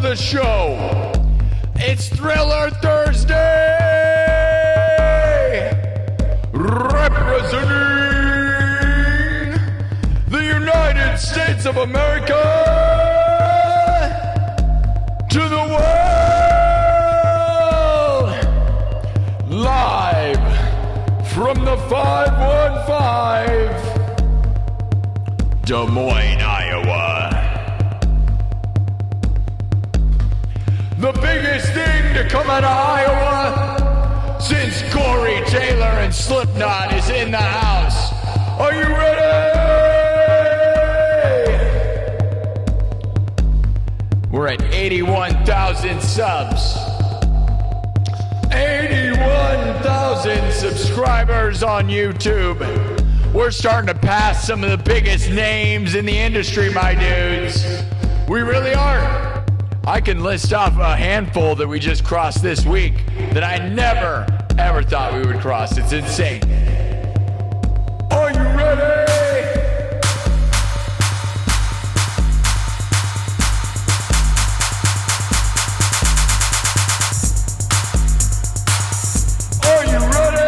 the show. It's Thriller Thursday! Representing the United States of America to the world! Live from the 515, Des Moines, Iowa. The biggest thing to come out of Iowa since Corey Taylor and Slipknot is in the house. Are you ready? We're at 81,000 subs. 81,000 subscribers on YouTube. We're starting to pass some of the biggest names in the industry, my dudes. We really are. I can list off a handful that we just crossed this week that I never, ever thought we would cross. It's insane. Are you ready? Are you ready?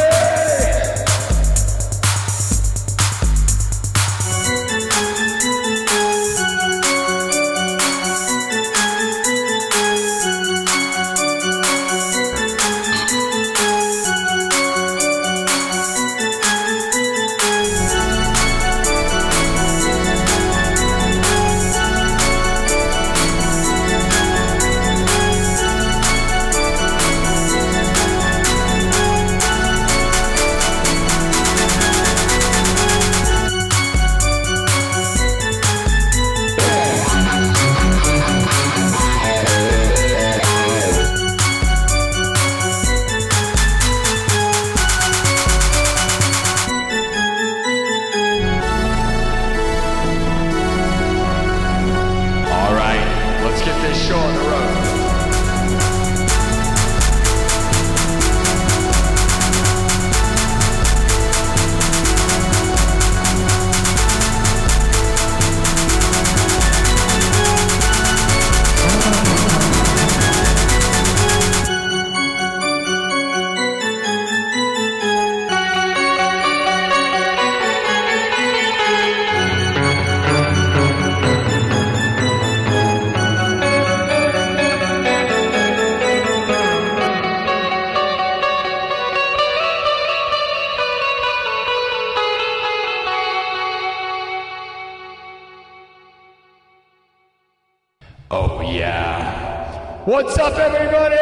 Oh yeah. What's up, everybody?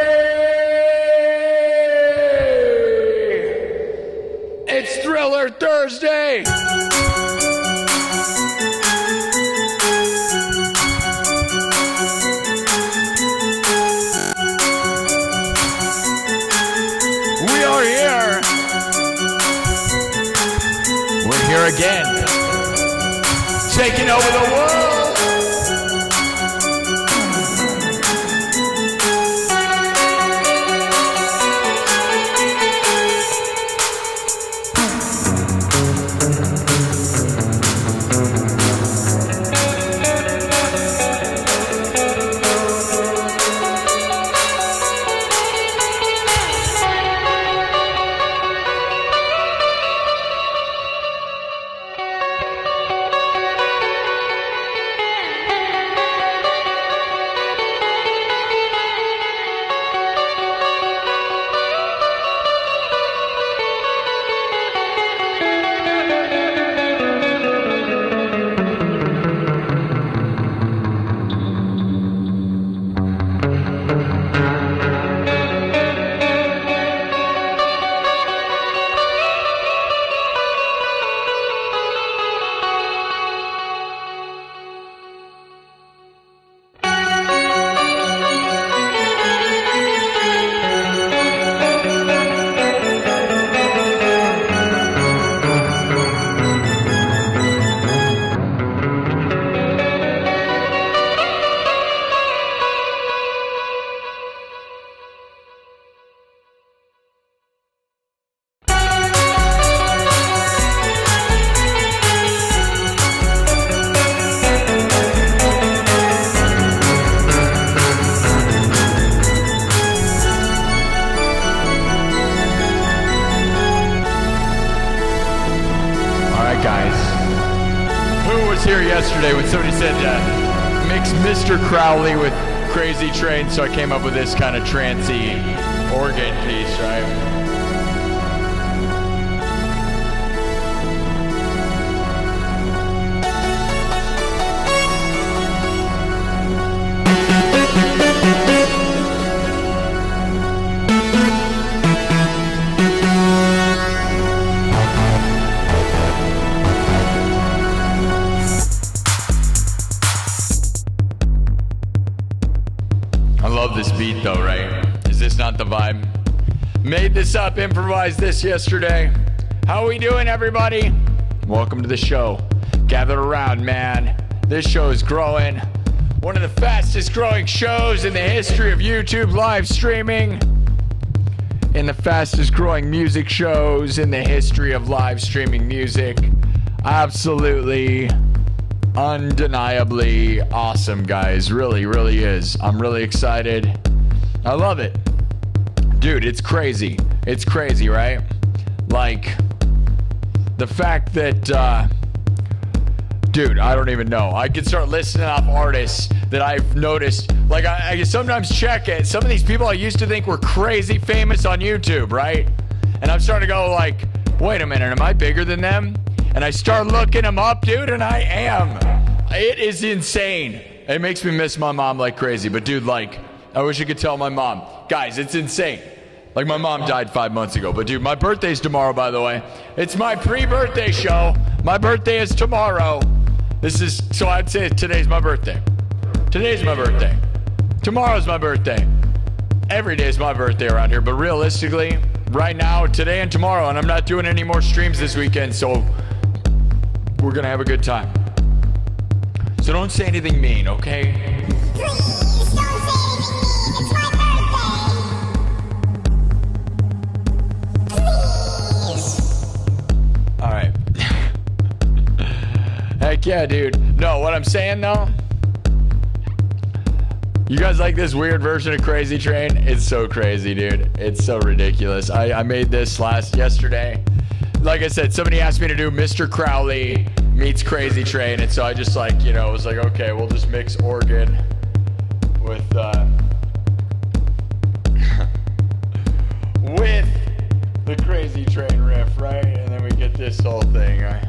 It's Thriller Thursday. We are here. We're here again. Taking over the world. was here yesterday when somebody said mix Mr. Crowley with Crazy Train, so I came up with this kind of trancey organ piece, right? This beat though, right? Is this not the vibe? Made this up, improvised this yesterday. How are we doing, everybody? Welcome to the show. Gather around, man. This show is growing. One of the fastest growing shows in the history of YouTube live streaming. And the fastest growing music shows in the history of live streaming music. Absolutely, undeniably awesome, guys. Really, really is. I'm really excited. I love it. Dude, it's crazy. It's crazy, right? Like, the fact that, dude, I don't even know. I could start listing off artists that I've noticed. Like, I sometimes check it. Some of these people I used to think were crazy famous on YouTube, right? And I'm starting to go like, wait a minute, am I bigger than them? And I start looking them up, dude, and I am. It is insane. It makes me miss my mom like crazy. But, dude, like, I wish I could tell my mom. Guys, it's insane. Like, my mom died 5 months ago. But, dude, my birthday's tomorrow, by the way. It's my pre-birthday show. My birthday is tomorrow. So I'd say today's my birthday. Today's my birthday. Tomorrow's my birthday. Every day is my birthday around here. But realistically, right now, today and tomorrow, and I'm not doing any more streams this weekend, so we're going to have a good time. So don't say anything mean, okay? Please don't say anything mean. It's my birthday. Please. All right. Heck yeah, dude. No, what I'm saying though, you guys like this weird version of Crazy Train? It's so crazy, dude. It's so ridiculous. I made this yesterday. Like I said, somebody asked me to do Mr. Crowley meets Crazy Train, and so I just like, you know, was like, okay, we'll just mix organ with with the Crazy Train riff, right? And then we get this whole thing, right?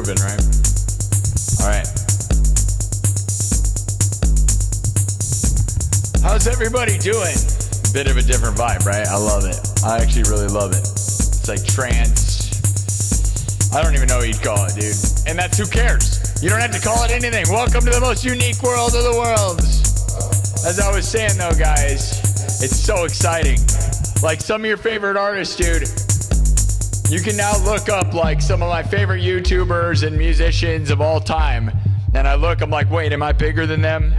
Right? All right. How's everybody doing? Bit of a different vibe, right? I love it. I actually really love it. It's like trance. I don't even know what you'd call it, dude. And that's who cares. You don't have to call it anything. Welcome to the most unique world of the worlds. As I was saying though, guys, it's so exciting. Like some of your favorite artists, dude. You can now look up like some of my favorite YouTubers and musicians of all time. And I look, I'm like, wait, am I bigger than them?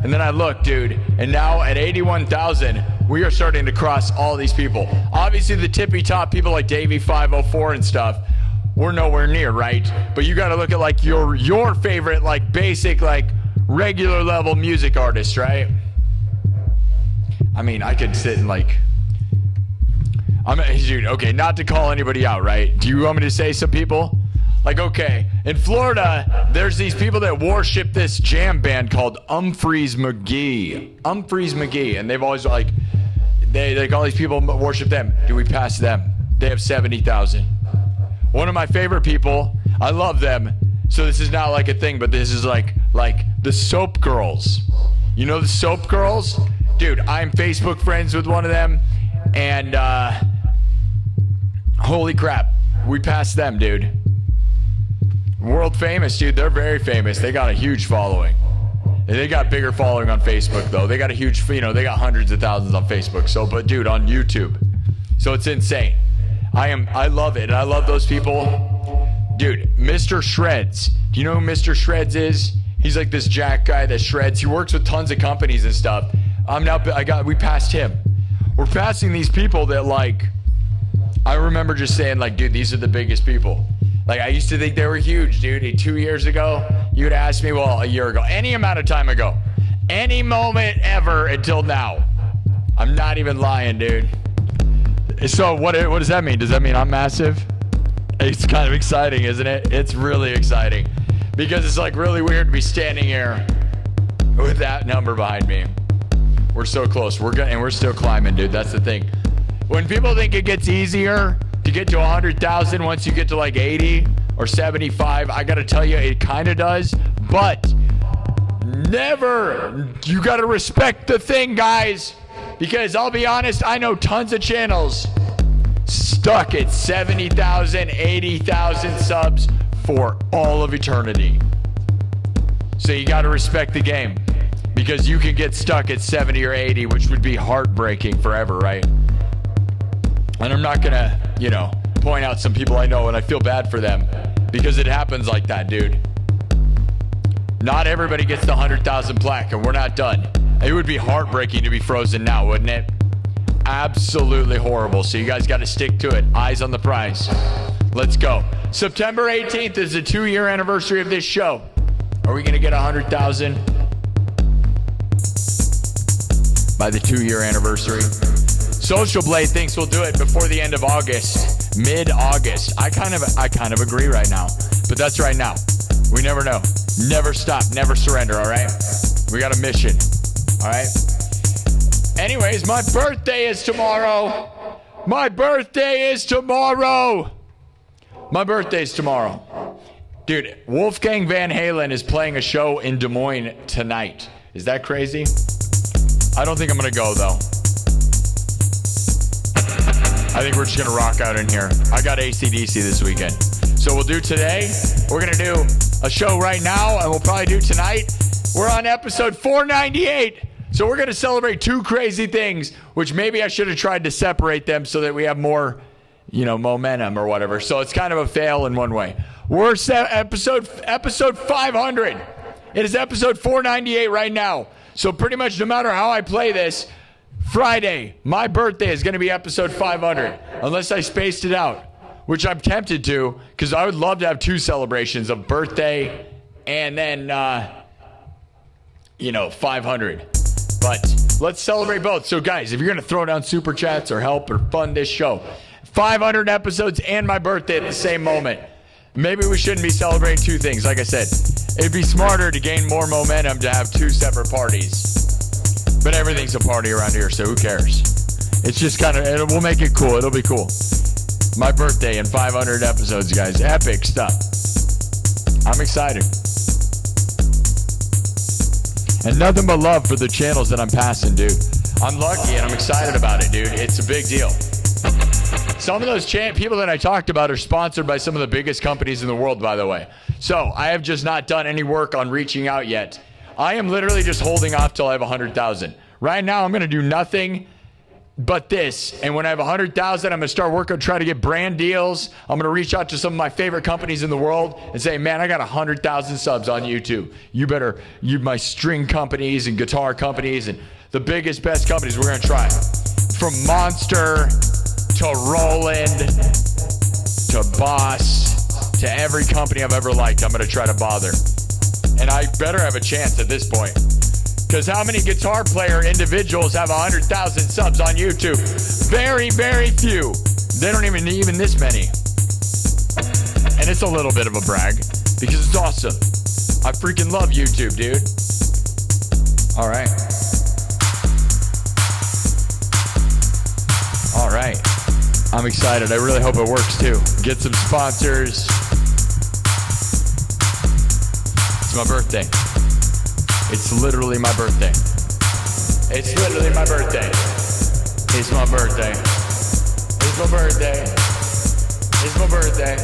And then I look, dude, and now at 81,000, we are starting to cross all these people. Obviously, the tippy top people like Davey 504 and stuff, we're nowhere near, right? But you got to look at like your favorite, like basic, like regular level music artists, right? I mean, I could sit and like, dude, okay, not to call anybody out, right? Do you want me to say some people? Like, okay, in Florida, there's these people that worship this jam band called Humphreys McGee. Humphreys McGee, and they've always like, they all these people worship them. Do we pass them? They have 70,000. One of my favorite people, I love them. So this is not like a thing, but this is like the Soap Girls. You know the Soap Girls? Dude, I'm Facebook friends with one of them, and holy crap, we passed them, dude. World famous, dude. They're very famous. They got a huge following. They got bigger following on Facebook, though. They got a huge, they got hundreds of thousands on Facebook. So, but dude, on YouTube. So it's insane. I love it. And I love those people. Dude, Mr. Shreds. Do you know who Mr. Shreds is? He's like this jack guy that shreds. He works with tons of companies and stuff. We passed him. We're passing these people that like, I remember just saying like, dude, these are the biggest people. Like, I used to think they were huge, dude. 2 years ago, you would ask me, well, a year ago, any amount of time ago, any moment ever until now. I'm not even lying, dude. So what does that mean? Does that mean I'm massive? It's kind of exciting, isn't it? It's really exciting because it's like really weird to be standing here with that number behind me. We're so close. We're still climbing, dude. That's the thing. When people think it gets easier to get to 100,000 once you get to like 80 or 75, I gotta tell you, it kind of does, but never. You gotta respect the thing, guys, because I'll be honest, I know tons of channels stuck at 70,000, 80,000 subs for all of eternity. So you gotta respect the game, because you can get stuck at 70 or 80, which would be heartbreaking forever, right? And I'm not gonna, point out some people I know and I feel bad for them because it happens like that, dude. Not everybody gets the 100,000 plaque and we're not done. It would be heartbreaking to be frozen now, wouldn't it? Absolutely horrible. So you guys got to stick to it. Eyes on the prize. Let's go. September 18th is the 2-year anniversary of this show. Are we going to get 100,000 by the 2-year anniversary? Social Blade thinks we'll do it before the end of August, mid-August. I kind of agree right now, but that's right now. We never know. Never stop, never surrender, all right? We got a mission, all right? Anyways, my birthday is tomorrow. My birthday is tomorrow. My birthday's tomorrow. Dude, Wolfgang Van Halen is playing a show in Des Moines tonight. Is that crazy? I don't think I'm going to go, though. I think we're just going to rock out in here. I got AC/DC this weekend. So we'll do today. We're going to do a show right now, and we'll probably do tonight. We're on episode 498. So we're going to celebrate 2 crazy things, which maybe I should have tried to separate them so that we have more, momentum or whatever. So it's kind of a fail in one way. We're episode 500. It is episode 498 right now. So pretty much no matter how I play this, Friday, my birthday is going to be episode 500, unless I spaced it out, which I'm tempted to, because I would love to have 2 celebrations of birthday and then, 500. But let's celebrate both. So, guys, if you're going to throw down super chats or help or fund this show, 500 episodes and my birthday at the same moment. Maybe we shouldn't be celebrating 2 things. Like I said, it'd be smarter to gain more momentum to have 2 separate parties. But everything's a party around here, so who cares? It's just we'll make it cool. It'll be cool. My birthday and 500 episodes, guys. Epic stuff. I'm excited. And nothing but love for the channels that I'm passing, dude. I'm lucky and I'm excited about it, dude. It's a big deal. Some of those people that I talked about are sponsored by some of the biggest companies in the world, by the way. So I have just not done any work on reaching out yet. I am literally just holding off till I have 100,000. Right now, I'm going to do nothing but this. And when I have 100,000, I'm going to start working on trying to get brand deals. I'm going to reach out to some of my favorite companies in the world and say, man, I got 100,000 subs on YouTube. You my string companies and guitar companies and the biggest, best companies, we're going to try. From Monster to Roland to Boss to every company I've ever liked, I'm going to try to bother. And I better have a chance at this point. Because how many guitar player individuals have 100,000 subs on YouTube? Very, very few. They don't even this many. And it's a little bit of a brag because it's awesome. I freaking love YouTube, dude. All right. All right. I'm excited. I really hope it works too. Get some sponsors. It's my birthday. It's literally my birthday. It's literally my birthday. It's my birthday. It's my birthday. It's my birthday.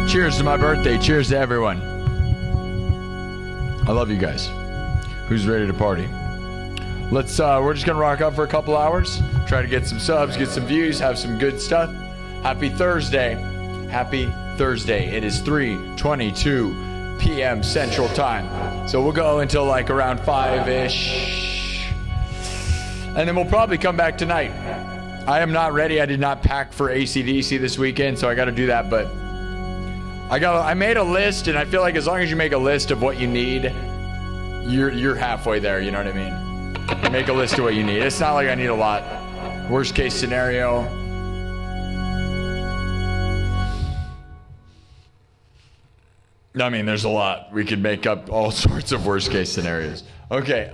Cheers to my birthday. Cheers to everyone. I love you guys. Who's ready to party? We're just gonna rock out for a couple hours. Try to get some subs, get some views, have some good stuff. Happy Thursday. Happy Thursday. It is 3:22 p.m. Central Time. So we'll go until like around 5-ish. And then we'll probably come back tonight. I am not ready. I did not pack for AC/DC this weekend, so I got to do that. But I made a list, and I feel like as long as you make a list of what you need, you're halfway there. You know what I mean? Make a list of what you need. It's not like I need a lot. Worst case scenario. I mean, there's a lot. We could make up all sorts of worst case scenarios. Okay.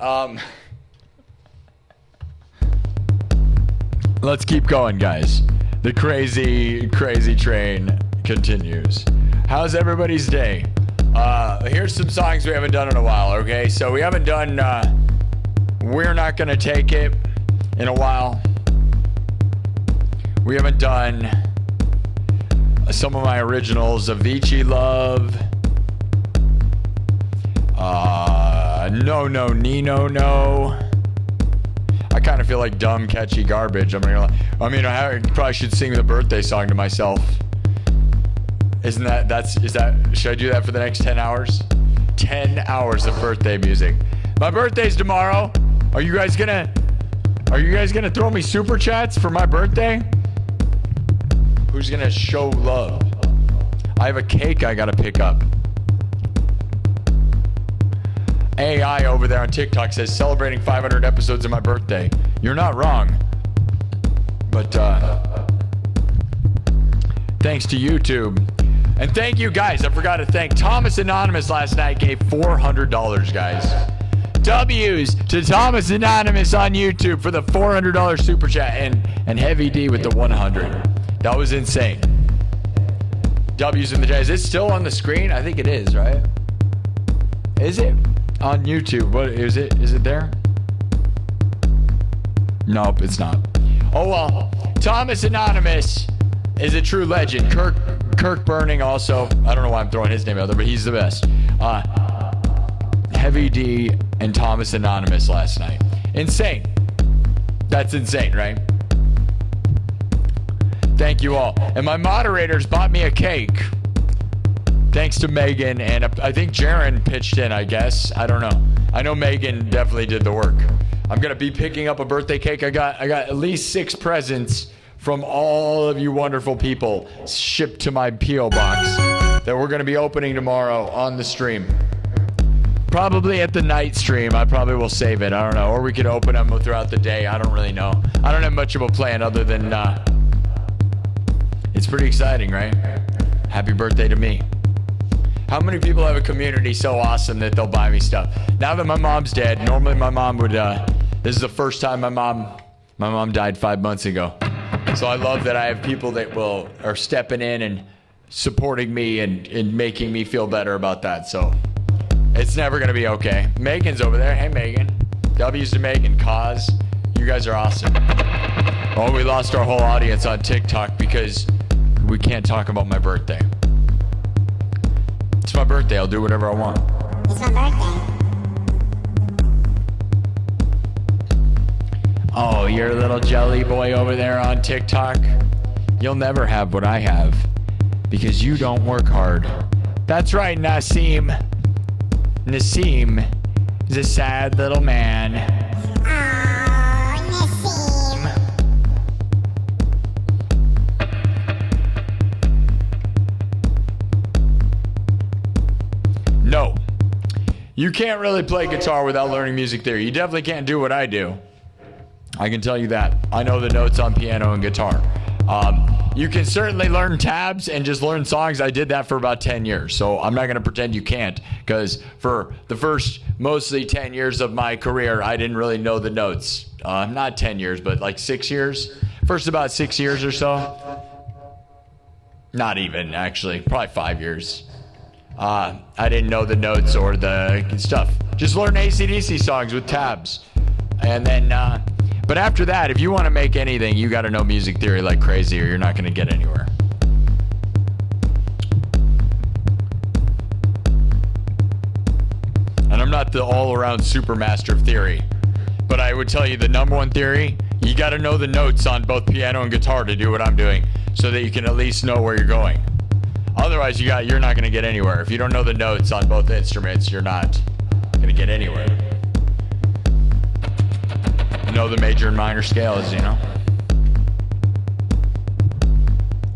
Let's keep going, guys. The crazy, crazy train continues. How's everybody's day? Here's some songs we haven't done in a while, okay? So we haven't done We're Not Gonna Take It in a while. We haven't done some of my originals, Avicii Love. No, no, Nino, no. I kind of feel like dumb, catchy garbage. I probably should sing the birthday song to myself. Should I do that for the next 10 hours? 10 hours of birthday music. My birthday's tomorrow. Are you guys gonna throw me super chats for my birthday? Who's gonna show love? I have a cake I gotta pick up. AI over there on TikTok says celebrating 500 episodes of my birthday. You're not wrong. But thanks to YouTube. And thank you guys. I forgot to thank Thomas Anonymous last night gave $400, guys. W's to Thomas Anonymous on YouTube for the $400 super chat and Heavy D with the 100. That was insane. W's in the chat. Is it still on the screen? I think it is, right? Is it on YouTube? What is it? Is it there? Nope, it's not. Oh well. Thomas Anonymous is a true legend. Kirk Burning also. I don't know why I'm throwing his name out there, but he's the best. Heavy D and Thomas Anonymous last night. Insane. That's insane, right? Thank you all. And my moderators bought me a cake. Thanks to Megan, and I think Jaron pitched in, I guess. I don't know. I know Megan definitely did the work. I'm gonna be picking up a birthday cake. I got at least 6 presents from all of you wonderful people shipped to my P.O. box that we're gonna be opening tomorrow on the stream. Probably at the night stream. I probably will save it. I don't know. Or we could open them throughout the day. I don't really know. I don't have much of a plan other than it's pretty exciting, right? Happy birthday to me. How many people have a community so awesome that they'll buy me stuff? Now that my mom's dead, normally my mom would, this is the first time my mom died 5 months ago. So I love that I have people that are stepping in and supporting me and making me feel better about that. So it's never going to be okay. Megan's over there. Hey, Megan. W's to Megan. Cause. You guys are awesome. Oh, we lost our whole audience on TikTok because we can't talk about my birthday. It's my birthday. I'll do whatever I want. It's my birthday. Oh, you're a little jelly boy over there on TikTok. You'll never have what I have because you don't work hard. That's right, Nassim. Nassim is a sad little man. No. You can't really play guitar without learning music theory. You definitely can't do what I do. I can tell you that. I know the notes on piano and guitar. You can certainly learn tabs and just learn songs. I did that for about 10 years, so I'm not going to pretend you can't, because for the first mostly 10 years of my career, I didn't really know the notes. Not 10 years, but like 6 years. First about 6 years or so. Not even, actually. Probably 5 years. I didn't know the notes or the stuff. Just learn AC/DC songs with tabs. And then, but after that, if you want to make anything, you got to know music theory like crazy or you're not going to get anywhere. And I'm not the all-around super master of theory, but I would tell you the number one theory, you got to know the notes on both piano and guitar to do what I'm doing so that you can at least know where you're going. Otherwise, you're not going to get anywhere. If you don't know the notes on both instruments, you're not going to get anywhere. Know the major and minor scales, you know.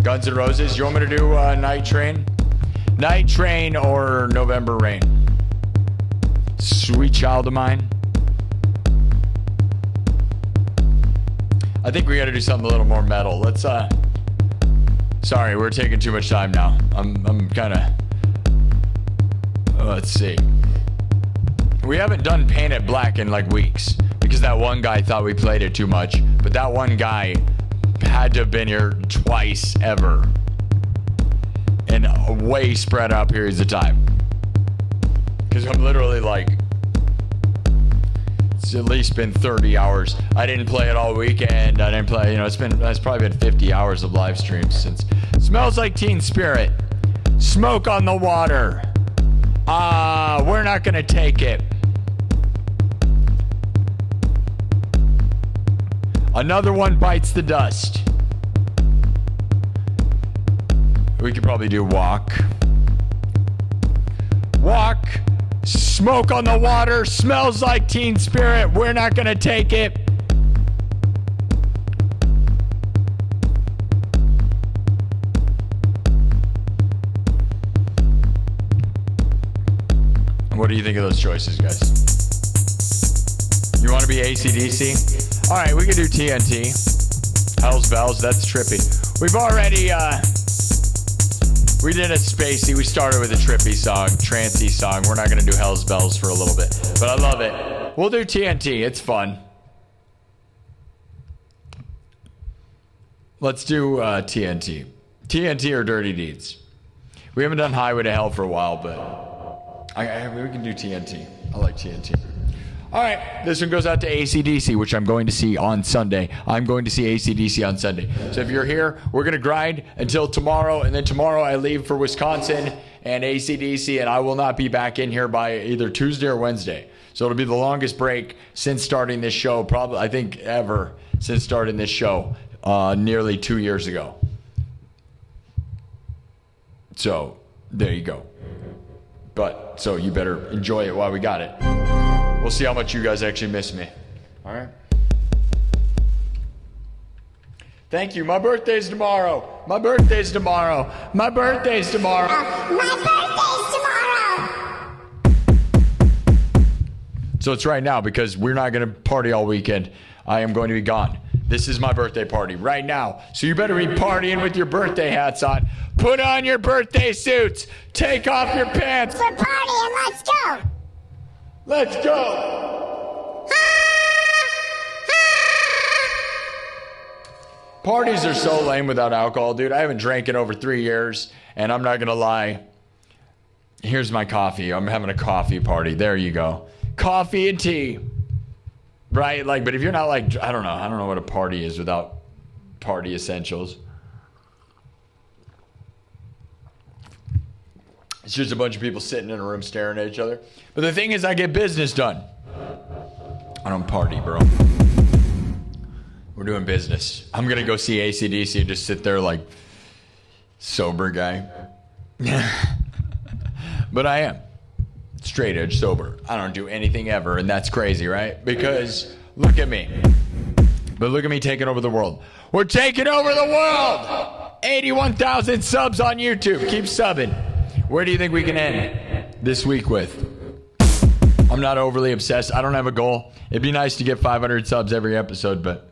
Guns N' Roses. You want me to do Night Train? Night Train or November Rain? Sweet Child of Mine. I think we got to do something a little more metal. Let's sorry, we're taking too much time now. I'm kind of let's see. We haven't done Paint It Black in like weeks because that one guy thought we played it too much, but that one guy had to have been here twice ever in way spread out periods of time. Because I'm literally like, it's at least been 30 hours. I didn't play it all weekend. I didn't play, you know, it's probably been 50 hours of live streams since. Smells Like Teen Spirit. Smoke on the Water. We're not gonna take it. Another One Bites the Dust. We could probably do Walk. Walk. Smoke on the Water. Smells Like Teen Spirit. We're not gonna take it. What do you think of those choices, guys? You want to be AC/DC? All right, we can do TNT. Hell's Bells, that's trippy. We've already We did a spacey. We started with a trippy song, trancey song. We're not going to do Hell's Bells for a little bit, but I love it. We'll do TNT. It's fun. Let's do TNT. TNT or Dirty Deeds. We haven't done Highway to Hell for a while, but we can do TNT. I like TNT. All right, this one goes out to AC/DC, which I'm going to see on Sunday. I'm going to see AC/DC on Sunday. So if you're here, we're going to grind until tomorrow, and then tomorrow I leave for Wisconsin and AC/DC, and I will not be back in here by either Tuesday or Wednesday. So it'll be the longest break since starting this show, probably, I think, ever since starting this show nearly 2 years ago. So there you go. But so you better enjoy it while we got it. We'll see how much you guys actually miss me. All right. Thank you. My birthday's tomorrow. My birthday's tomorrow. My birthday's tomorrow. My birthday's tomorrow. So it's right now because we're not going to party all weekend. I am going to be gone. This is my birthday party right now. So you better be partying with your birthday hats on. Put on your birthday suits. Take off your pants. We're partying. Let's go. Let's go. Parties are so lame without alcohol, dude. I haven't drank in over 3 years, and I'm not going to lie. Here's my coffee. I'm having a coffee party. There you go. Coffee and tea. Right? Like, but if you're not like, I don't know what a party is without party essentials. It's just a bunch of people sitting in a room staring at each other. But the thing is, I get business done. I don't party, bro. We're doing business. I'm going to go see AC/DC and just sit there like sober guy. But I am. Straight edge sober. I don't do anything ever, and that's crazy, right? Because look at me. But look at me taking over the world. We're taking over the world! 81,000 subs on YouTube. Keep subbing. Where do you think we can end this week with? I'm not overly obsessed. I don't have a goal. It'd be nice to get 500 subs every episode, but...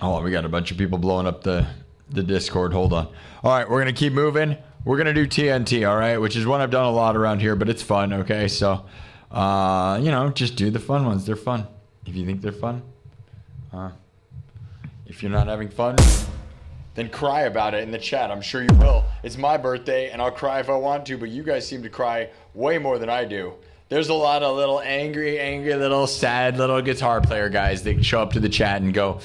Oh, we got a bunch of people blowing up the Discord. Hold on. All right, we're going to keep moving. We're going to do TNT, all right? Which is one I've done a lot around here, but it's fun, okay? So, just do the fun ones. They're fun. If you think they're fun. If you're not having fun... then cry about it in the chat. I'm sure you will. It's my birthday, and I'll cry if I want to, but you guys seem to cry way more than I do. There's a lot of little angry, little sad little guitar player guys that show up to the chat and go...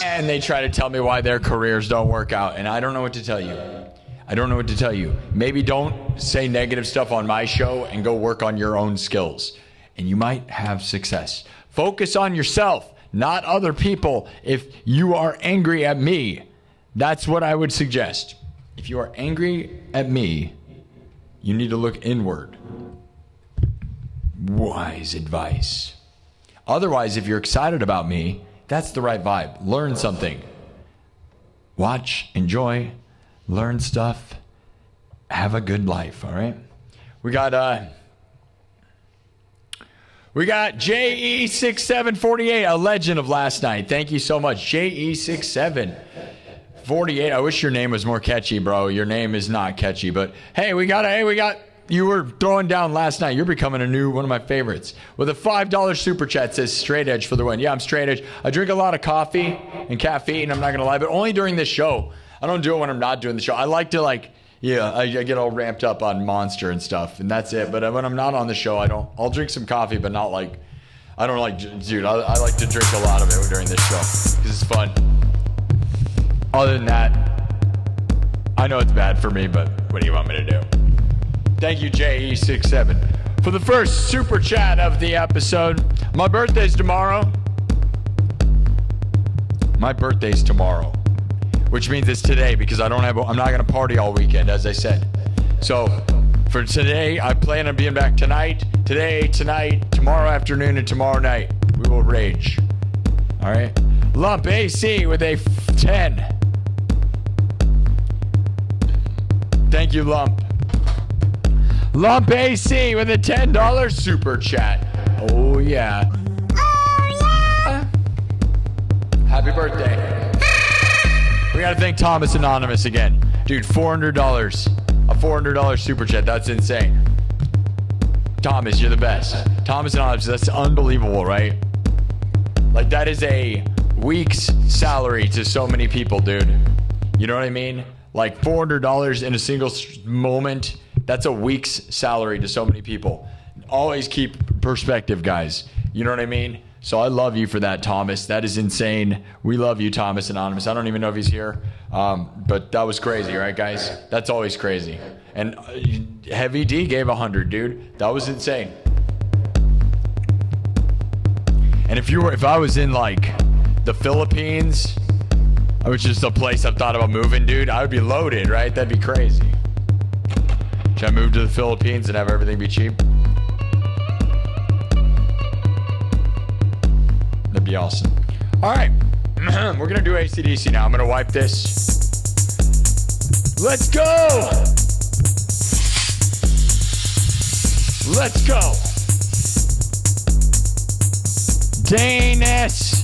and they try to tell me why their careers don't work out, and I don't know what to tell you. I don't know what to tell you. Maybe don't say negative stuff on my show and go work on your own skills, and you might have success. Focus on yourself. Not other people. If you are angry at me, that's what I would suggest. If you are angry at me, you need to look inward. Wise advice. Otherwise, if you're excited about me, that's the right vibe. Learn something. Watch, enjoy, learn stuff. Have a good life, all right? We got JE6748, a legend of last night. Thank you so much. JE6748. I wish your name was more catchy, bro. Your name is not catchy, but hey, we got you were throwing down last night. You're becoming one of my favorites. With a $5 super chat, says straight edge for the win. Yeah, I'm straight edge. I drink a lot of coffee and caffeine, I'm not going to lie, but only during this show. I don't do it when I'm not doing the show. I like to I get all ramped up on Monster and stuff, and that's it. But when I'm not on the show, I'll drink some coffee, but not like, I don't like, dude, I like to drink a lot of it during this show, because it's fun. Other than that, I know it's bad for me, but what do you want me to do? Thank you, JE67, for the first super chat of the episode. My birthday's tomorrow. My birthday's tomorrow. Which means it's today, because I'm not going to party all weekend, as I said. So for today, I plan on being back tonight, tonight, tomorrow afternoon, and tomorrow night. We will rage. All right. Lump AC with a 10. Thank you, Lump. Lump AC with a $10 super chat. Oh, yeah. Oh, yeah. Happy birthday. We got to thank Thomas Anonymous again. Dude, $400. A $400 super chat. That's insane. Thomas, you're the best. Thomas Anonymous, that's unbelievable, right? Like, that is a week's salary to so many people, dude. You know what I mean? Like, $400 in a single moment, that's a week's salary to so many people. Always keep perspective, guys. You know what I mean? So I love you for that, Thomas. That is insane. We love you, Thomas Anonymous. I don't even know if he's here, but that was crazy, right, guys? That's always crazy. And Heavy D gave 100, dude. That was insane. And if I was in like the Philippines, which is the place I've thought about moving, dude, I would be loaded, right? That'd be crazy. Should I move to the Philippines and have everything be cheap? That'd be awesome. All right. We're going to do AC/DC now. I'm going to wipe this. Let's go. Let's go. Danes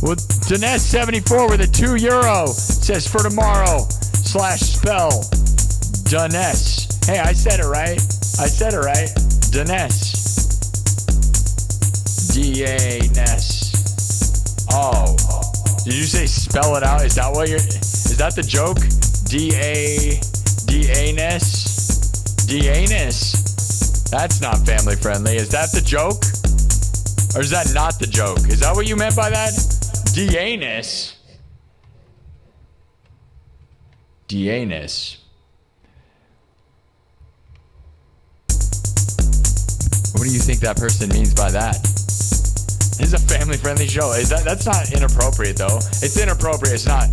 with Danes 74 with a €2 says for tomorrow /spell Danes. Hey, I said it right. Danes. D-A-Ness. Oh. Did you say spell it out? Is that the joke? D-A-Ness? D-A-Ness. That's not family friendly. Is that the joke? Or is that not the joke? Is that what you meant by that? D-A-Ness. D-A-Ness. What do you think that person means by that? This is a family-friendly show. That's not inappropriate, though. It's inappropriate. It's not.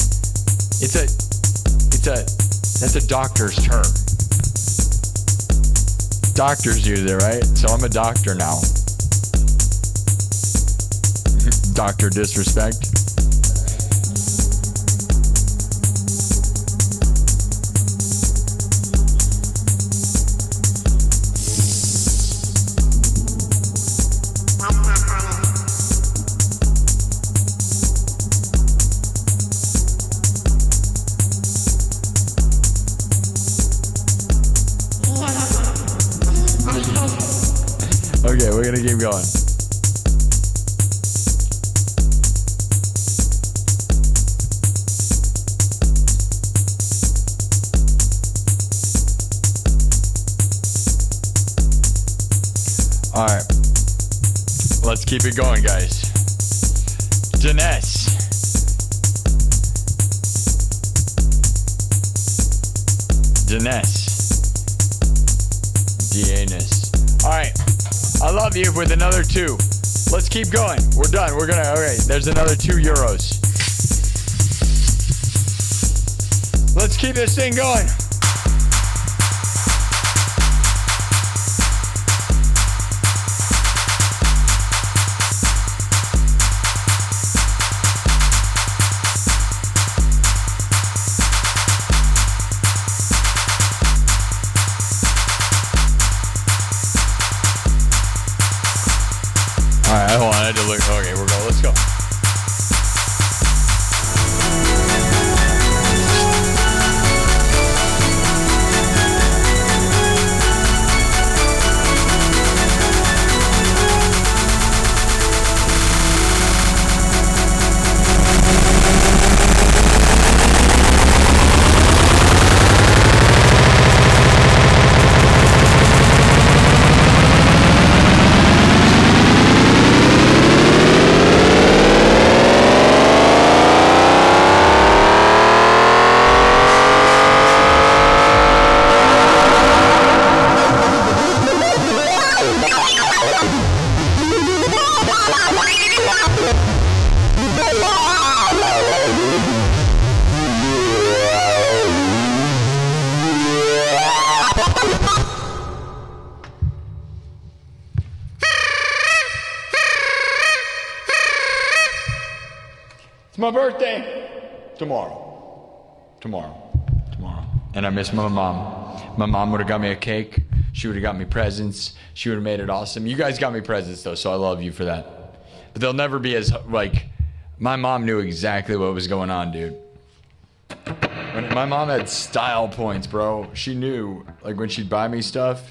That's a doctor's term. Doctors use it, right? So I'm a doctor now. Doctor disrespect. Okay, we're gonna keep going. All right, let's keep it going, guys. Danes. Danes. All right. I love you with another 2. Let's keep going. We're done. Okay, there's another €2. Let's keep this thing going. All right, hold on. I had to look. Okay, let's go. It's my birthday. Tomorrow. And I miss my mom. My mom would have got me a cake. She would have got me presents. She would have made it awesome. You guys got me presents, though, so I love you for that. But they'll never be as, like, my mom knew exactly what was going on, dude. When my mom had style points, bro. She knew, like, when she'd buy me stuff,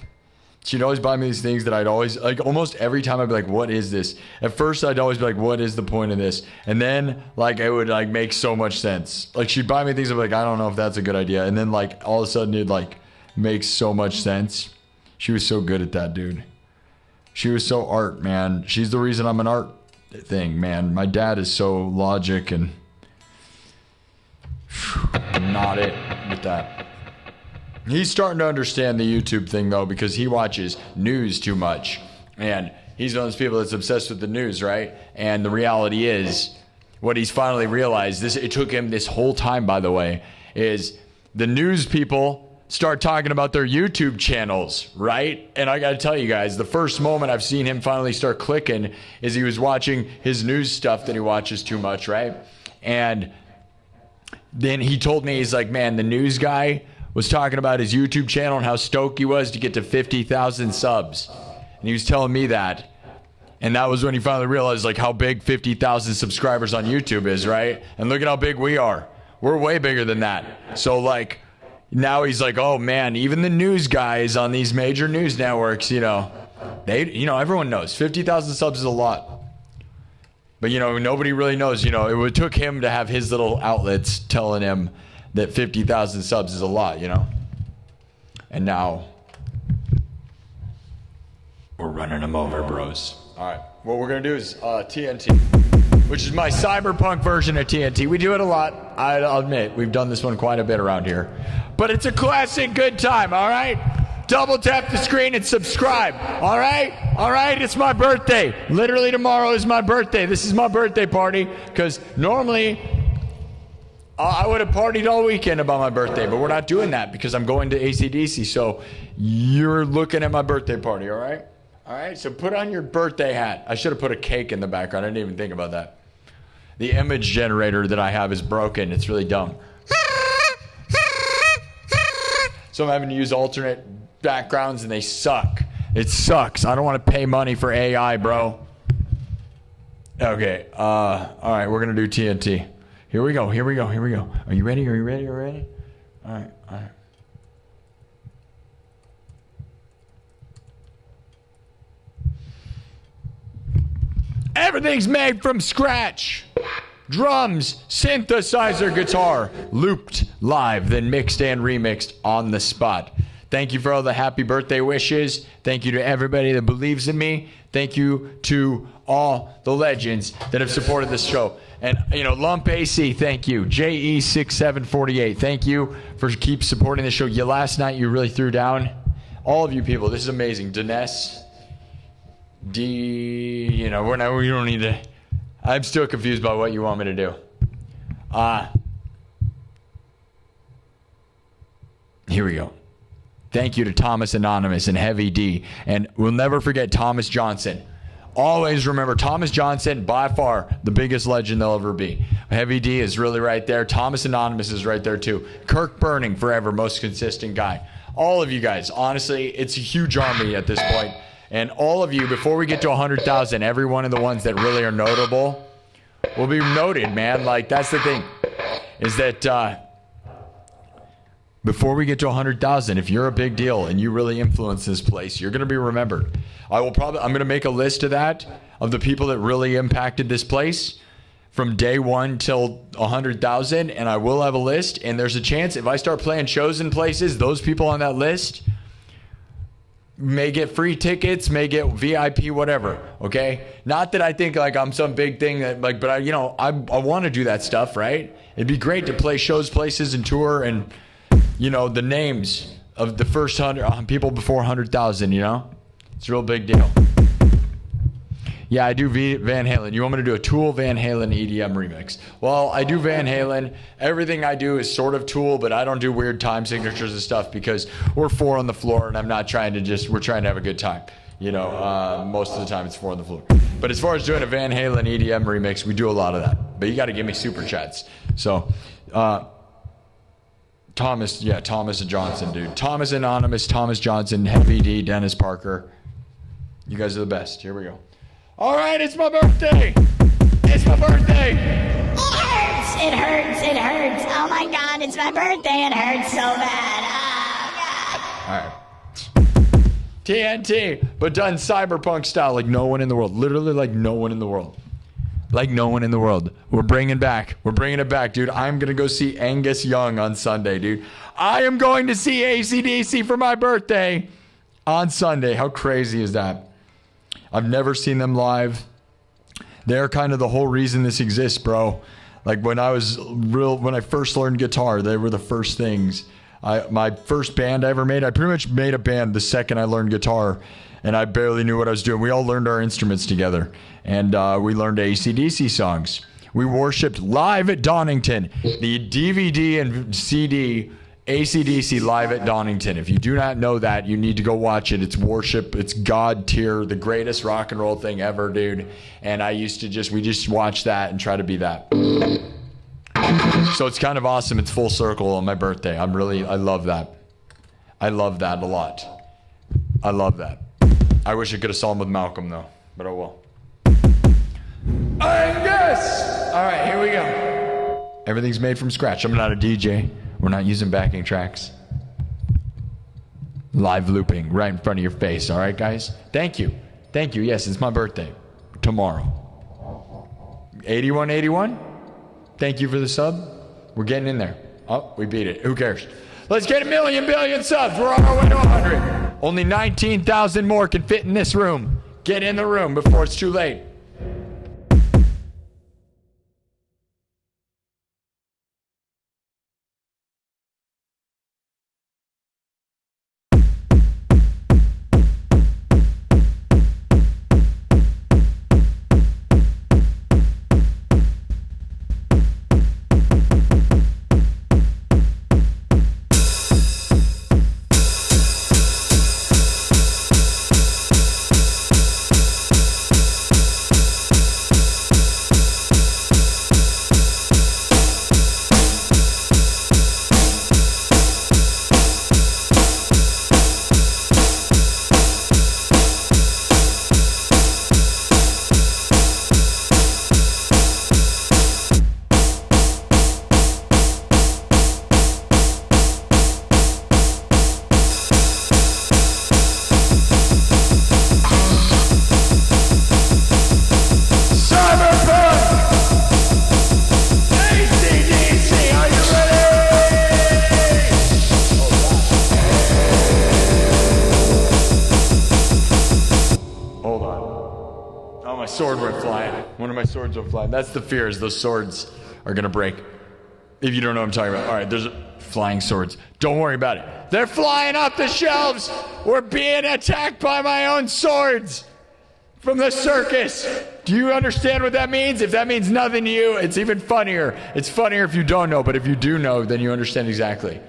she'd always buy me these things that I'd always, like, almost every time I'd be like, what is this? At first, I'd always be like, what is the point of this? And then, like, it would, like, make so much sense. Like, she'd buy me things, I'm like, I don't know if that's a good idea. And then, like, all of a sudden, it, like, makes so much sense. She was so good at that, dude. She was so art, man. She's the reason I'm an art thing, man. My dad is so logic and not it with that. He's starting to understand the YouTube thing, though, because he watches news too much. And he's one of those people that's obsessed with the news, right? And the reality is, what he's finally realized, it took him this whole time, by the way, is the news people start talking about their YouTube channels, right? And I got to tell you guys, the first moment I've seen him finally start clicking is he was watching his news stuff that he watches too much, right? And then he told me, he's like, man, the news guy was talking about his YouTube channel and how stoked he was to get to 50,000 subs. And he was telling me that. And that was when he finally realized, like, how big 50,000 subscribers on YouTube is, right? And look at how big we are. We're way bigger than that. So, like, now he's like, oh, man, even the news guys on these major news networks, everyone knows 50,000 subs is a lot. But, nobody really knows, it took him to have his little outlets telling him that 50,000 subs is a lot, And now we're running him over, bros. All right, what we're going to do is TNT, which is my cyberpunk version of TNT. We do it a lot. I'll admit, we've done this one quite a bit around here. But it's a classic good time, all right? Double tap the screen and subscribe, all right? All right, it's my birthday. Literally tomorrow is my birthday. This is my birthday party because normally I would have partied all weekend about my birthday, but we're not doing that because I'm going to AC/DC. So you're looking at my birthday party, all right? All right, so put on your birthday hat. I should have put a cake in the background. I didn't even think about that. The image generator that I have is broken. It's really dumb. So I'm having to use alternate backgrounds, and they suck. It sucks. I don't want to pay money for AI, bro. Okay, all right, we're going to do TNT. Here we go. Are you ready? All right. Everything's made from scratch. Drums, synthesizer, guitar, looped live, then mixed and remixed on the spot. Thank you for all the happy birthday wishes. Thank you to everybody that believes in me. Thank you to all the legends that have supported this show. And, Lump AC, thank you. JE6748, thank you for keep supporting the show. Last night you really threw down. All of you people, this is amazing. Dinesh, we don't need to. I'm still confused by what you want me to do. Here we go. Thank you to Thomas Anonymous and Heavy D. And we'll never forget Thomas Johnston. Always remember, Thomas Johnston, by far, the biggest legend there'll ever be. Heavy D is really right there. Thomas Anonymous is right there, too. Kirk Burning, forever, most consistent guy. All of you guys, honestly, it's a huge army at this point. And all of you, before we get to 100,000, every one of the ones that really are notable will be noted, man. Like, that's the thing, is that before we get to 100,000, if you're a big deal and you really influence this place, you're going to be remembered. I'm going to make a list of that, of the people that really impacted this place from day one till 100,000, and I will have a list. And there's a chance if I start playing shows in places, those people on that list may get free tickets, may get VIP, whatever. Okay, not that I think like I'm some big thing that like, but I want to do that stuff, right? It'd be great to play shows, places, and tour, and the names of the first 100 people before 100,000. It's a real big deal. Yeah, I do Van Halen. You want me to do a Tool Van Halen EDM remix? Well, I do Van Halen. Everything I do is sort of Tool, but I don't do weird time signatures and stuff because we're four on the floor, and I'm not trying to we're trying to have a good time. Most of the time it's four on the floor. But as far as doing a Van Halen EDM remix, we do a lot of that. But you got to give me super chats. So, Thomas and Johnson, dude. Thomas Anonymous, Thomas Johnson, Heavy D, Dennis Parker. You guys are the best. Here we go. All right, it's my birthday. It's my birthday. It hurts. It hurts. Oh my God, it's my birthday. It hurts so bad. Oh God. All right. TNT, but done cyberpunk style, like no one in the world. Literally, like no one in the world. Like no one in the world. We're bringing it back, dude. I'm gonna go see Angus Young on Sunday, dude. I am going to see AC/DC for my birthday on Sunday. How crazy is that? I've never seen them live. They're kind of the whole reason this exists, bro. Like when I first learned guitar, they were the first things. My first band I ever made, I pretty much made a band the second I learned guitar, and I barely knew what I was doing. We all learned our instruments together, and we learned AC/DC songs. We worshipped live at Donington, the DVD and CD AC/DC live at Donington. If you do not know that, you need to go watch it. It's worship. It's God tier, the greatest rock and roll thing ever, dude. And we just watch that and try to be that. So it's kind of awesome. It's full circle on my birthday. I love that. I love that a lot. I love that. I wish I could have saw him with Malcolm though, but oh well. Angus! All right, here we go. Everything's made from scratch. I'm not a DJ. We're not using backing tracks. Live looping right in front of your face. All right, guys? Thank you. Thank you. Yes, it's my birthday. Tomorrow. 8181? Thank you for the sub. We're getting in there. Oh, we beat it. Who cares? Let's get 1 billion subs. We're on our way to 100. Only 19,000 more can fit in this room. Get in the room before it's too late. Sword went flying. One of my swords went flying. That's the fear, is those swords are going to break. If you don't know what I'm talking about. All right, there's flying swords. Don't worry about it. They're flying off the shelves. We're being attacked by my own swords from the circus. Do you understand what that means? If that means nothing to you, it's even funnier. It's funnier if you don't know, but if you do know, then you understand exactly.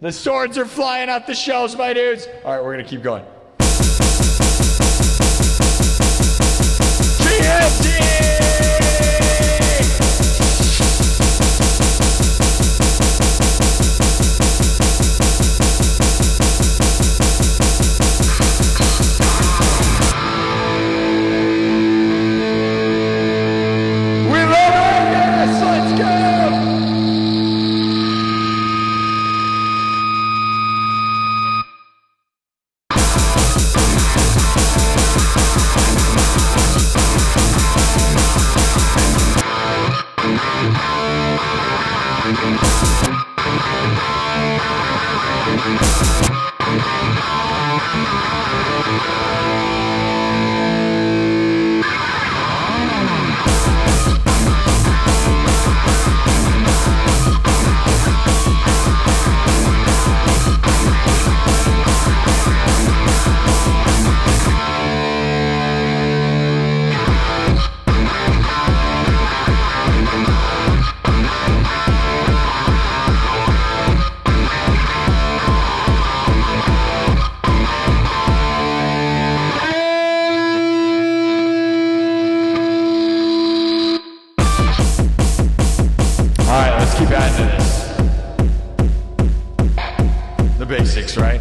The swords are flying off the shelves, my dudes. All right, we're going to keep going.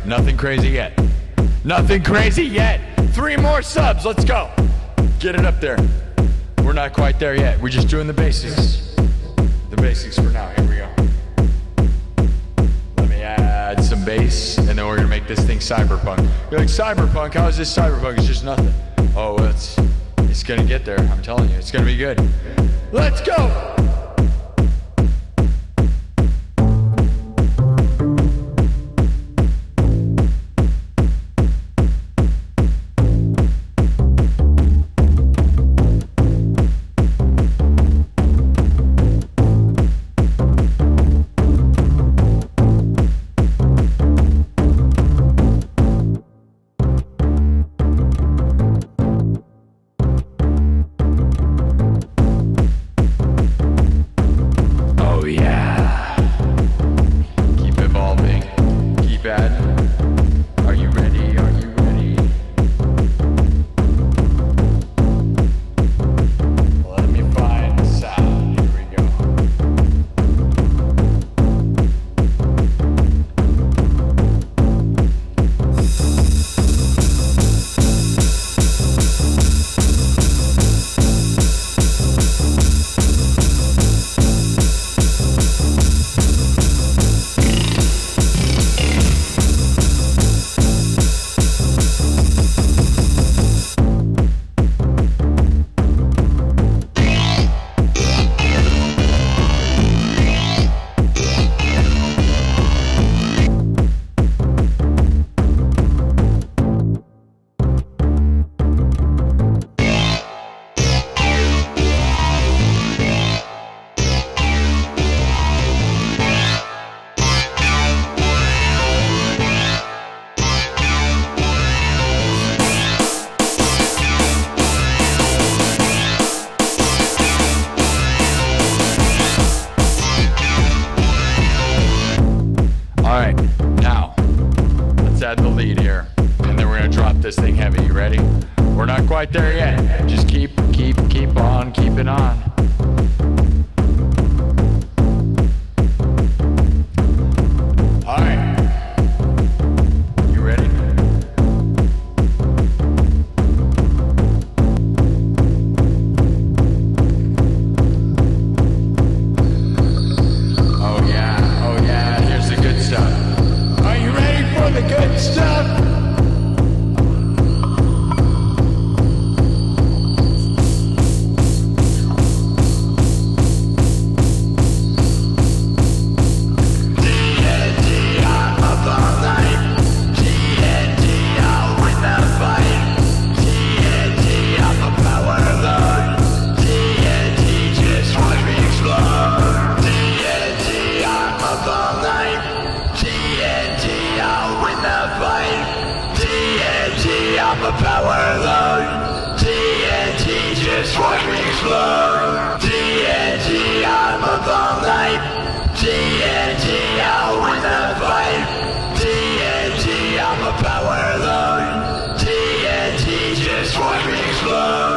Nothing crazy yet. Nothing crazy yet. 3 more subs. Let's go. Get it up there. We're not quite there yet. We're just doing the basics. The basics for now. Here we go. Let me add some bass, and then we're gonna make this thing cyberpunk. You're like, cyberpunk? How is this cyberpunk? It's just nothing. Oh, it's gonna get there. I'm telling you, it's gonna be good. Let's go! This thing heavy. You ready? We're not quite there yet. Just keep on keeping on. All right. You ready? Oh yeah. Here's the good stuff. Are you ready for the good stuff? Power load, TNT just watch me explode. TNT, I'm up all night. TNT, I'll win the fight. TNT, I'm a power load. TNT just watch me explode.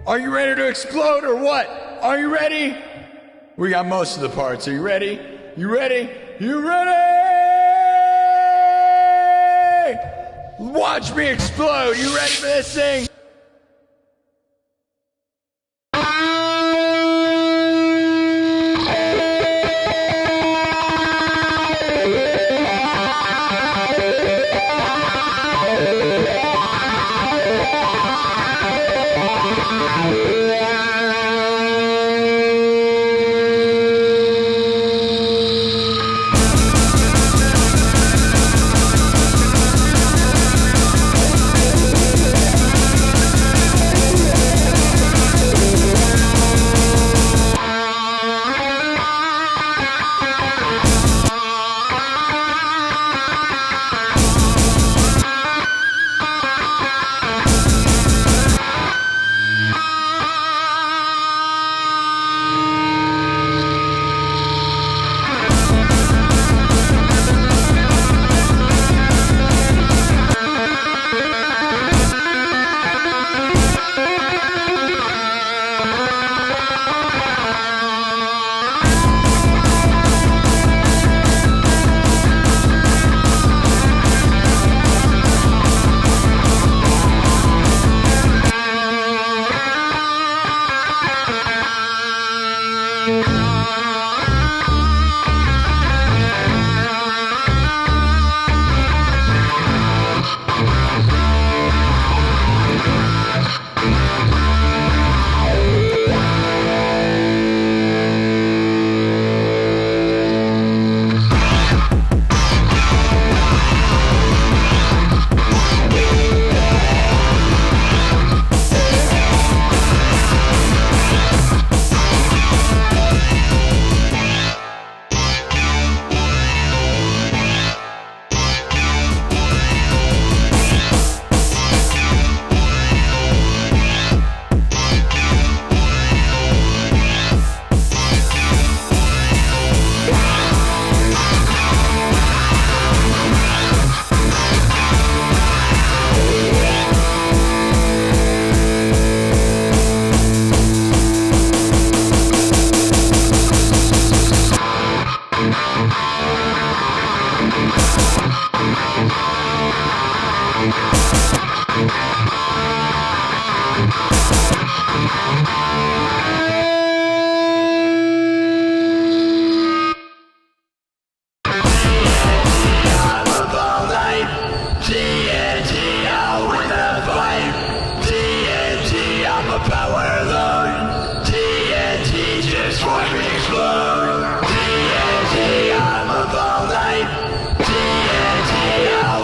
Are you ready to explode or what? Are you ready? We got most of the parts. Are you ready? You ready? You ready? Watch me explode. You ready for this thing? TNT, I'm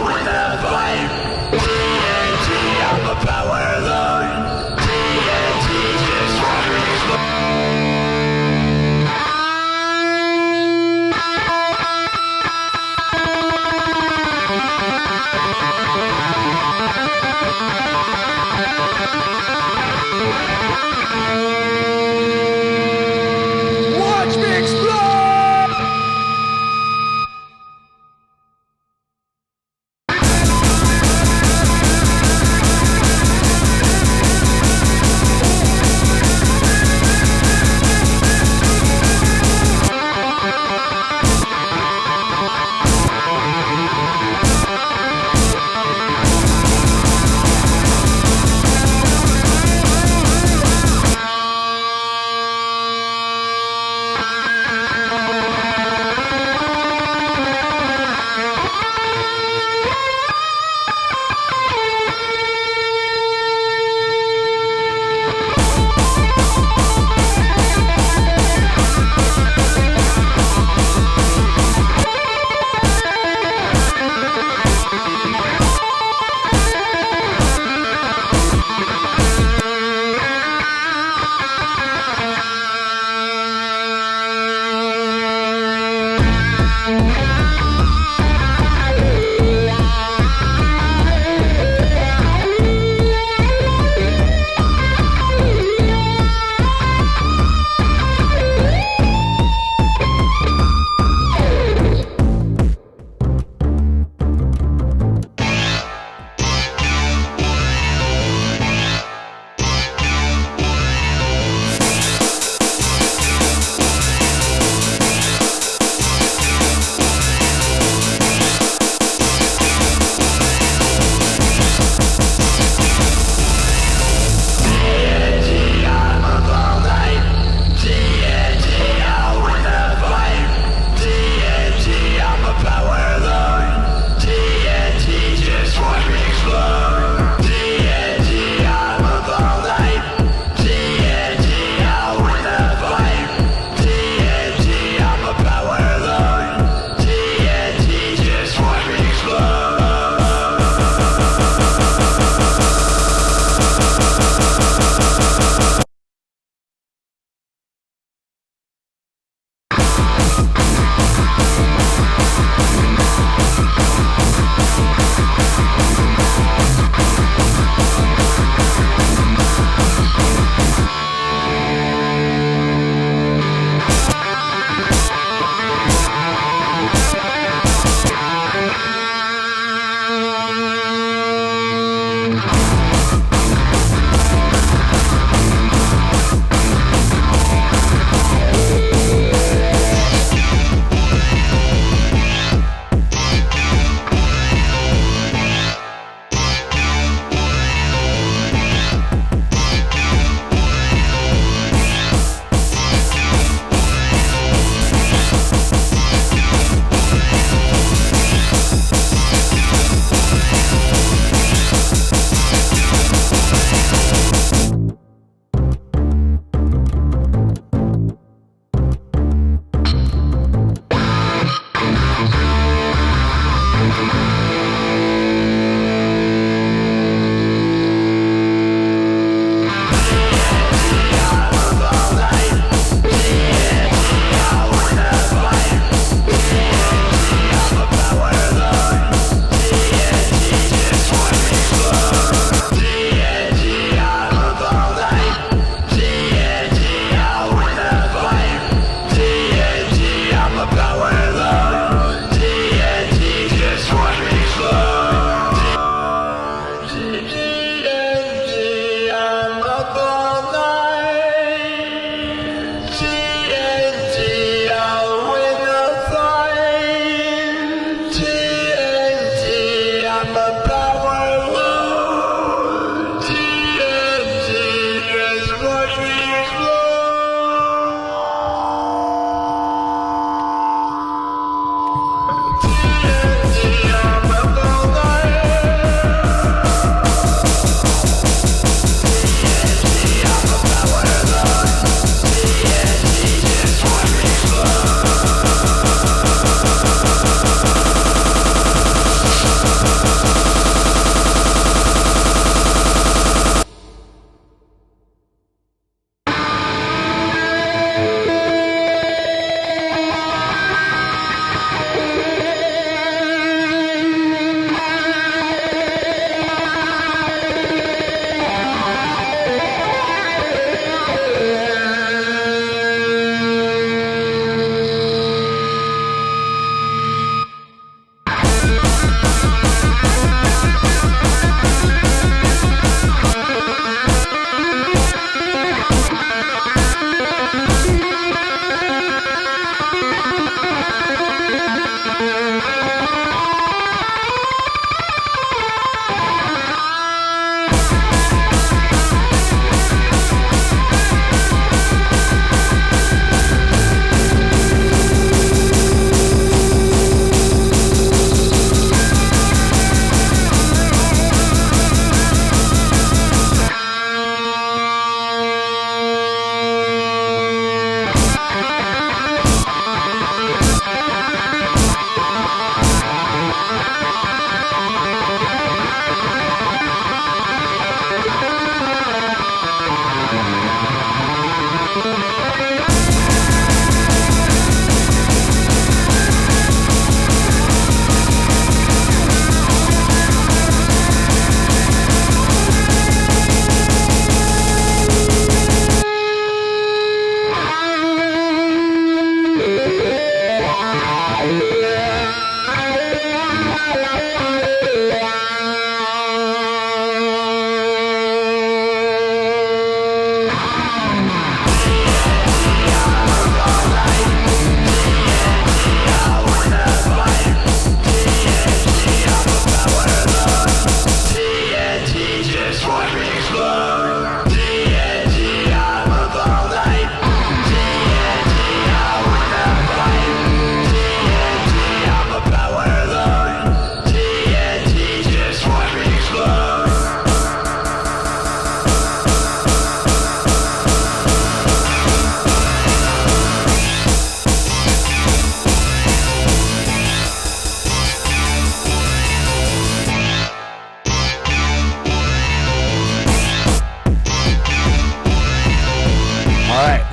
with the fight.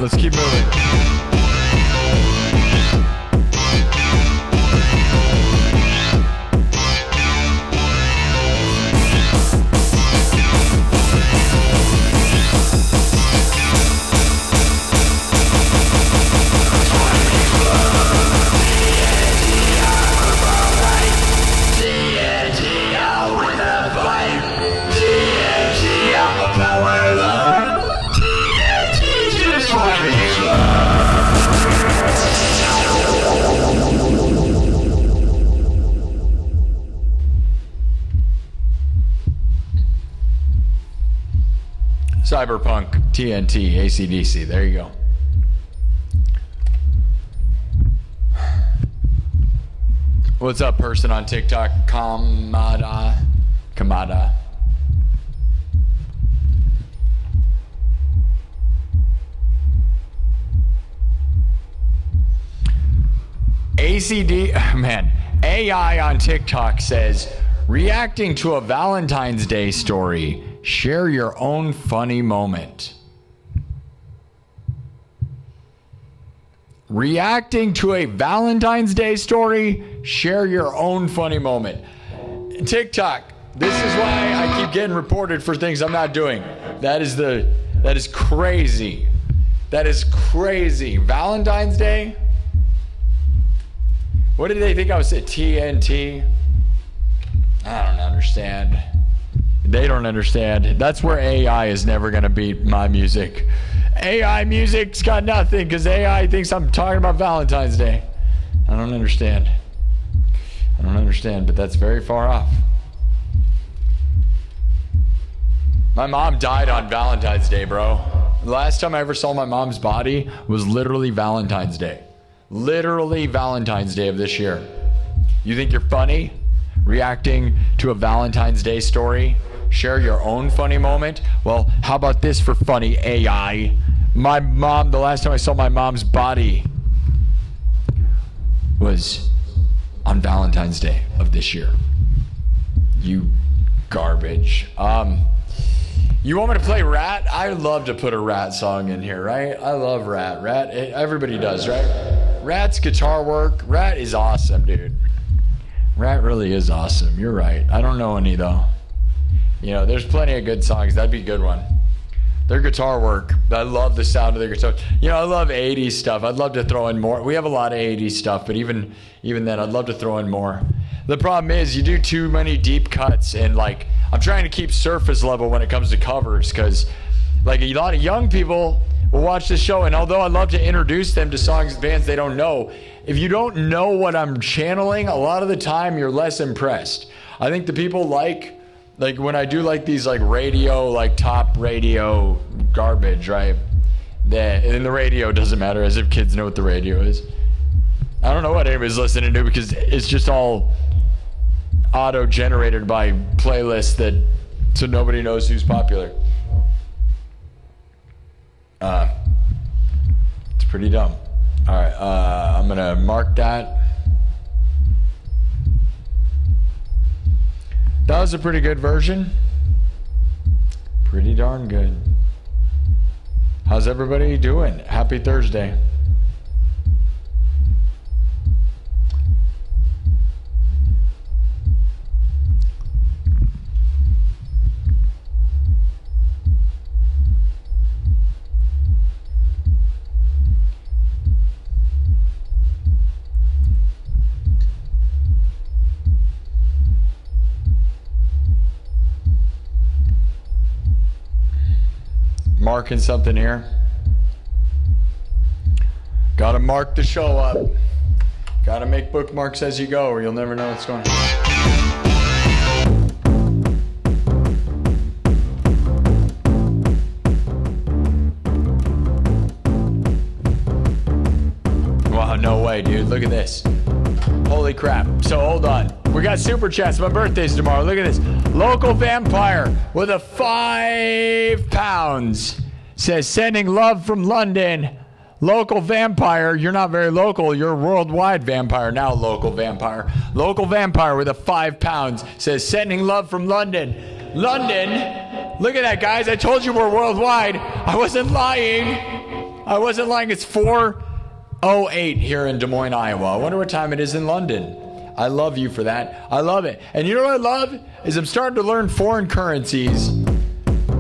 Let's keep moving. Cyberpunk, TNT, AC/DC. There you go. What's up, person on TikTok? Kamada. Man, AI on TikTok says, reacting to a Valentine's Day story, share your own funny moment. Reacting to a Valentine's Day story, share your own funny moment. TikTok, this is why I keep getting reported for things I'm not doing. That is crazy. That is crazy. Valentine's Day? What did they think I was at? TNT? I don't understand. They don't understand. That's where AI is never going to beat my music. AI music's got nothing because AI thinks I'm talking about Valentine's Day. I don't understand. But that's very far off. My mom died on Valentine's Day, bro. The last time I ever saw my mom's body was literally Valentine's Day. Literally Valentine's Day of this year. You think you're funny? Reacting to a Valentine's Day story? Share your own funny moment? Well, how about this for funny AI? My mom, the last time I saw my mom's body was on Valentine's Day of this year. You garbage. You want me to play Rat? I love to put a Rat song in here, right? I love Rat. Everybody does, right? Rat's guitar work. Rat is awesome, dude. Rat really is awesome. You're right. I don't know any, though. You know, there's plenty of good songs. That'd be a good one. Their guitar work. I love the sound of their guitar. You know, I love 80s stuff. I'd love to throw in more. We have a lot of 80s stuff, but even then, I'd love to throw in more. The problem is you do too many deep cuts, and, like, I'm trying to keep surface level when it comes to covers because, like, a lot of young people will watch this show, and although I love to introduce them to songs and bands they don't know, if you don't know what I'm channeling, a lot of the time you're less impressed. I think the people like when I do like these like radio, like top radio garbage, right? And the radio doesn't matter, as if kids know what the radio is. I don't know what anybody's listening to because it's just all auto-generated by playlists so nobody knows who's popular. It's pretty dumb. All right, I'm gonna mark that. That was a pretty good version. Pretty darn good. How's everybody doing? Happy Thursday. Marking something here. Gotta mark the show up. Gotta make bookmarks as you go or you'll never know what's going on. Wow, no way, dude. Look at this. Holy crap. So hold on. We got super chats. My birthday's tomorrow. Look at this. Local vampire with a 5 pounds says sending love from London. Local vampire. You're not very local. You're a worldwide vampire. Now local vampire. Local vampire with a 5 pounds says sending love from London. London. Look at that, guys. I told you we're worldwide. I wasn't lying. I wasn't lying. It's 4:08 here in Des Moines, Iowa. I wonder what time it is in London. I love you for that. I love it. And you know what I love? Is I'm starting to learn foreign currencies.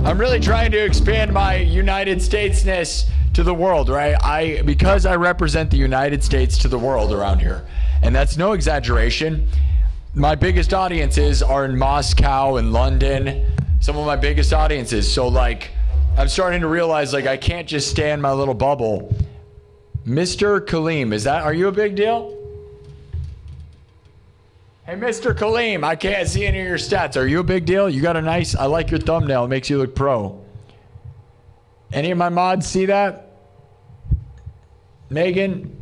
I'm really trying to expand my United States-ness to the world, right? Because I represent the United States to the world around here. And that's no exaggeration. My biggest audiences are in Moscow and London. Some of my biggest audiences. So, like, I'm starting to realize, like, I can't just stay in my little bubble. Mr. Kaleem, are you a big deal? Hey, Mr. Kaleem, I can't see any of your stats. Are you a big deal? You got I like your thumbnail. It makes you look pro. Any of my mods see that? Megan?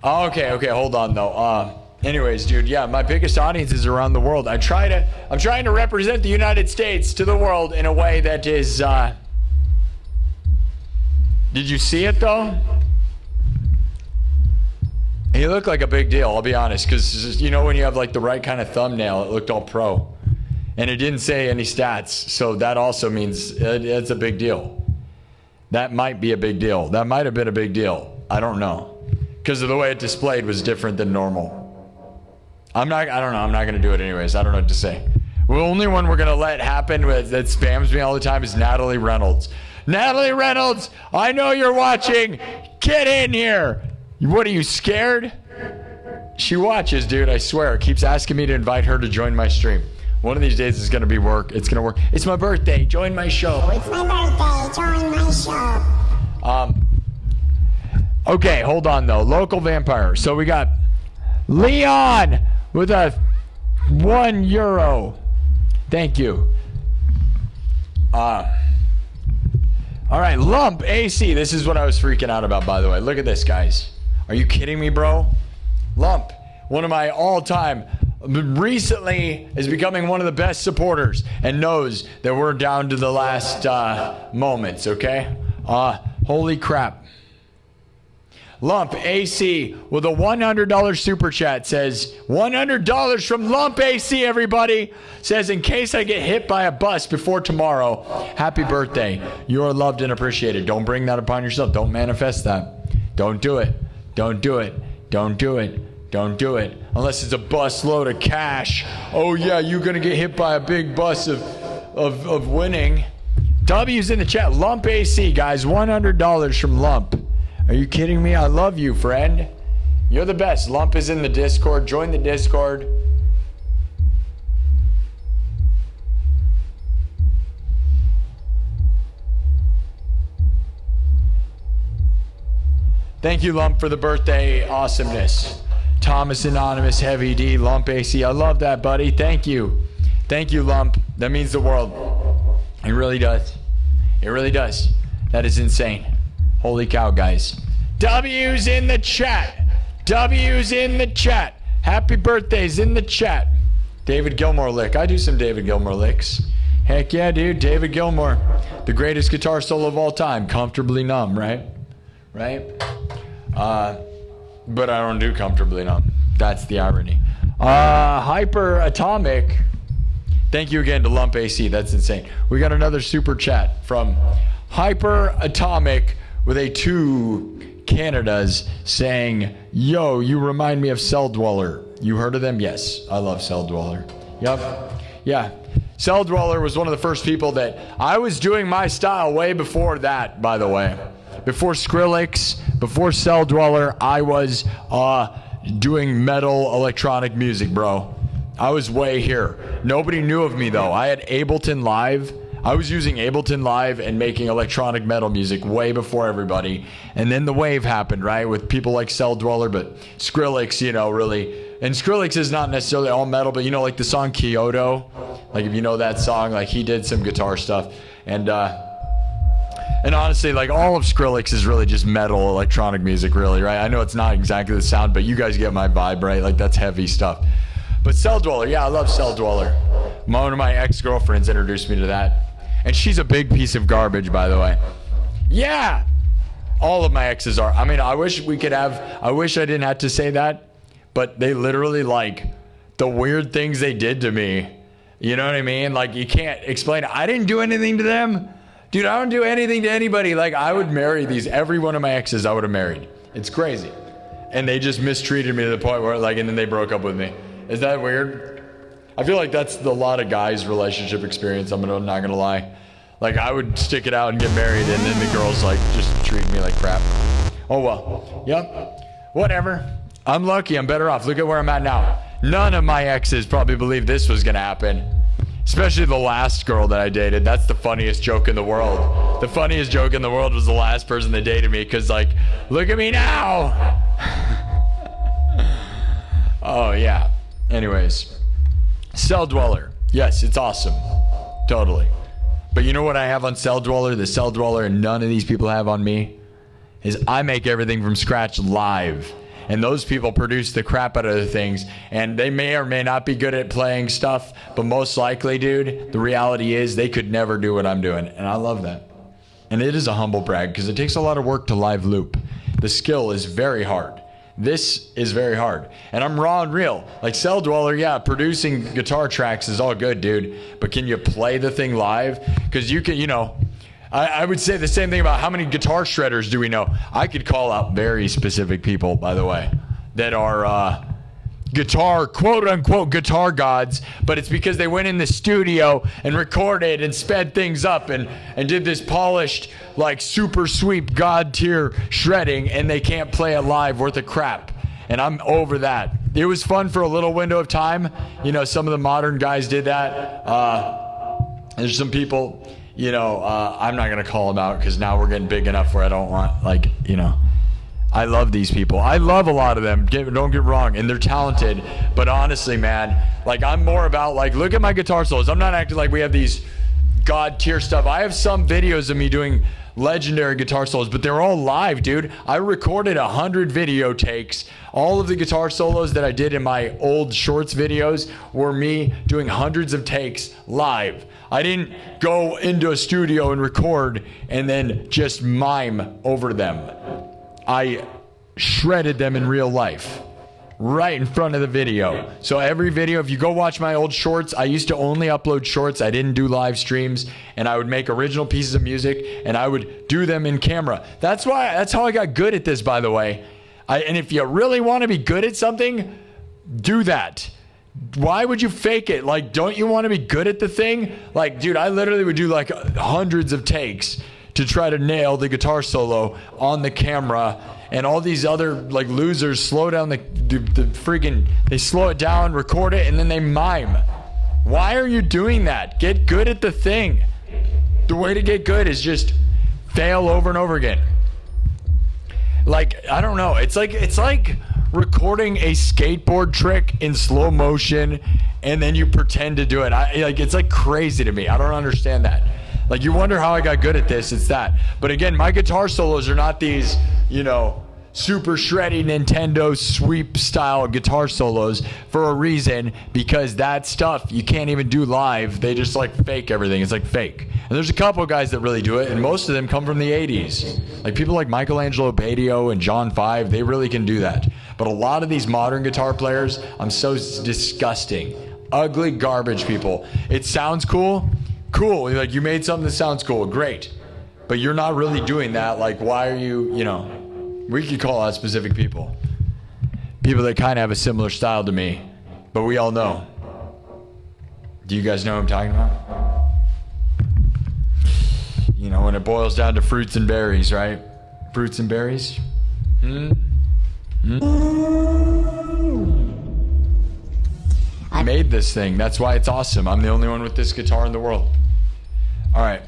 Oh, okay, hold on though. Anyways, dude, yeah, my biggest audience is around the world. I'm trying to represent the United States to the world in a way that is, did you see it though? He looked like a big deal, I'll be honest, because you know when you have like the right kind of thumbnail, it looked all pro. And it didn't say any stats, so that also means it's a big deal. That might be a big deal. That might have been a big deal. I don't know. Because of the way it displayed was different than normal. I don't know, I'm not going to do it anyways. I don't know what to say. The only one we're going to let happen that spams me all the time is Natalie Reynolds. Natalie Reynolds, I know you're watching. Get in here. What, are you scared? She watches, dude, I swear. Keeps asking me to invite her to join my stream. One of these days it's going to be work. It's going to work. It's my birthday. Join my show. It's my birthday. Join my show. Okay, hold on, though. Local vampire. So we got Leon with a €1. Thank you. All right, Lump AC. This is what I was freaking out about, by the way. Look at this, guys. Are you kidding me, bro? Lump, one of my all-time, recently is becoming one of the best supporters and knows that we're down to the last moments, okay? Holy crap. Lump AC with a $100 super chat says, $100 from Lump AC, everybody. Says, in case I get hit by a bus before tomorrow, happy birthday. You are loved and appreciated. Don't bring that upon yourself. Don't manifest that. Don't do it. Don't do it. Don't do it. Don't do it. Unless it's a bus load of cash. Oh yeah, you're going to get hit by a big bus of winning. W's in the chat. Lump AC, guys. $100 from Lump. Are you kidding me? I love you, friend. You're the best. Lump is in the Discord. Join the Discord. Thank you, Lump, for the birthday awesomeness. Thomas Anonymous, Heavy D, Lump AC. I love that, buddy. Thank you. Thank you, Lump. That means the world. It really does. It really does. That is insane. Holy cow, guys. W's in the chat. W's in the chat. Happy birthdays in the chat. David Gilmour lick. I do some David Gilmour licks. Heck yeah, dude. David Gilmour. The greatest guitar solo of all time. Comfortably Numb, right? Right? But I don't do Comfortably Numb. That's the irony. Hyper Atomic. Thank you again to Lump AC. That's insane. We got another super chat from Hyper Atomic with a 2 Canadas saying, yo, you remind me of Cell Dweller. You heard of them? Yes. I love Cell Dweller. Yep. Yeah. Cell Dweller was one of the first people that I was doing my style way before that, by the way. Before Skrillex, before Cell Dweller, I was doing metal electronic music, bro. I was way here. Nobody knew of me, though. I had Ableton Live. I was using Ableton Live and making electronic metal music way before everybody. And then the wave happened, right? With people like Cell Dweller, but Skrillex, you know, really. And Skrillex is not necessarily all metal, but you know, like the song Kyoto. Like if you know that song, like he did some guitar stuff. And honestly, like all of Skrillex is really just metal electronic music, really, right? I know it's not exactly the sound, but you guys get my vibe, right? Like that's heavy stuff. But Cell Dweller, yeah, I love Cell Dweller. One of my ex-girlfriends introduced me to that. And she's a big piece of garbage, by the way. Yeah! All of my exes are. I mean, I wish I didn't have to say that, but they literally, like, the weird things they did to me. You know what I mean? Like, you can't explain it. I didn't do anything to them. Dude, I don't do anything to anybody. Like, I would marry every one of my exes I would have married. It's crazy. And they just mistreated me to the point where, like, and then they broke up with me. Is that weird? I feel like that's a lot of guys' relationship experience. I'm not gonna lie. Like, I would stick it out and get married, and then the girls, like, just treat me like crap. Oh, well. Yep. Whatever. I'm lucky. I'm better off. Look at where I'm at now. None of my exes probably believed this was gonna happen. Especially the last girl that I dated. That's the funniest joke in the world. The funniest joke in the world was the last person that dated me, because, like, look at me now. Oh, yeah. Anyways. Cell Dweller. Yes, it's awesome. Totally. But you know what I have on Cell Dweller? The Cell Dweller and none of these people have on me? Is I make everything from scratch live. And those people produce the crap out of the things. And they may or may not be good at playing stuff. But most likely, dude, the reality is they could never do what I'm doing. And I love that. And it is a humble brag because it takes a lot of work to live loop. The skill is very hard. This is very hard. And I'm raw and real. Like Cell Dweller, yeah, producing guitar tracks is all good, dude. But can you play the thing live? Because you can, I would say the same thing about how many guitar shredders do we know. I could call out very specific people, by the way, that are guitar, quote unquote, guitar gods, but it's because they went in the studio and recorded and sped things up and did this polished, like, super sweep god tier shredding, and they can't play it live worth of crap. And I'm over that. It was fun for a little window of time. Some of the modern guys did that. There's some people, I'm not going to call them out because now we're getting big enough where I don't want, I love these people. I love a lot of them. Don't get wrong. And they're talented. But honestly, man, I'm more about, look at my guitar solos. I'm not acting like we have these god tier stuff. I have some videos of me doing legendary guitar solos, but they're all live, dude. I recorded 100 video takes. All of the guitar solos that I did in my old shorts videos were me doing hundreds of takes live. I didn't go into a studio and record and then just mime over them. I shredded them in real life right in front of the video. So every video, if you go watch my old shorts, I used to only upload shorts. I didn't do live streams, and I would make original pieces of music and I would do them in camera. That's how I got good at this, by the way. And if you really want to be good at something, do that. Why would you fake it? Don't you want to be good at the thing? Dude, I literally would do hundreds of takes to try to nail the guitar solo on the camera, and all these other losers slow down the freaking, they slow it down, record it, and then they mime. Why are you doing that? Get good at the thing. The way to get good is just fail over and over again. I don't know. It's like recording a skateboard trick in slow motion and then you pretend to do it. It's crazy to me. I don't understand that. You wonder how I got good at this. It's that. But again, my guitar solos are not these, super shreddy Nintendo sweep style guitar solos for a reason, because that stuff you can't even do live. They just fake everything. It's fake. And there's a couple of guys that really do it, and most of them come from the 80s. People like Michelangelo Badio and John 5, they really can do that. But a lot of these modern guitar players, I'm so disgusting. Ugly garbage people. It sounds cool. Cool, you made something that sounds cool, great, but you're not really doing that. Why are you, we could call out specific people that kind of have a similar style to me, but we all know. Do you guys know what I'm talking about? When it boils down to fruits and berries, right? Fruits and berries. I made this thing. That's why it's awesome. I'm the only one with this guitar in the world. All right.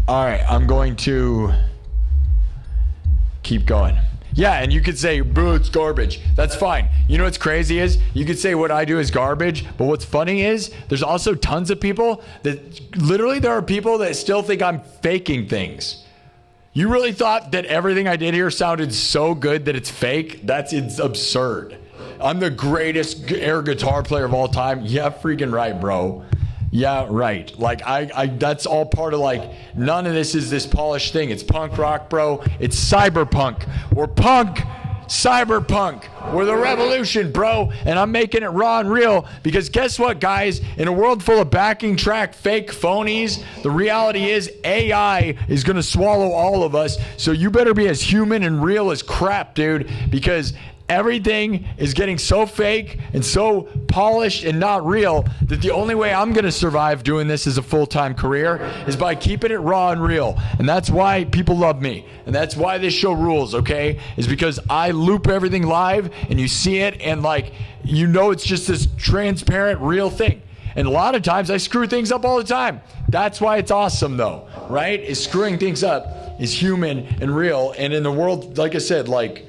All right, I'm going to keep going. Yeah, and you could say, bro, it's garbage. That's fine. You know what's crazy is, you could say what I do is garbage, but what's funny is, there's also tons of people that, literally there are people that still think I'm faking things. You really thought that everything I did here sounded so good that it's fake? It's absurd. I'm the greatest air guitar player of all time. Yeah, freaking right, bro. Yeah, right. That's all part of none of this is this polished thing. It's punk rock, bro. It's cyberpunk. We're punk. cyberpunk. We're the revolution, bro. And I'm making it raw and real because guess what, guys? In a world full of backing track fake phonies, the reality is AI is going to swallow all of us. So you better be as human and real as crap, dude, because everything is getting so fake and so polished and not real that the only way I'm going to survive doing this as a full-time career is by keeping it raw and real. And that's why people love me. And that's why this show rules, okay? Is because I loop everything live and you see it and like, you know, it's just this transparent, real thing. And a lot of times I screw things up all the time. That's why it's awesome though, right? Is screwing things up is human and real. And in the world, like I said, like,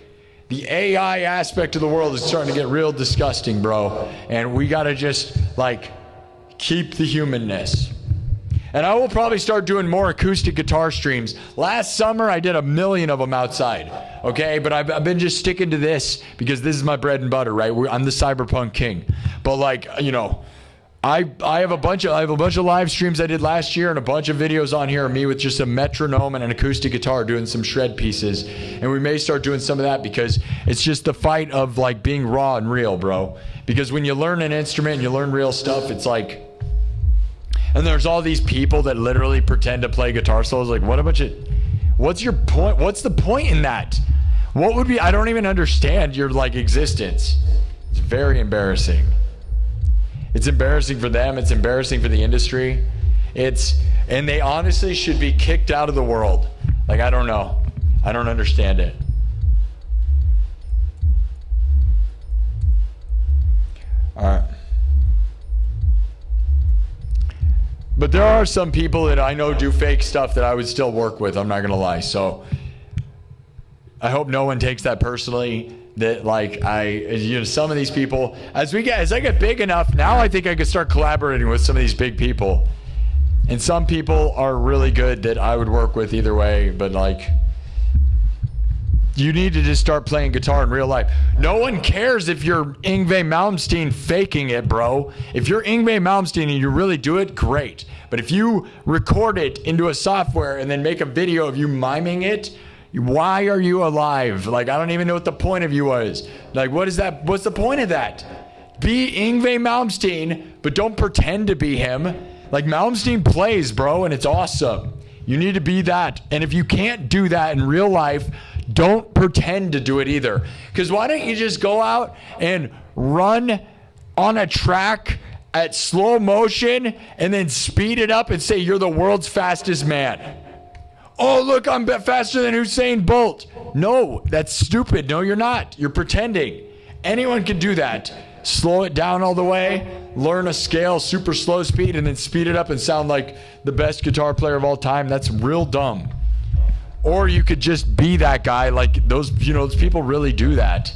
the AI aspect of the world is starting to get real disgusting, bro. And we got to just, like, keep the humanness. And I will probably start doing more acoustic guitar streams. Last summer, I did 1 million of them outside, okay? But I've been just sticking to this because this is my bread and butter, right? I'm the cyberpunk king. But, like, you know, I have a bunch of live streams I did last year and a bunch of videos on here of me with just a metronome and an acoustic guitar doing some shred pieces. And we may start doing some of that because it's just the fight of like being raw and real, bro. Because when you learn an instrument and you learn real stuff, it's like, and there's all these people that literally pretend to play guitar solos. Like, what's your point? What's the point in that? What would be, I don't even understand your like existence. It's very embarrassing. It's embarrassing for them. It's embarrassing for the industry. And they honestly should be kicked out of the world. Like, I don't know. I don't understand it. All right. But there are some people that I know do fake stuff that I would still work with. I'm not going to lie. So I hope no one takes that personally. That like some of these people, as I get big enough, now I think I could start collaborating with some of these big people. And some people are really good that I would work with either way, but like, you need to just start playing guitar in real life. No one cares if you're Yngwie Malmsteen faking it, bro. If you're Yngwie Malmsteen and you really do it, great. But if you record it into a software and then make a video of you miming it, why are you alive? Like, I don't even know what the point of you was. Like, what's the point of that? Be Yngwie Malmsteen, but don't pretend to be him. Like, Malmsteen plays, bro, and it's awesome. You need to be that. And if you can't do that in real life, don't pretend to do it either. Because why don't you just go out and run on a track at slow motion and then speed it up and say you're the world's fastest man? Oh, look, I'm faster than Usain Bolt. No, that's stupid. No, you're not. You're pretending. Anyone can do that. Slow it down all the way, learn a scale, super slow speed, and then speed it up and sound like the best guitar player of all time. That's real dumb. Or you could just be that guy. Like those people really do that.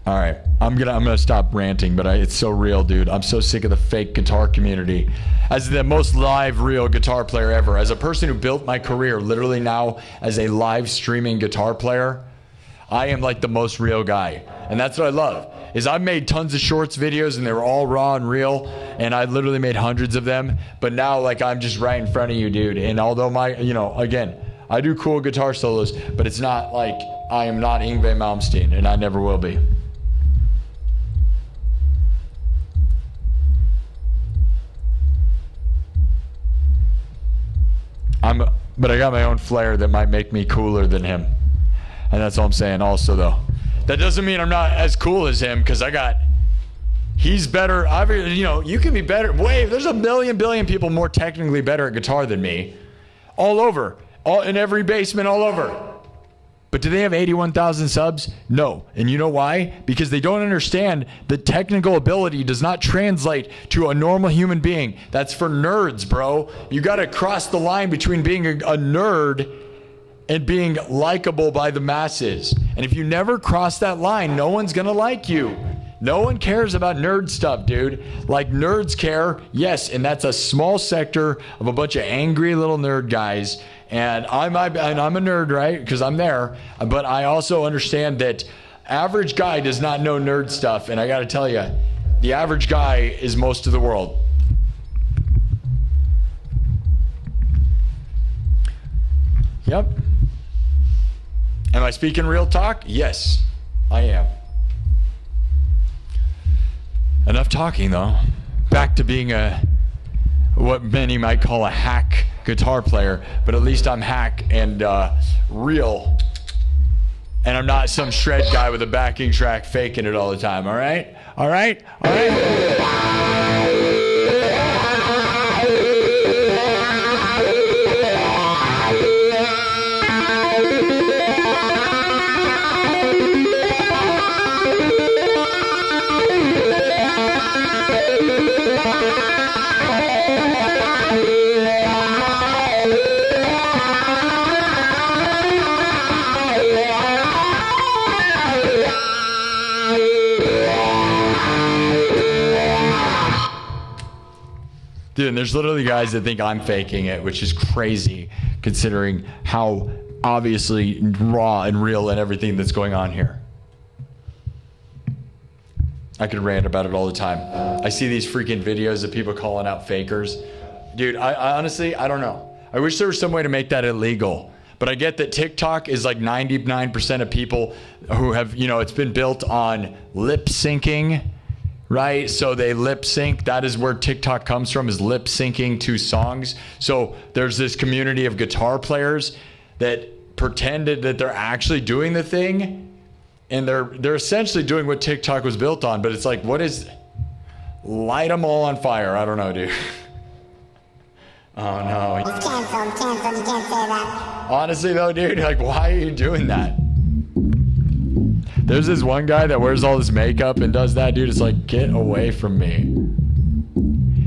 All right, I'm gonna stop ranting, but it's so real, dude. I'm so sick of the fake guitar community. As the most live, real guitar player ever, as a person who built my career literally now as a live streaming guitar player, I am like the most real guy, and that's what I love. Is I've made tons of shorts videos, and they were all raw and real, and I literally made hundreds of them. But now, like, I'm just right in front of you, dude. And although again, I do cool guitar solos, but it's not like I am not Yngwie Malmsteen, and I never will be. But I got my own flair that might make me cooler than him. And that's all I'm saying also, though. That doesn't mean I'm not as cool as him, because he's better. You can be better. There's a billion people more technically better at guitar than me. All over. In every basement, all over. But do they have 81,000 subs? No. And you know why? Because they don't understand that technical ability does not translate to a normal human being. That's for nerds, bro. You got to cross the line between being a nerd and being likable by the masses. And if you never cross that line, no one's going to like you. No one cares about nerd stuff, dude. Like, nerds care, yes, and that's a small sector of a bunch of angry little nerd guys. And I'm a nerd, right? Because I'm there. But I also understand that average guy does not know nerd stuff. And I got to tell you, the average guy is most of the world. Yep. Am I speaking real talk? Yes, I am. Enough talking, though. Back to being what many might call a hack guitar player, but at least I'm hack and real. And I'm not some shred guy with a backing track faking it all the time, all right? All right? All right? Dude, and there's literally guys that think I'm faking it, which is crazy considering how obviously raw and real and everything that's going on here. I could rant about it all the time. I see these freaking videos of people calling out fakers. Dude, I honestly, I don't know. I wish there was some way to make that illegal. But I get that TikTok is like 99% of people who have, it's been built on lip syncing. Right? So they lip sync. That is where TikTok comes from, is lip syncing to songs. So there's this community of guitar players that pretended that they're actually doing the thing. And they're essentially doing what TikTok was built on. But it's like, what is... Light them all on fire. I don't know, dude. Oh, no. It's canceled. You can't say that. Honestly, though, dude, like, why are you doing that? There's this one guy that wears all this makeup and does that, dude. It's like, get away from me.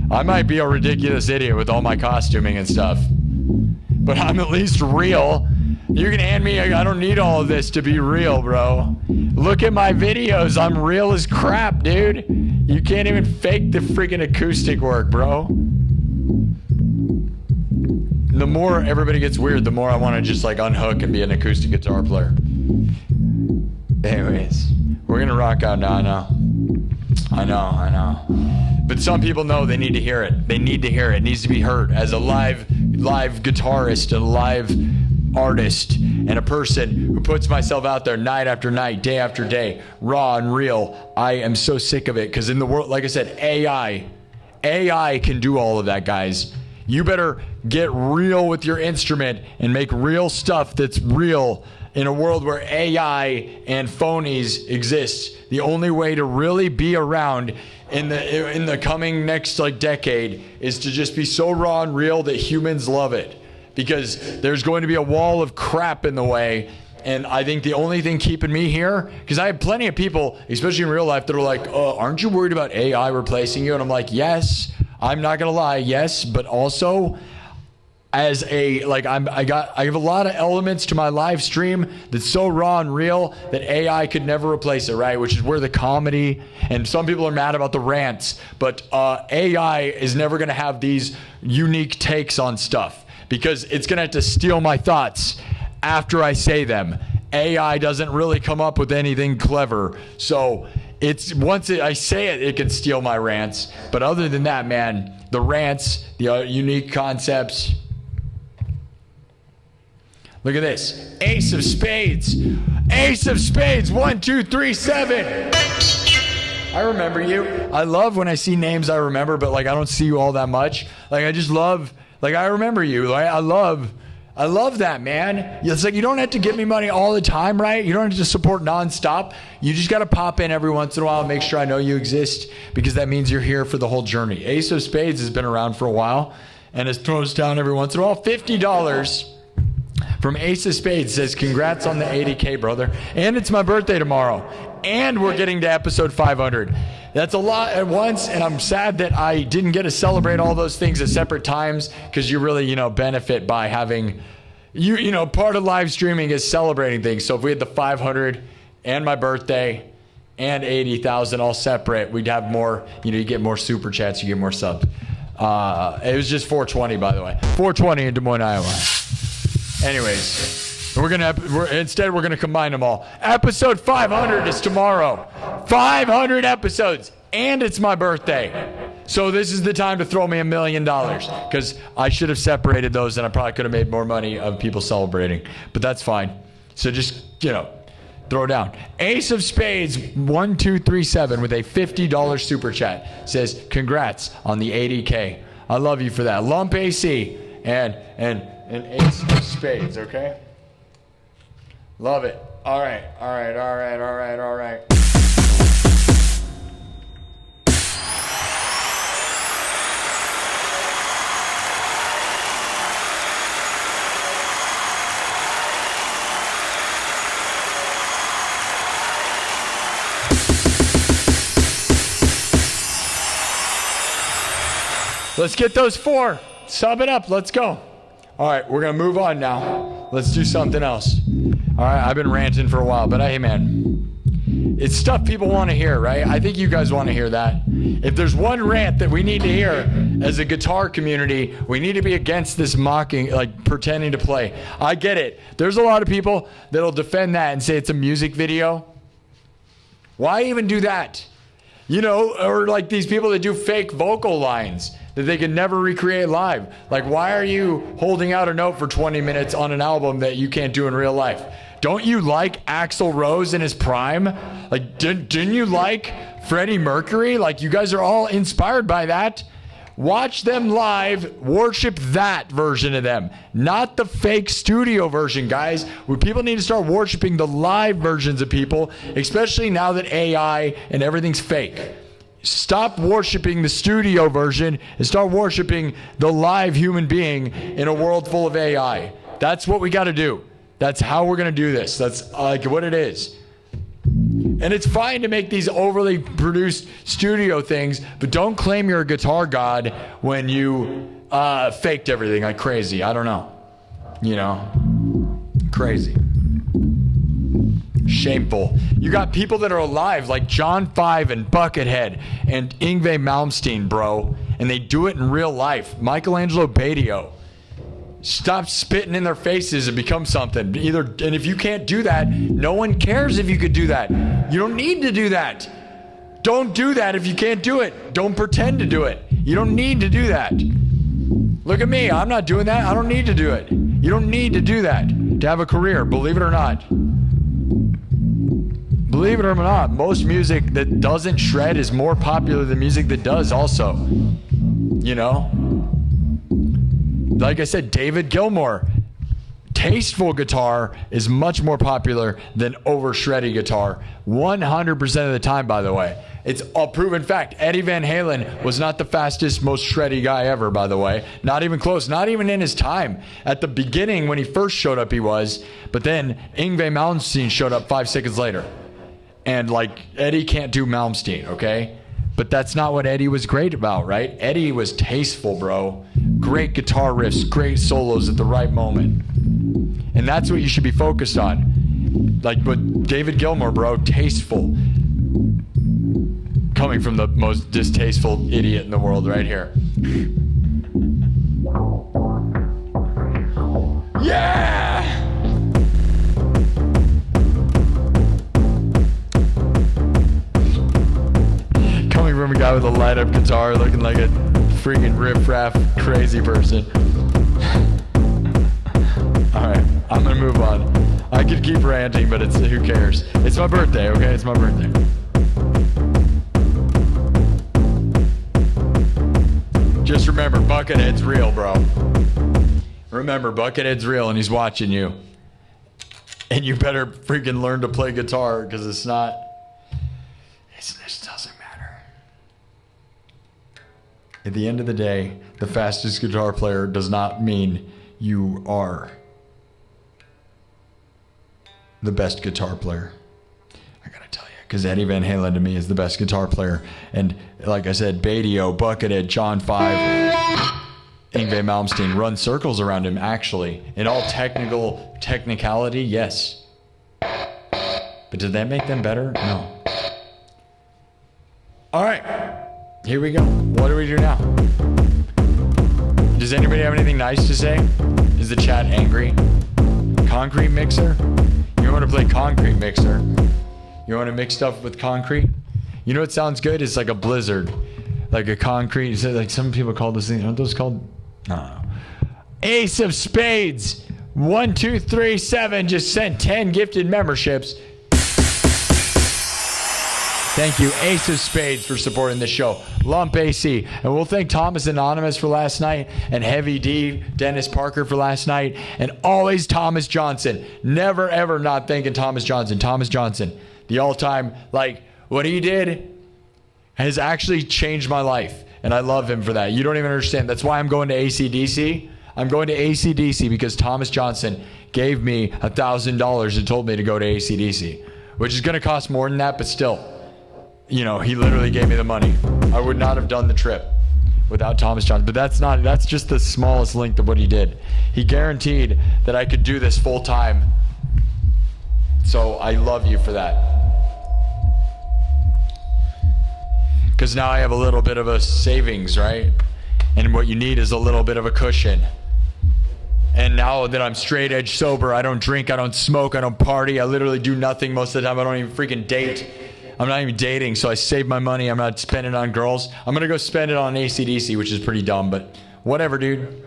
I might be a ridiculous idiot with all my costuming and stuff, but I'm at least real. You can hand me, I don't need all of this to be real, bro. Look at my videos. I'm real as crap, dude. You can't even fake the freaking acoustic work, bro. The more everybody gets weird, the more I want to just like unhook and be an acoustic guitar player. Anyways, we're gonna rock out now. I know. But some people know they need to hear it. They need to hear it. It needs to be heard. As a live guitarist, a live artist, and a person who puts myself out there night after night, day after day, raw and real, I am so sick of it. Because in the world, like I said, AI can do all of that, guys. You better get real with your instrument and make real stuff that's real. In a world where AI and phonies exist, the only way to really be around in the coming next decade is to just be so raw and real that humans love it. Because there's going to be a wall of crap in the way. And I think the only thing keeping me here, because I have plenty of people, especially in real life, that are like, aren't you worried about AI replacing you? And I'm like, yes, I'm not going to lie, yes, but also... as a I have a lot of elements to my live stream that's so raw and real that AI could never replace it, right? Which is where the comedy, and some people are mad about the rants, but AI is never going to have these unique takes on stuff because it's going to have to steal my thoughts after I say them. AI doesn't really come up with anything clever, so it's I say it, it can steal my rants. But other than that, man, the rants, the unique concepts. Look at this. Ace of spades. Ace of spades. 1, 2, 3, 7. I remember you. I love when I see names I remember, but I don't see you all that much. I just love, I remember you. I love that, man. It's like you don't have to give me money all the time, right? You don't have to support nonstop. You just got to pop in every once in a while and make sure I know you exist because that means you're here for the whole journey. Ace of spades has been around for a while and it throws down every once in a while. $50. From Ace of Spades says, congrats on the 80K, brother. And it's my birthday tomorrow. And we're getting to episode 500. That's a lot at once, and I'm sad that I didn't get to celebrate all those things at separate times because you really, benefit by having, part of live streaming is celebrating things. So if we had the 500 and my birthday and 80,000 all separate, we'd have more, you get more super chats, you get more subs. It was just 420, by the way. 420 in Des Moines, Iowa. Anyways, we're gonna combine them all. Episode 500 is tomorrow. 500 episodes, and it's my birthday. So this is the time to throw me $1 million because I should have separated those, and I probably could have made more money of people celebrating. But that's fine. So just, throw down. Ace of Spades 1237 with a $50 super chat says, congrats on the 80K. I love you for that. Lump AC and Ace of Spades, okay? Love it. All right. Let's get those 4. Sub it up. Let's go. All right, we're going to move on now. Let's do something else. All right, I've been ranting for a while, but hey, man, it's stuff people want to hear, right? I think you guys want to hear that. If there's one rant that we need to hear as a guitar community, we need to be against this mocking, like pretending to play. I get it. There's a lot of people that'll defend that and say it's a music video. Why even do that? Or like these people that do fake vocal lines that they can never recreate live. Like, why are you holding out a note for 20 minutes on an album that you can't do in real life? Don't you like Axl Rose in his prime? Like, didn't you like Freddie Mercury? Like, you guys are all inspired by that. Watch them live, worship that version of them, not the fake studio version, guys. People need to start worshiping the live versions of people, especially now that AI and everything's fake. Stop worshiping the studio version and start worshiping the live human being in a world full of AI. That's what we got to do. That's how we're going to do this. That's like what it is. And it's fine to make these overly produced studio things, but don't claim you're a guitar god when you faked everything like crazy. I don't know. Crazy. Shameful. You got people that are alive like John 5 and Buckethead and Yngwie Malmsteen, bro. And they do it in real life. Michelangelo Badio. Stop spitting in their faces and become something. And if you can't do that, no one cares if you could do that. You don't need to do that. Don't do that if you can't do it. Don't pretend to do it. You don't need to do that. Look at me. I'm not doing that. I don't need to do it. You don't need to do that to have a career, believe it or not. Believe it or not, most music that doesn't shred is more popular than music that does also. Like I said, David Gilmour, tasteful guitar is much more popular than over shreddy guitar. 100% of the time, by the way. It's a proven fact. Eddie Van Halen was not the fastest, most shreddy guy ever, by the way. Not even close. Not even in his time. At the beginning, when he first showed up, he was. But then Yngwie Malmsteen showed up 5 seconds later. And like, Eddie can't do Malmsteen, okay? But that's not what Eddie was great about, right? Eddie was tasteful, bro. Great guitar riffs, great solos at the right moment. And that's what you should be focused on. Like with David Gilmour, bro, tasteful. Coming from the most distasteful idiot in the world right here. Yeah! Coming from a guy with a light-up guitar looking like a freaking riff-raff crazy person. Alright, I'm gonna move on. I could keep ranting, but who cares? It's my birthday, okay? It's my birthday. Just remember, Buckethead's real, bro. Remember, Buckethead's real and he's watching you. And you better freaking learn to play guitar, because this doesn't matter. At the end of the day, the fastest guitar player does not mean you are the best guitar player. I gotta tell you, because Eddie Van Halen to me is the best guitar player. And like I said, Badio, Buckethead, John 5, Yngwie Malmsteen run circles around him, actually. In all technicality, yes. But did that make them better? No. All right, here we go. What do we do now? Does anybody have anything nice to say? Is the chat angry? Concrete mixer? You want to play concrete mixer? You want to mix stuff with concrete? You know what sounds good? It's like a blizzard. Like a concrete, like some people call this thing, aren't those called? I don't know. Ace of Spades 1237 just sent 10 gifted memberships. Thank you, Ace of Spades, for supporting the show. Lump AC. And we'll thank Thomas Anonymous for last night, and Heavy D, Dennis Parker for last night, and always Thomas Johnson. Never, ever not thanking Thomas Johnson. Thomas Johnson, the all-time, like, what he did has actually changed my life. And I love him for that. You don't even understand. That's why I'm going to AC/DC. I'm going to AC/DC because Thomas Johnson gave me $1,000 and told me to go to AC/DC, which is going to cost more than that, but still. You know, he literally gave me the money. I would not have done the trip without Thomas Johnson. But that's just the smallest link of what he did. He guaranteed that I could do this full time. So I love you for that. Because now I have a little bit of a savings, right? And what you need is a little bit of a cushion. And now that I'm straight edge sober, I don't drink, I don't smoke, I don't party. I literally do nothing most of the time. I don't even freaking date. I'm not even dating, so I save my money. I'm not spending it on girls. I'm going to go spend it on AC/DC, which is pretty dumb, but whatever, dude.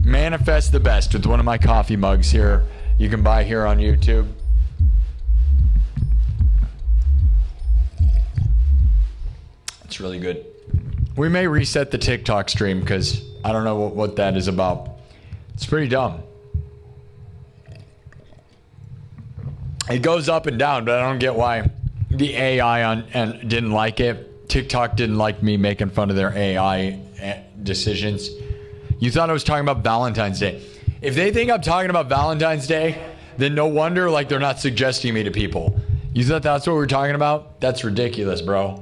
Manifest the best with one of my coffee mugs here. You can buy here on YouTube. It's really good. We may reset the TikTok stream because I don't know what that is about. It's pretty dumb. It goes up and down, but I don't get why the AI didn't like it. TikTok didn't like me making fun of their AI decisions. You thought I was talking about Valentine's Day. If they think I'm talking about Valentine's Day, then no wonder like they're not suggesting me to people. You thought that's what we're talking about? That's ridiculous, bro.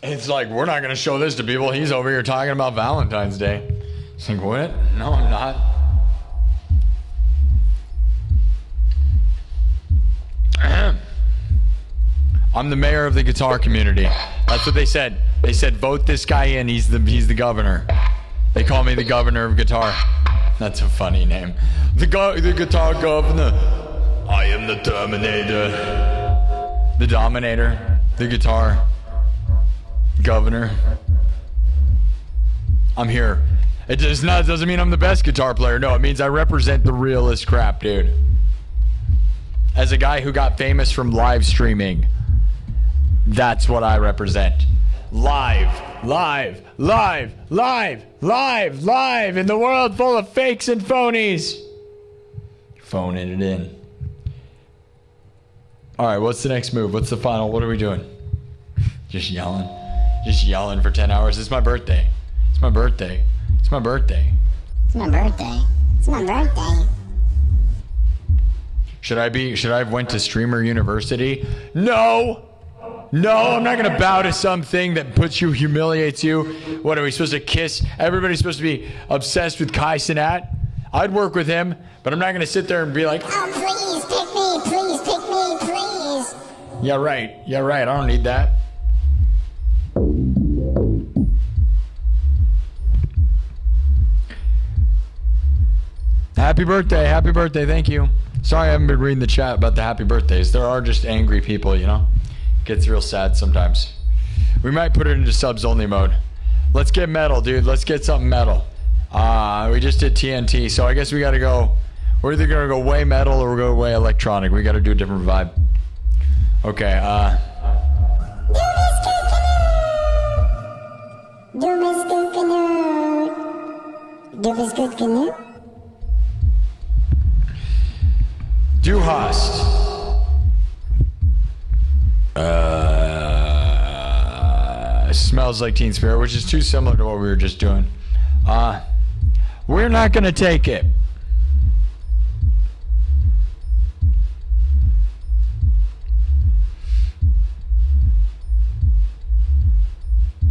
It's like, we're not going to show this to people. He's over here talking about Valentine's Day. It's like, what? No, I'm not. I'm the mayor of the guitar community. That's what they said. They said, vote this guy in. He's the governor. They call me the governor of guitar. That's a funny name. The guitar governor. I am the Terminator. The Dominator. The guitar governor. I'm here. It doesn't mean I'm the best guitar player. No, it means I represent the realest crap, dude. As a guy who got famous from live streaming, that's what I represent. Live in the world full of fakes and phonies. Phoning it in. All right, what's the next move? What's the final? What are we doing? Just yelling for 10 hours. It's my birthday. It's my birthday. It's my birthday. It's my birthday. It's my birthday. Should I have went to Streamer University? No, I'm not gonna bow to something that humiliates you. What are we supposed to kiss? Everybody's supposed to be obsessed with Kai Cenat. I'd work with him, but I'm not gonna sit there and be like, oh, please pick me, please pick me, please. Yeah, right. I don't need that. Happy birthday, thank you. Sorry I haven't been reading the chat about the happy birthdays. There are just angry people, you know? Gets real sad sometimes. We might put it into subs only mode. Let's get metal, dude. Let's get something metal. We just did TNT, so I guess we gotta go. We're either gonna go way metal or we're gonna go way electronic. We gotta do a different vibe. Okay, Du hast. Smells like Teen Spirit, which is too similar to what we were just doing. We're not gonna take it.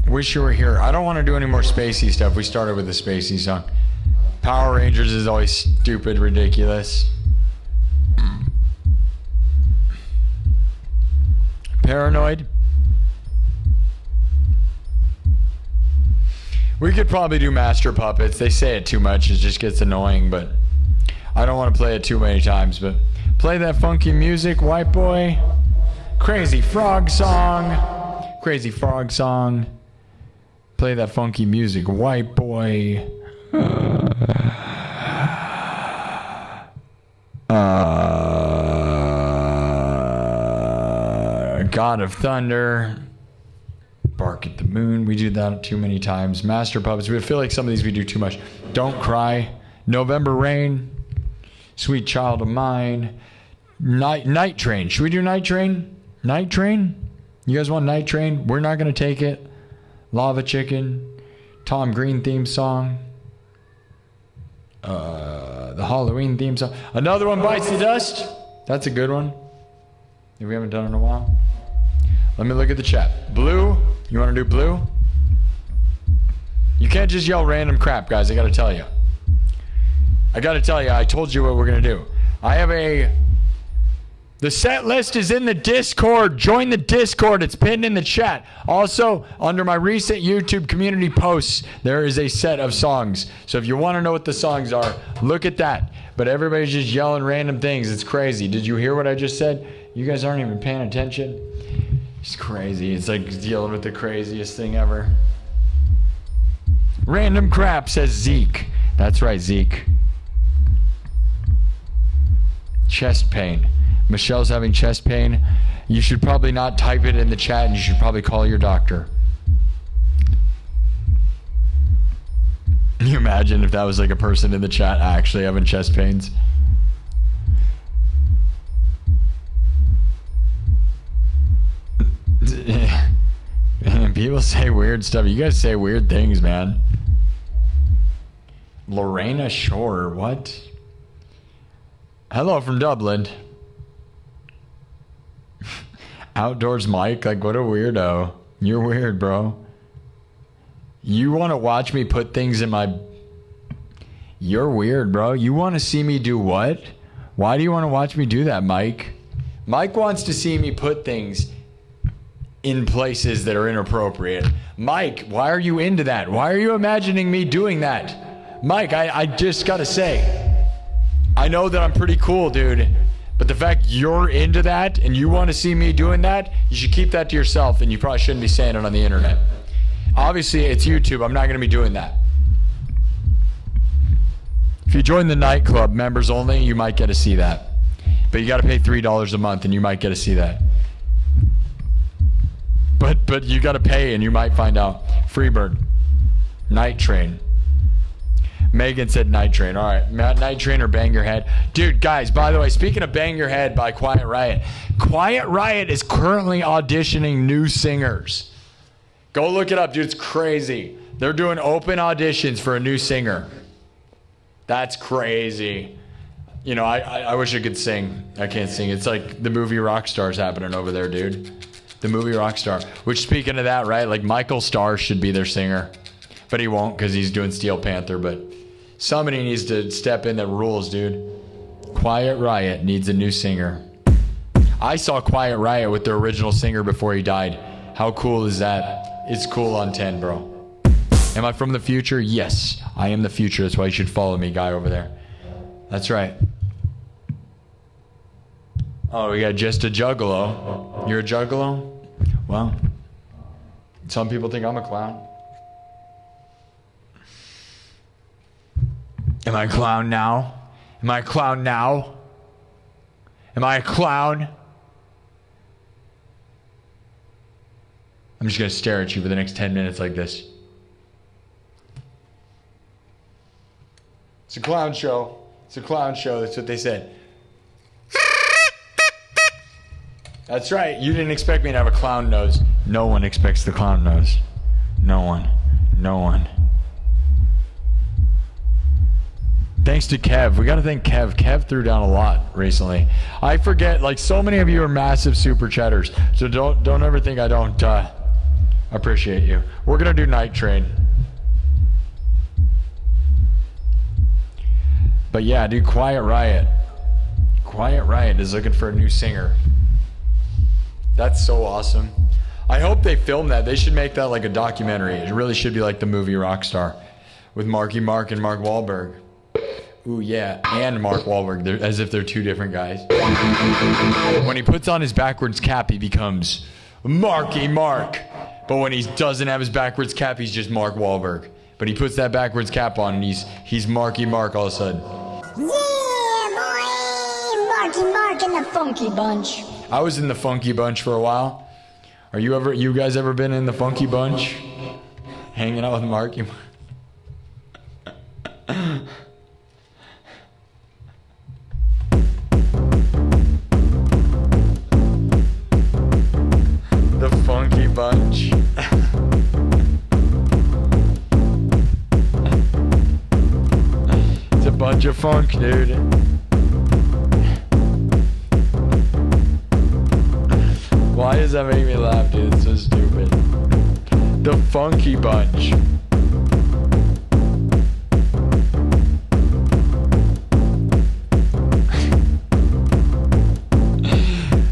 Wish you were here. I don't want to do any more spacey stuff. We started with the spacey song. Power Rangers is always stupid, ridiculous. Paranoid. We could probably do Master Puppets. They say it too much. It just gets annoying, but I don't want to play it too many times. But play that funky music, white boy. Crazy frog song. Crazy frog song. Play that funky music, white boy. God of Thunder. Bark at the Moon. We do that too many times. Master Puppets. We feel like some of these we do too much. Don't Cry. November Rain. Sweet Child of Mine. Night Train. Should we do Night Train? Night Train? You guys want Night Train? We're not going to take it. Lava Chicken. Tom Green theme song. The Halloween theme song. Another one, Bites the Dust. That's a good one. If we haven't done it in a while. Let me look at the chat. Blue. You want to do Blue? You can't just yell random crap, guys. I got to tell you. I told you what we're going to do. The set list is in the Discord. Join the Discord. It's pinned in the chat. Also, under my recent YouTube community posts, there is a set of songs. So if you want to know what the songs are, look at that. But everybody's just yelling random things. It's crazy. Did you hear what I just said? You guys aren't even paying attention. It's crazy. It's like dealing with the craziest thing ever. Random crap, says Zeke. That's right, Zeke. Chest pain. Michelle's having chest pain. You should probably not type it in the chat, and you should probably call your doctor. Can you imagine if that was like a person in the chat actually having chest pains? Man, people say weird stuff. You guys say weird things, man. Lorena Shore, what? Hello from Dublin. Outdoors Mike, like what a weirdo. You're weird, bro. You want to watch me put things in my... You're weird, bro. You want to see me do what? Why do you want to watch me do that, Mike? Mike wants to see me put things in places that are inappropriate. Mike, why are you into that? Why are you imagining me doing that? Mike, I just gotta say, I know that I'm pretty cool, dude. But the fact you're into that and you want to see me doing that, you should keep that to yourself, and you probably shouldn't be saying it on the internet. Obviously, it's YouTube. I'm not going to be doing that. If you join the nightclub, members only, you might get to see that. But you got to pay $3 a month, and you might get to see that. But you got to pay, and you might find out. Freebird. Night Train. Megan said Night Train. All right, Night Train or Bang Your Head. Dude, guys, by the way, speaking of Bang Your Head by Quiet Riot, Quiet Riot is currently auditioning new singers. Go look it up, dude. It's crazy. They're doing open auditions for a new singer. That's crazy. You know, I wish I could sing. I can't sing. It's like the movie Rockstar's happening over there, dude. The movie Rockstar. Which, speaking of that, right, like Michael Starr should be their singer. But he won't because he's doing Steel Panther. But somebody needs to step in that rules, dude. Quiet Riot needs a new singer. I saw Quiet Riot with their original singer before he died. How cool is that? It's cool on 10, bro. Am I from the future? Yes, I am the future. That's why you should follow me, guy over there. That's right. Oh, we got just a juggalo. You're a juggalo? Well, some people think I'm a clown. Am I a clown now? Am I a clown now? Am I a clown? I'm just going to stare at you for the next 10 minutes like this. It's a clown show. It's a clown show. That's what they said. That's right. You didn't expect me to have a clown nose. No one expects the clown nose. No one. No one. Thanks to Kev. We got to thank Kev. Kev threw down a lot recently. I forget, like, so many of you are massive super chatters. So don't ever think I don't appreciate you. We're going to do Night Train. But yeah, dude, Quiet Riot. Quiet Riot is looking for a new singer. That's so awesome. I hope they film that. They should make that like a documentary. It really should be like the movie Rockstar with Marky Mark and Mark Wahlberg. ooh yeah, and Mark Wahlberg, as if they're two different guys. When he puts on his backwards cap, he becomes Marky Mark. But when he doesn't have his backwards cap, he's just Mark Wahlberg. But he puts that backwards cap on, and he's Marky Mark all of a sudden. Yeah, boy! Marky Mark and the Funky Bunch. I was in the Funky Bunch for a while. You guys ever been in the Funky Bunch? Hanging out with Marky Mark? The Funky Bunch. It's a bunch of funk, dude. Why does that make me laugh, dude? It's so stupid. The Funky Bunch.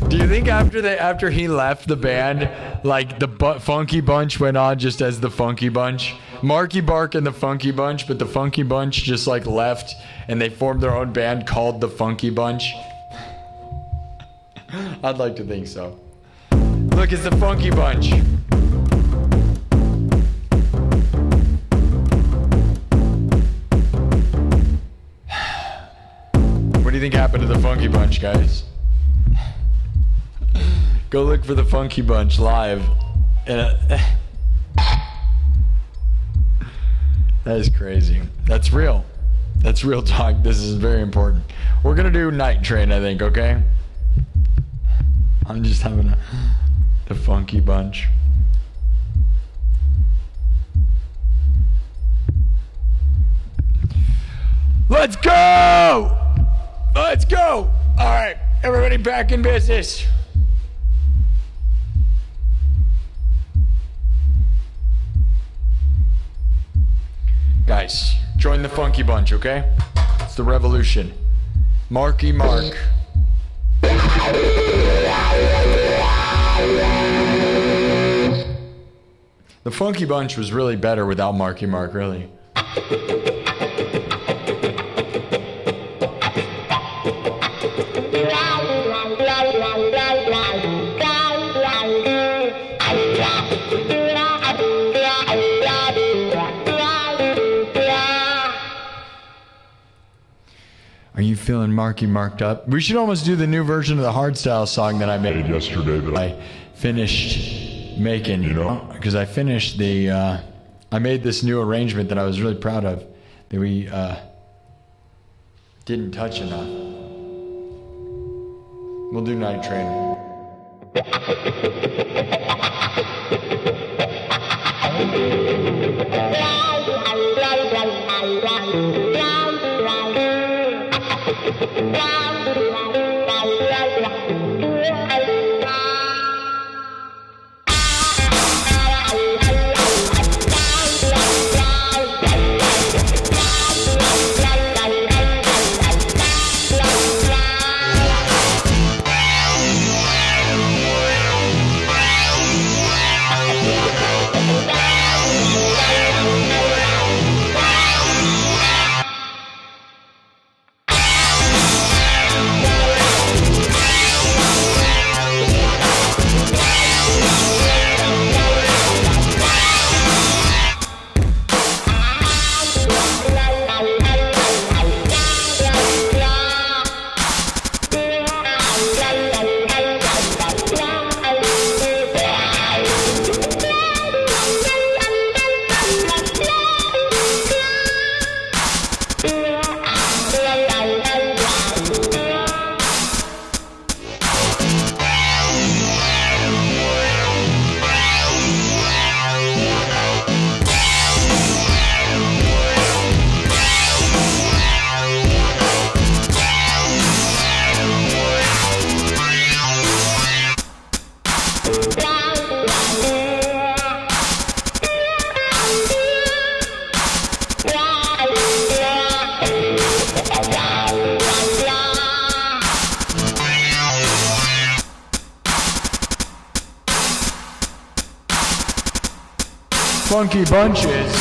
Do you think after he left the band, like the Funky Bunch went on just as the Funky Bunch? Marky Mark and the Funky Bunch, but the Funky Bunch just like left and they formed their own band called the Funky Bunch? I'd like to think so. Look, it's the Funky Bunch. What do you think happened to the Funky Bunch, guys? Go look for the Funky Bunch live. That is crazy. That's real. That's real talk. This is very important. We're gonna do Night Train, I think, okay? I'm just having the Funky Bunch. Let's go! Let's go! All right, everybody back in business. Guys, join the Funky Bunch, okay? It's the revolution. Marky Mark. The Funky Bunch was really better without Marky Mark, really. Are you feeling Marky Marked up? We should almost do the new version of the hardstyle song that I made yesterday that I finished making, you know? Because I finished the, I made this new arrangement that I was really proud of, that we didn't touch enough. We'll do Night Train. Funky Bunches.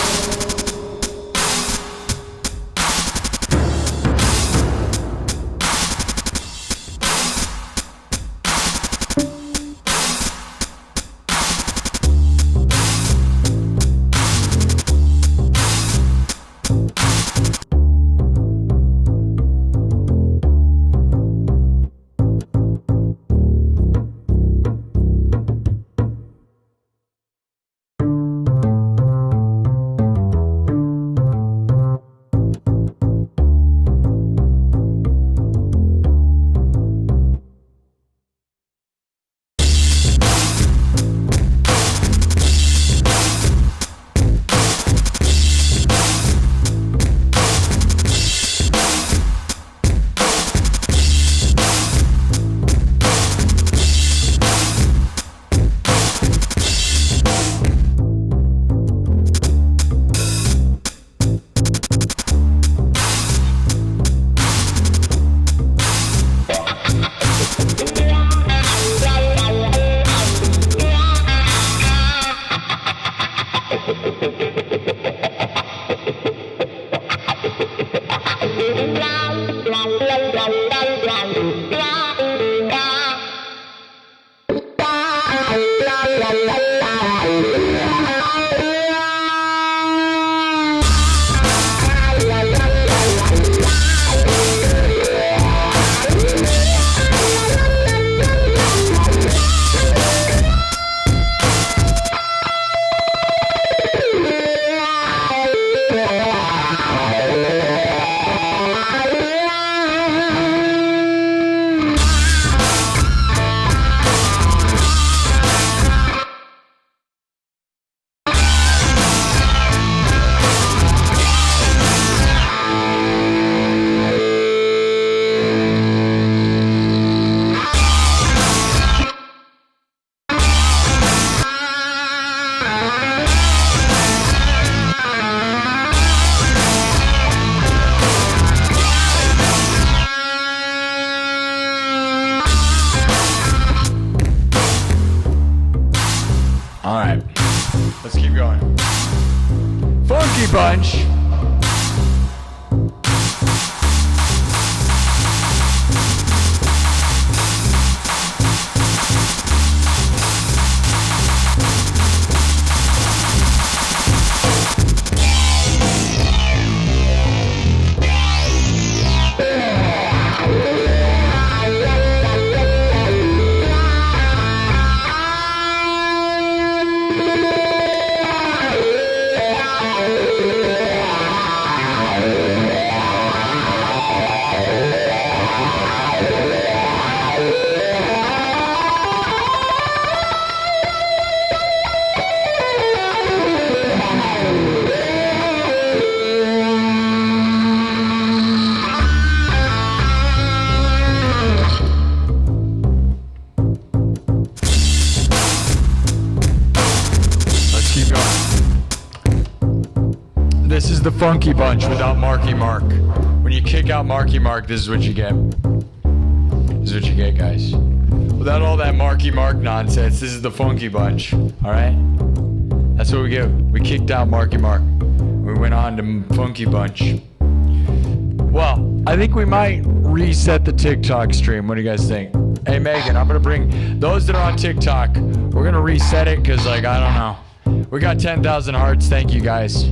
right. Let's keep going. Funky Bunch. This is the Funky Bunch without Marky Mark. When you kick out Marky Mark, this is what you get. This is what you get, guys. Without all that Marky Mark nonsense, this is the Funky Bunch. All right? That's what we get. We kicked out Marky Mark. We went on to Funky Bunch. Well, I think we might reset the TikTok stream. What do you guys think? Hey, Megan, I'm going to bring those that are on TikTok. We're going to reset it because, like, I don't know. We got 10,000 hearts. Thank you, guys.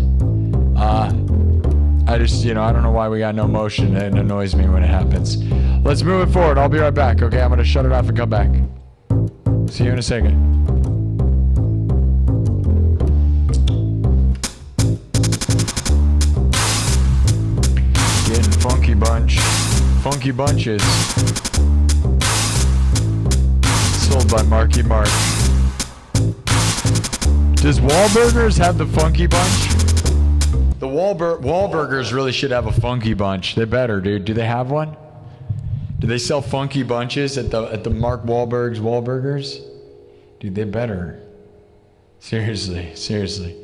I just, I don't know why we got no motion. It annoys me when it happens. Let's move it forward. I'll be right back, okay? I'm going to shut it off and come back. See you in a second. Getting Funky Bunch. Funky Bunches. Sold by Marky Mark. Does Wahlburgers have the Funky Bunch? The Wahlburgers really should have a Funky Bunch. They better, dude. Do they have one? Do they sell Funky Bunches at the Mark Wahlberg's Wahlburgers? Dude, they better. Seriously.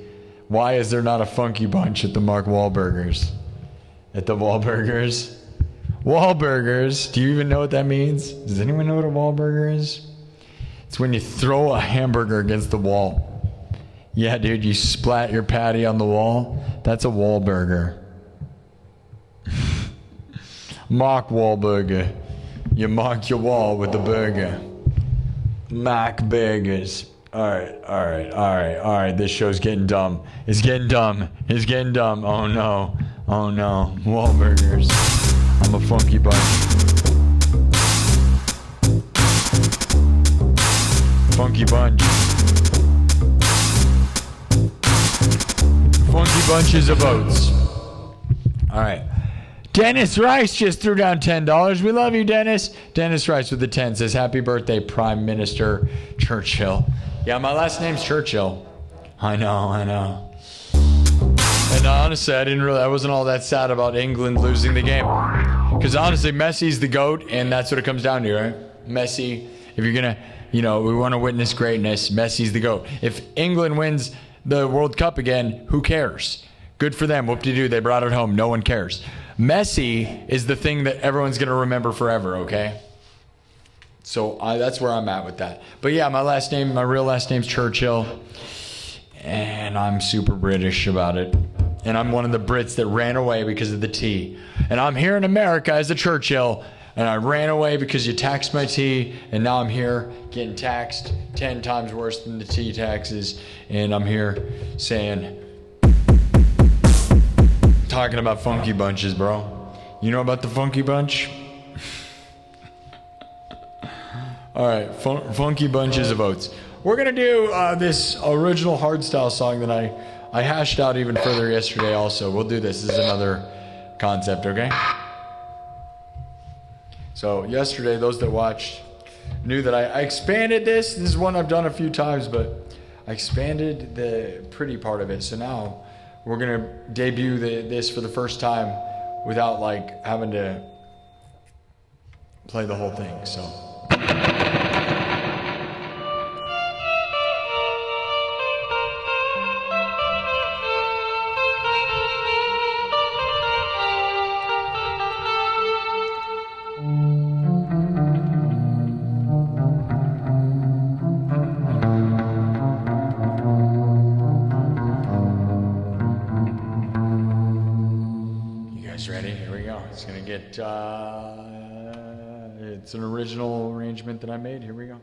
Why is there not a Funky Bunch at the Mark Wahlburgers? At the Wahlburgers? Wahlburgers. Do you even know what that means? Does anyone know what a Wahlburger is? It's when you throw a hamburger against the wall. Yeah, dude, you splat your patty on the wall. That's a Wahlburger. Mock Wahlburger. You mock your wall with the burger. Mac burgers. All right. This show's getting dumb. It's getting dumb. Oh no. Wahlburgers. I'm a Funky Bunch. Funky Bunch. Funky Bunches of oats. All right. Dennis Rice just threw down $10. We love you, Dennis. Dennis Rice with the 10 says, happy birthday, Prime Minister Churchill. Yeah, my last name's Churchill. I know. And honestly, I wasn't all that sad about England losing the game. Because honestly, Messi's the GOAT, and that's what it comes down to, right? Messi, if you're going to, we want to witness greatness, Messi's the GOAT. If England wins the World Cup again, who cares? Good for them. Whoop-de-doo, they brought it home. No one cares. Messi is the thing that everyone's going to remember forever, okay? So that's where I'm at with that. But yeah, my real last name's Churchill, and I'm super British about it. And I'm one of the Brits that ran away because of the T. And I'm here in America as a Churchill, and I ran away because you taxed my T, and now I'm here getting taxed 10 times worse than the T taxes, and I'm here talking about Funky Bunches, bro. You know about the Funky Bunch? All right, Funky Bunches of oats. We're going to do this original hardstyle song that I hashed out even further yesterday also. We'll do this. This is another concept, okay? So yesterday, those that watched knew that I expanded this. This is one I've done a few times, but I expanded the pretty part of it. So now we're going to debut this for the first time without having to play the whole thing. So. It's gonna get, it's an original arrangement that I made. Here we go.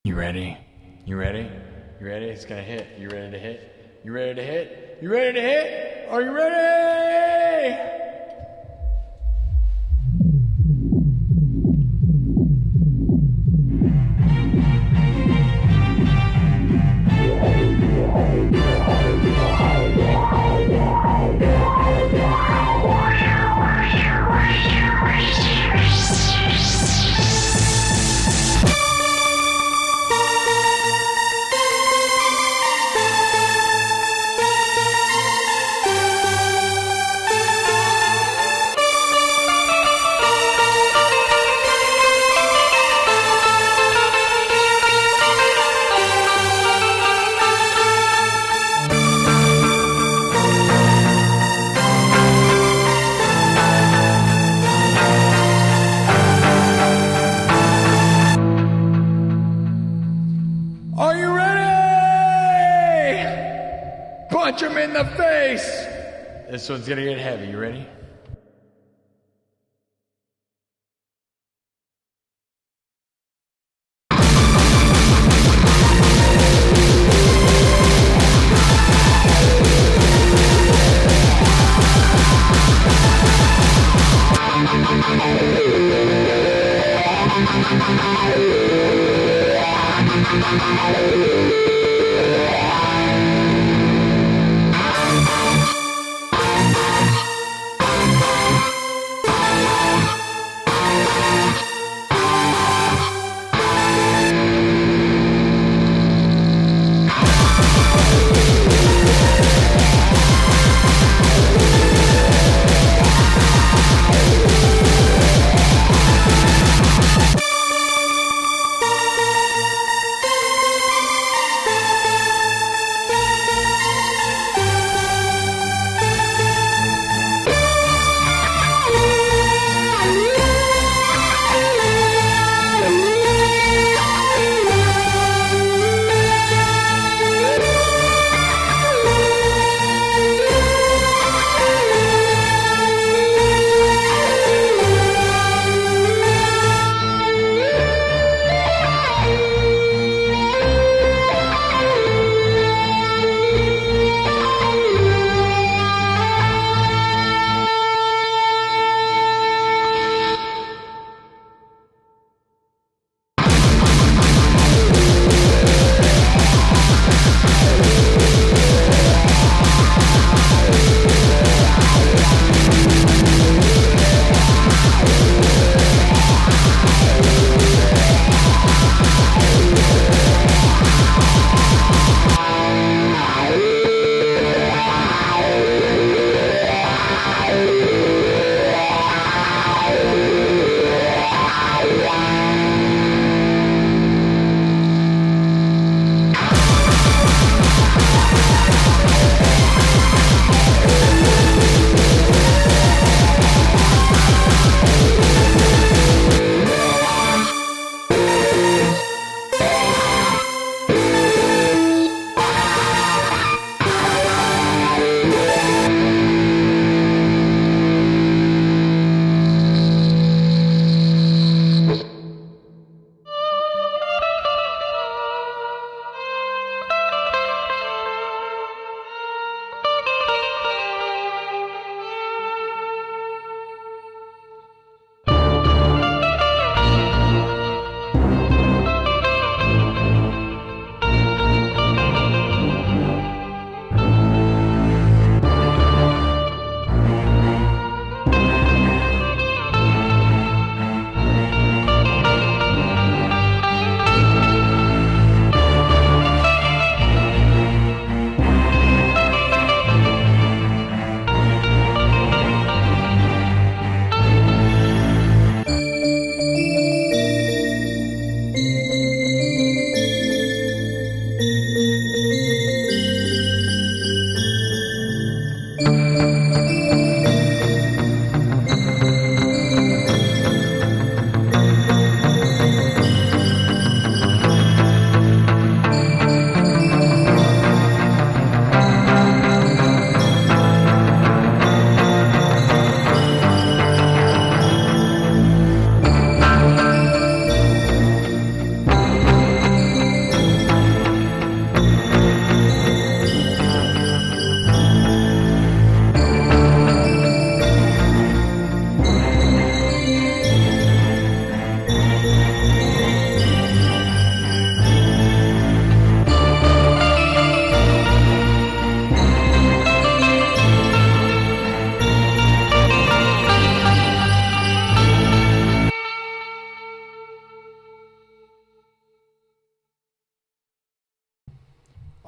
You ready? You ready? You ready? It's gonna hit. You ready to hit? You ready to hit? You ready to hit? Are you ready? Are you ready? Punch him in the face. This one's gonna get heavy. You ready?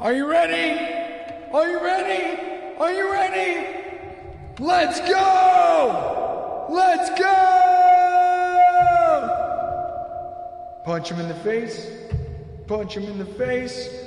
Are you ready? Are you ready? Are you ready? Let's go! Let's go! Punch him in the face. Punch him in the face.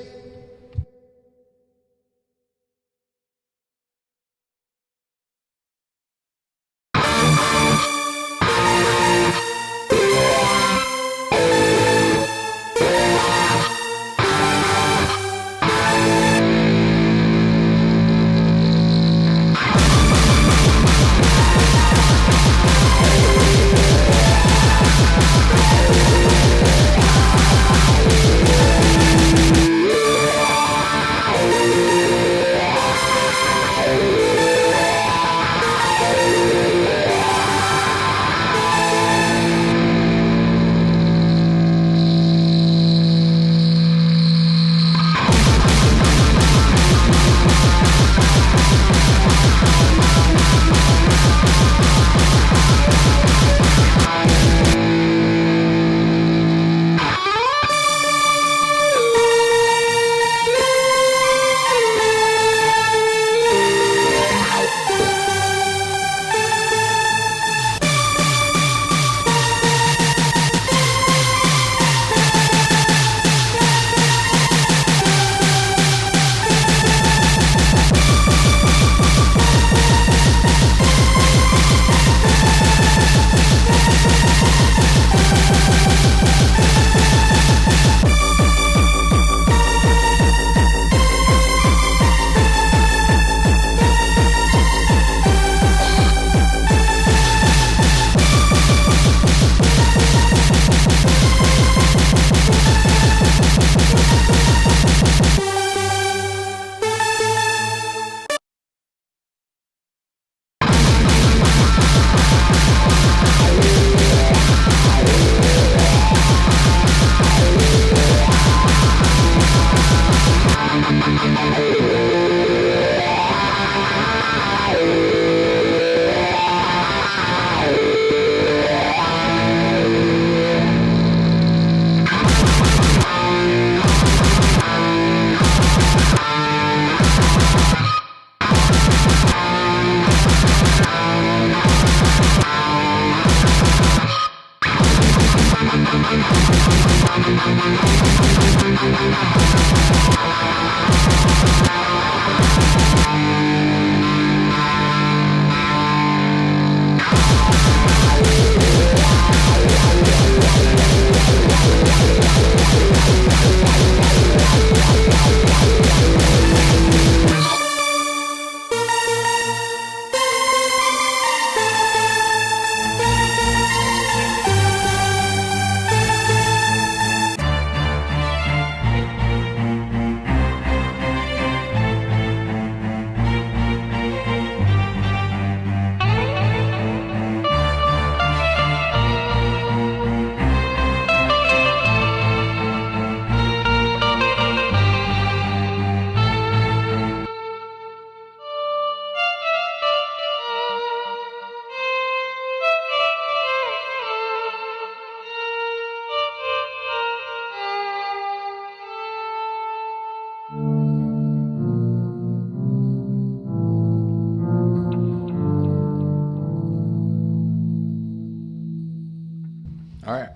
All right.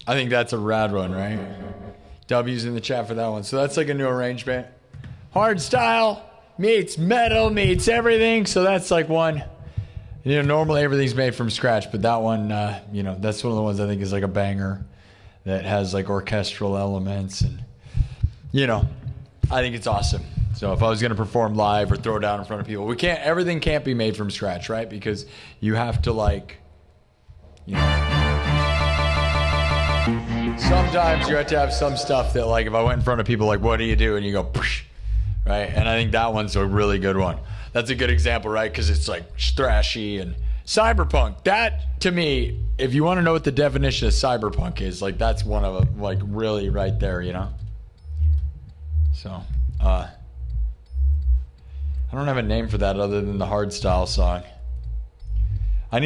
I think that's a rad one, right? W's in the chat for that one. So that's like a new arrangement. Hard style meets metal meets everything. So that's like one. You know, normally everything's made from scratch, but that one, you know, that's one of the ones I think is like a banger that has like orchestral elements. And, you know, I think it's awesome. So if I was going to perform live or throw down in front of people, everything can't be made from scratch, right? Because you have to like, you know, sometimes you have to have some stuff that, like, if I went in front of people, like, what do you do? And you go, push, right? And I think that one's a really good one. That's a good example, right? Because it's, like, thrashy and cyberpunk. That, to me, if you want to know what the definition of cyberpunk is, like, that's one of them, like, really right there, you know? So, I don't have a name for that other than the hardstyle song. I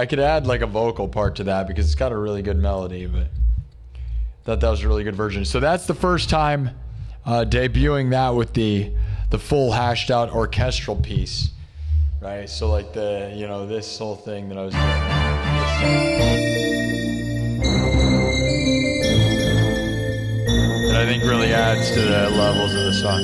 could add, like, a vocal part to that because it's got a really good melody, but... thought that was a really good version. So that's the first time debuting that with the full hashed out orchestral piece, right? So like this whole thing that I was doing, that I think really adds to the levels of the song.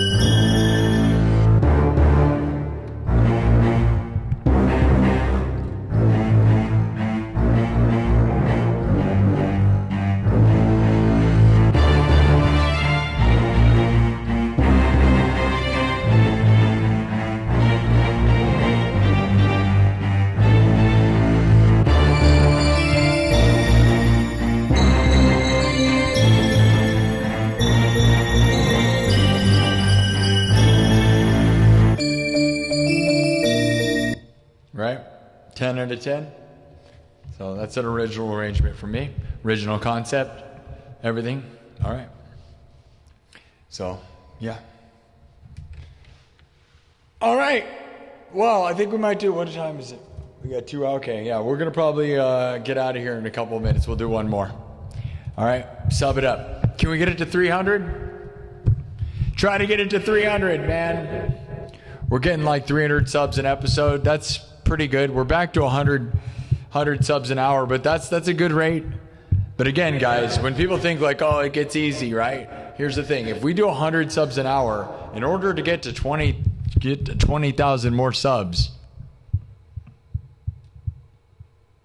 Right? 10 out of 10. So that's an original arrangement for me. Original concept. Everything. All right. So, yeah. All right. Well, I think we might do, what time is it? We got 2 hours. Okay, yeah. We're going to probably get out of here in a couple of minutes. We'll do one more. All right. Sub it up. Can we get it to 300? Try to get it to 300, man. We're getting like 300 subs an episode. That's pretty good. We're back to 100 subs an hour, but that's a good rate. But again, guys, when people think like, oh, it gets easy, right? Here's the thing. If we do 100 subs an hour, in order to get to 20,000 more subs,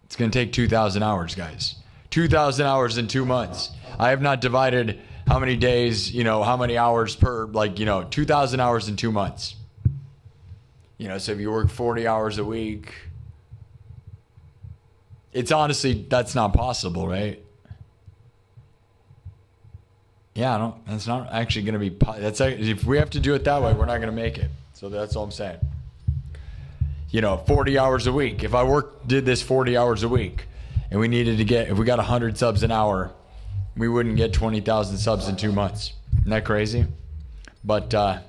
it's going to take 2,000 hours, guys. 2,000 hours in 2 months. I have not divided how many days, how many hours per, 2,000 hours in 2 months. So if you work 40 hours a week, it's honestly, that's not possible, right? Yeah, that's not actually going to be, if we have to do it that way, we're not going to make it. So that's all I'm saying. 40 hours a week. If I did this 40 hours a week and we if we got 100 subs an hour, we wouldn't get 20,000 subs in 2 months. Isn't that crazy? But, oh,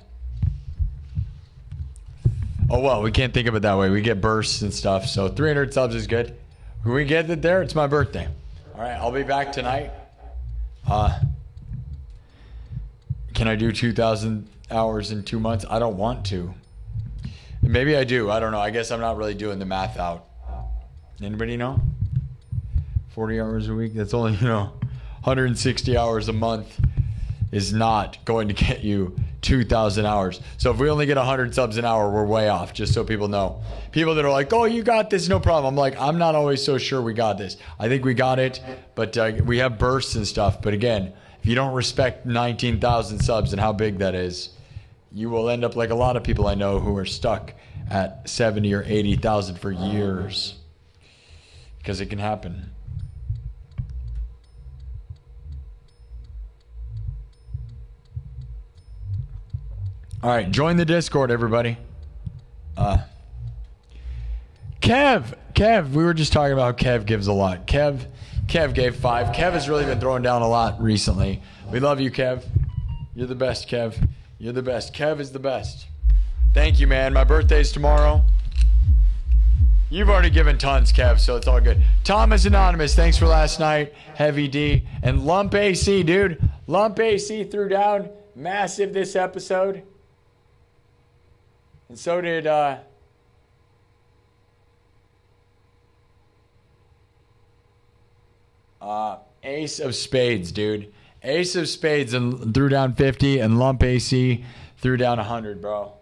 well, we can't think of it that way. We get bursts and stuff. So 300 subs is good. When we get it there, it's my birthday. All right, I'll be back tonight. Can I do 2,000 hours in 2 months? I don't want to. Maybe I do. I don't know. I guess I'm not really doing the math out. Anybody know? 40 hours a week? That's only, 160 hours a month is not going to get you 2,000 hours. So if we only get 100 subs an hour, we're way off, just so people know. People that are like, oh, you got this, no problem. I'm like, I'm not always so sure we got this. I think we got it, but we have bursts and stuff. But again, if you don't respect 19,000 subs and how big that is, you will end up like a lot of people I know who are stuck at 70 or 80,000 for years. Because it can happen. All right, join the Discord, everybody. Kev, we were just talking about how Kev gives a lot. Kev gave 5. Kev has really been throwing down a lot recently. We love you, Kev. You're the best, Kev. You're the best. Kev is the best. Thank you, man. My birthday's tomorrow. You've already given tons, Kev, so it's all good. Thomas Anonymous, thanks for last night. Heavy D. And Lump AC, dude. Lump AC threw down massive this episode. And so did Ace of Spades, dude. Ace of Spades and threw down 50, and Lump AC threw down 100, bro.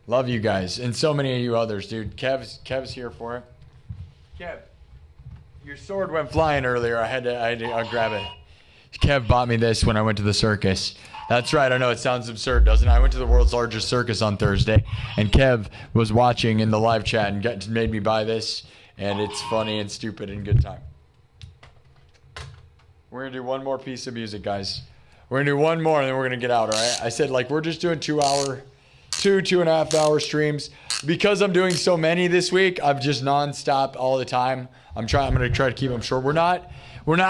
Love you guys, and so many of you others, dude. Kev's here for it. Kev, your sword went flying earlier. I had to grab it. Kev bought me this when I went to the circus. That's right. I know it sounds absurd, doesn't it? I went to the world's largest circus on Thursday, and Kev was watching in the live chat and made me buy this, and it's funny and stupid and good time. We're going to do one more piece of music, guys. We're going to do one more, and then we're going to get out, all right? I said, we're just doing 2.5 hour streams. Because I'm doing so many this week, I'm just nonstop all the time. I'm going to try to keep them short. We're not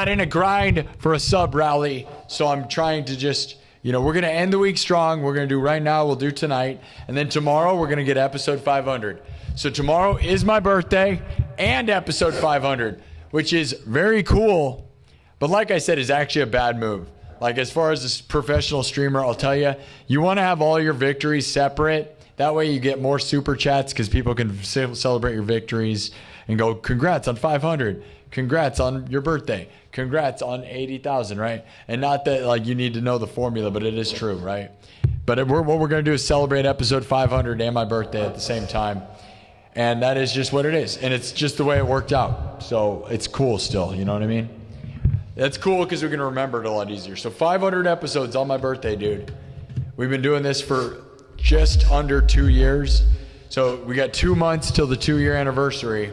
in a grind for a sub rally, so I'm trying to just, we're going to end the week strong. We're going to do right now. We'll do tonight. And then tomorrow, we're going to get episode 500. So tomorrow is my birthday and episode 500, which is very cool. But like I said, is actually a bad move. Like, as far as this professional streamer, I'll tell you, you want to have all your victories separate. That way you get more super chats because people can celebrate your victories and go, congrats on 500. Congrats on your birthday. Congrats on 80,000, right? And not that, like, you need to know the formula, but it is true, right? But what we're going to do is celebrate episode 500 and my birthday at the same time. And that is just what it is. And it's just the way it worked out. So it's cool still, you know what I mean? That's cool because we can remember it a lot easier. So 500 episodes on my birthday, dude. We've been doing this for just under 2 years. So we got 2 months till the 2-year anniversary.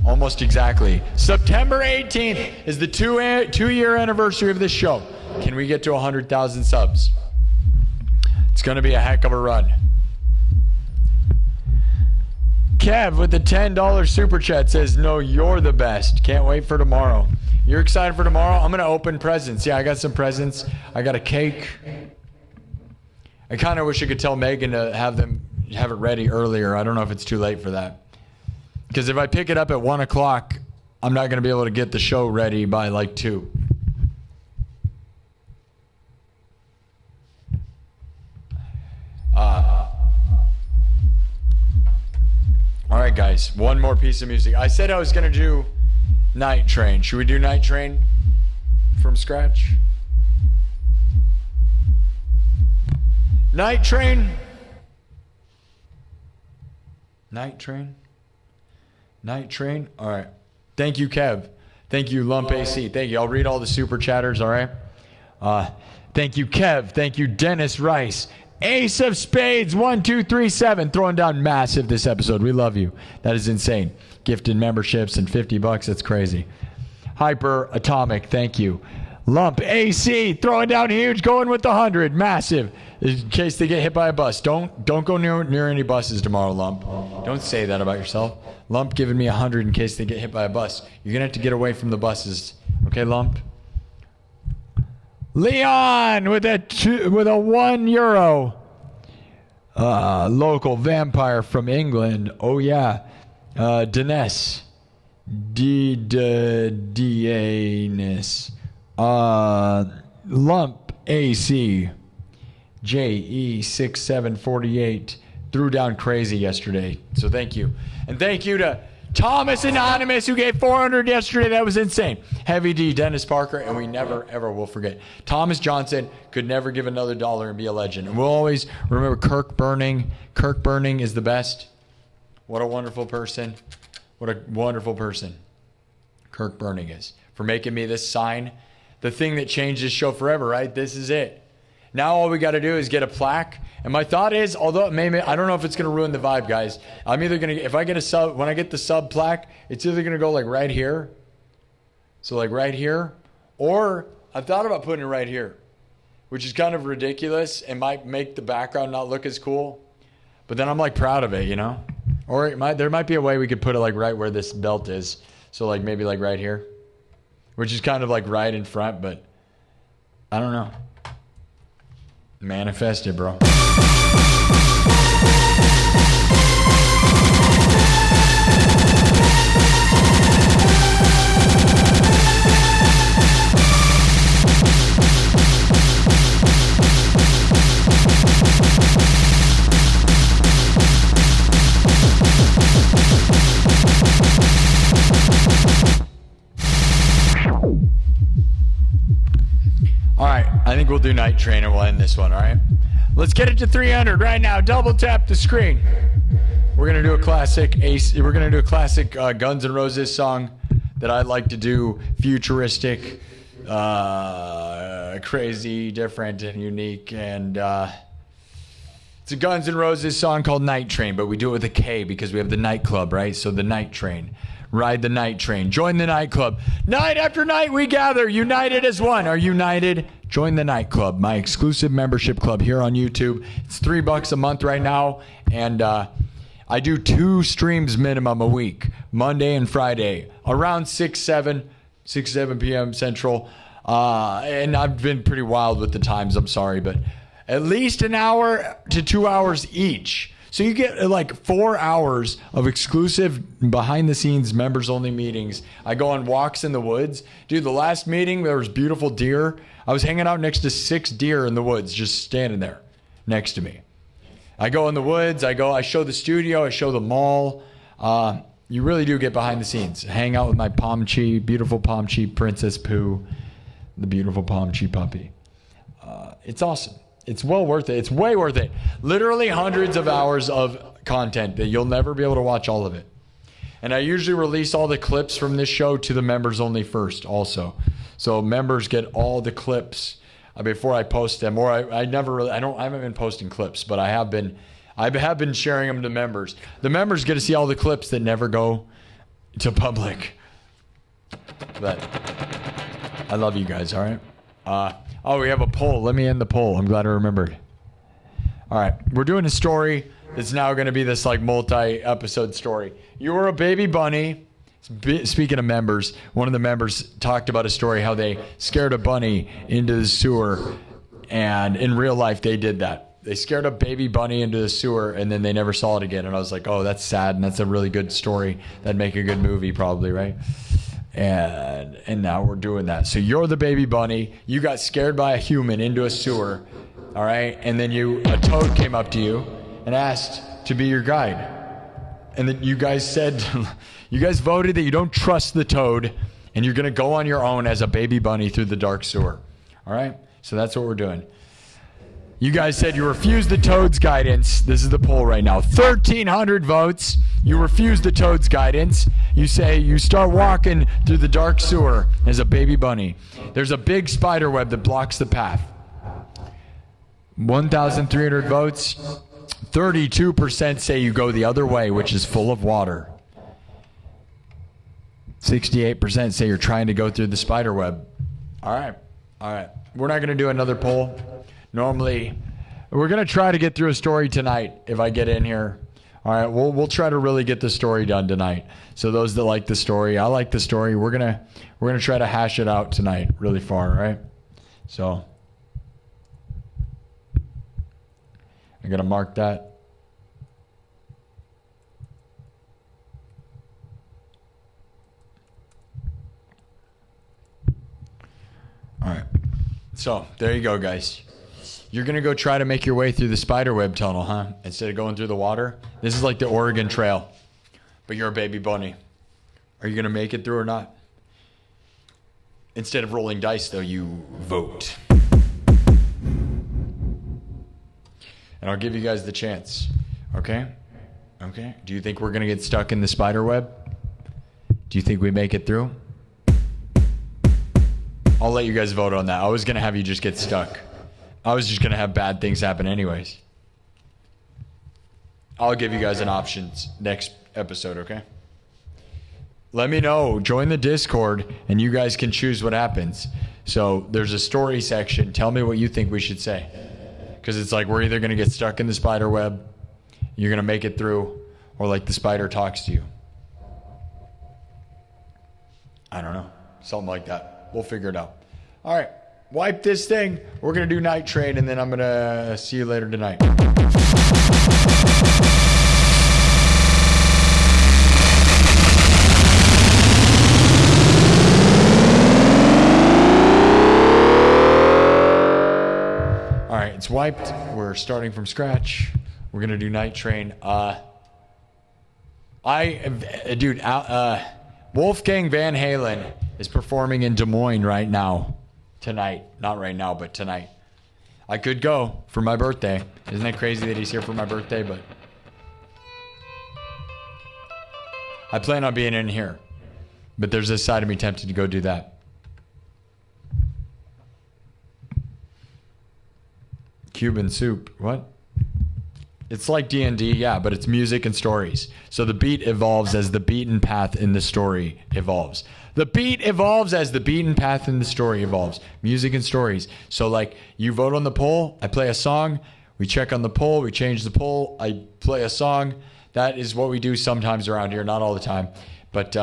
Almost exactly. September 18th is the 2-year anniversary of this show. Can we get to 100,000 subs? It's going to be a heck of a run. Kev with the $10 super chat says, no, you're the best. Can't wait for tomorrow. You're excited for tomorrow? I'm going to open presents. Yeah, I got some presents. I got a cake. I kind of wish I could tell Megan to have it ready earlier. I don't know if it's too late for that. Because if I pick it up at 1 o'clock, I'm not going to be able to get the show ready by like 2. All right, guys. One more piece of music. I said I was going to do Night Train. Should we do Night Train from scratch? Night Train. Night Train. Night Train. All right. Thank you, Kev. Thank you, Lump AC. Thank you. I'll read all the super chatters, all right? Thank you, Kev. Thank you, Dennis Rice. Ace of Spades 1237 throwing down massive this episode. We love you. That is insane. Gifted memberships and $50. That's crazy. Hyper Atomic, thank you. Lump AC throwing down huge, going with the 100, massive. In case they get hit by a bus. Don't go near any buses tomorrow, Lump. Don't say that about yourself. Lump giving me 100 in case they get hit by a bus. You're gonna have to get away from the buses, okay, Lump? Leon with a €1. Local vampire from England. Oh yeah. Dines. D-D-D-A-ness. Lump AC. JE6748 threw down crazy yesterday. So thank you. And thank you to Thomas Anonymous, who gave 400 yesterday. That was insane. Heavy D, Dennis Parker, and we never, ever will forget. Thomas Johnston could never give another dollar and be a legend. And we'll always remember Kirk Burning. Kirk Burning is the best. What a wonderful person. What a wonderful person Kirk Burning is. For making me this sign. The thing that changed this show forever, right? This is it. Now all we got to do is get a plaque. And my thought is, although it may, I don't know if it's going to ruin the vibe, guys. I'm either going to, if I get a sub, when I get the sub plaque, it's either going to go like right here. So like right here. Or I've thought about putting it right here, which is kind of ridiculous and might make the background not look as cool. But then I'm like proud of it, you know? Or there might be a way we could put it like right where this belt is. So like maybe like right here, which is kind of like right in front, but I don't know. Manifest it, bro. All right, I think we'll do Night Train and we'll end this one, all right? Let's get it to 300 right now. Double tap the screen. We're going to do a classic Guns N' Roses song that I'd like to do, futuristic, crazy, different, and unique. And it's a Guns N' Roses song called Night Train, but we do it with a K because we have the nightclub, right? So the Night Train. Ride the night train. Join the nightclub. Night after night we gather, united as one. Are you united? Join the nightclub, my exclusive membership club here on YouTube. It's $3 a month right now, and I do 2 streams minimum a week, Monday and Friday, around 6, 7 p.m. Central. And I've been pretty wild with the times, I'm sorry, but at least an hour to 2 hours each. So you get like 4 hours of exclusive behind the scenes members only meetings. I go on walks in the woods. Dude, the last meeting, there was beautiful deer. I was hanging out next to 6 deer in the woods, just standing there next to me. I go in the woods. I show the studio. I show the mall. You really do get behind the scenes. Hang out with my Pomchi, beautiful Pomchi Princess Pooh, the beautiful Pomchi puppy. It's awesome. It's well worth it. It's way worth it. Literally hundreds of hours of content that you'll never be able to watch all of it. And I usually release all the clips from this show to the members only first also. So members get all the clips before I post them. Or I haven't been posting clips, but I have been sharing them to members. The members get to see all the clips that never go to public. But I love you guys, all right? We have a poll. Let me end the poll. I'm glad I remembered. All right. We're doing a story that's now going to be this like multi-episode story. You were a baby bunny. Speaking of members, one of the members talked about a story how they scared a bunny into the sewer. And in real life, they did that. They scared a baby bunny into the sewer, and then they never saw it again. And I was like, oh, that's sad, and that's a really good story. That'd make a good movie probably, right? And now we're doing that. So you're the baby bunny. You got scared by a human into a sewer, all right? And then a toad came up to you and asked to be your guide. And then you guys said, you guys voted that you don't trust the toad, and you're going to go on your own as a baby bunny through the dark sewer, all right? So that's what we're doing. You guys said you refused the toad's guidance. This is the poll right now. 1,300 votes. You refuse the toad's guidance. You say you start walking through the dark sewer as a baby bunny. There's a big spider web that blocks the path. 1,300 votes. 32% say you go the other way, which is full of water. 68% say you're trying to go through the spider web. All right. We're not going to do another poll. Normally, we're going to try to get through a story tonight if I get in here. All right, we'll try to really get the story done tonight. So those that like the story, I like the story. We're gonna try to hash it out tonight, really far, right? So I'm gonna mark that. All right. So there you go, guys. You're going to go try to make your way through the spiderweb tunnel, huh? Instead of going through the water. This is like the Oregon Trail, but you're a baby bunny. Are you going to make it through or not? Instead of rolling dice, though, you vote. And I'll give you guys the chance. Okay? Okay. Do you think we're going to get stuck in the spiderweb? Do you think we make it through? I'll let you guys vote on that. I was going to have you just get stuck. I was just going to have bad things happen anyways. I'll give you guys an option next episode, okay? Let me know. Join the Discord, and you guys can choose what happens. So there's a story section. Tell me what you think we should say. Because it's like we're either going to get stuck in the spider web, you're going to make it through, or like the spider talks to you. I don't know. Something like that. We'll figure it out. All right. Wipe this thing. We're going to do Night Train, and then I'm going to see you later tonight. All right, it's wiped. We're starting from scratch. We're going to do Night Train. Wolfgang Van Halen is performing in Des Moines right now. Tonight. Not right now, but tonight. I could go for my birthday. Isn't that crazy that he's here for my birthday? But I plan on being in here. But there's this side of me tempted to go do that. Cuban soup. What? It's like D&D, yeah, but it's music and stories. So the beat evolves as the beaten path in the story evolves. The beat evolves as the beaten path in the story evolves. Music and stories. So like you vote on the poll, I play a song, we check on the poll, we change the poll, I play a song. That is what we do sometimes around here, not all the time. But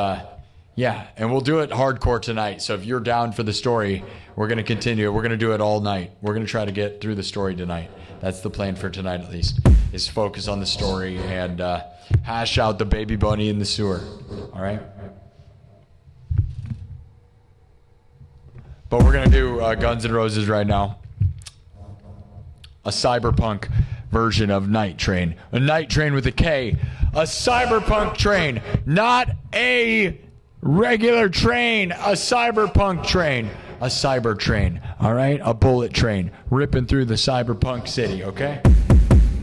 yeah, and we'll do it hardcore tonight. So if you're down for the story, we're going to continue. We're going to do it all night. We're going to try to get through the story tonight. That's the plan for tonight, at least, is focus on the story and hash out the baby bunny in the sewer. All right? But we're going to do Guns N' Roses right now. A cyberpunk version of Night Train. A night train with a K. A cyberpunk train. Not a regular train. A cyberpunk train. A cyber train. All right? A bullet train. Ripping through the cyberpunk city, okay?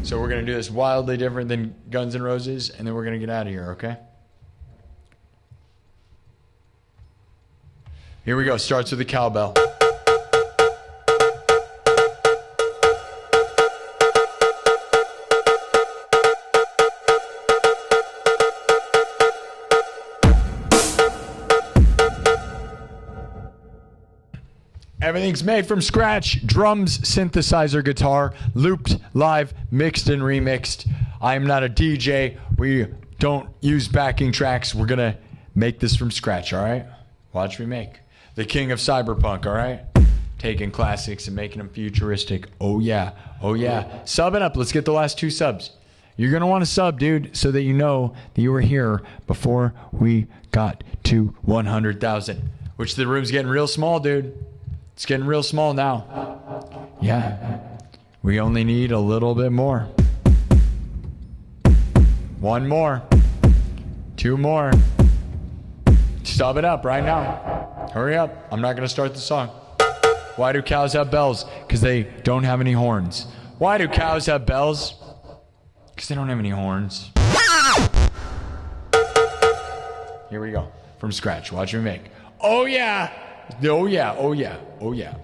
So we're going to do this wildly different than Guns N' Roses, and then we're going to get out of here, okay? Here we go. Starts with the cowbell. Everything's made from scratch. Drums, synthesizer, guitar, looped, live, mixed, and remixed. I am not a DJ. We don't use backing tracks. We're going to make this from scratch, all right? Watch me make. The king of cyberpunk, all right? Taking classics and making them futuristic. Oh, yeah. Oh, yeah. Subbing up. Let's get the last 2 subs. You're going to want to sub, dude, so that you know that you were here before we got to 100,000, which the room's getting real small, dude. It's getting real small now. Yeah. We only need a little bit more. 1 more. 2 more. Stub it up right now. Hurry up. I'm not going to start the song. Why do cows have bells? Because they don't have any horns. Why do cows have bells? Because they don't have any horns. Here we go. From scratch. Watch me make. Oh, yeah. Oh, yeah. Oh, yeah. Oh, yeah.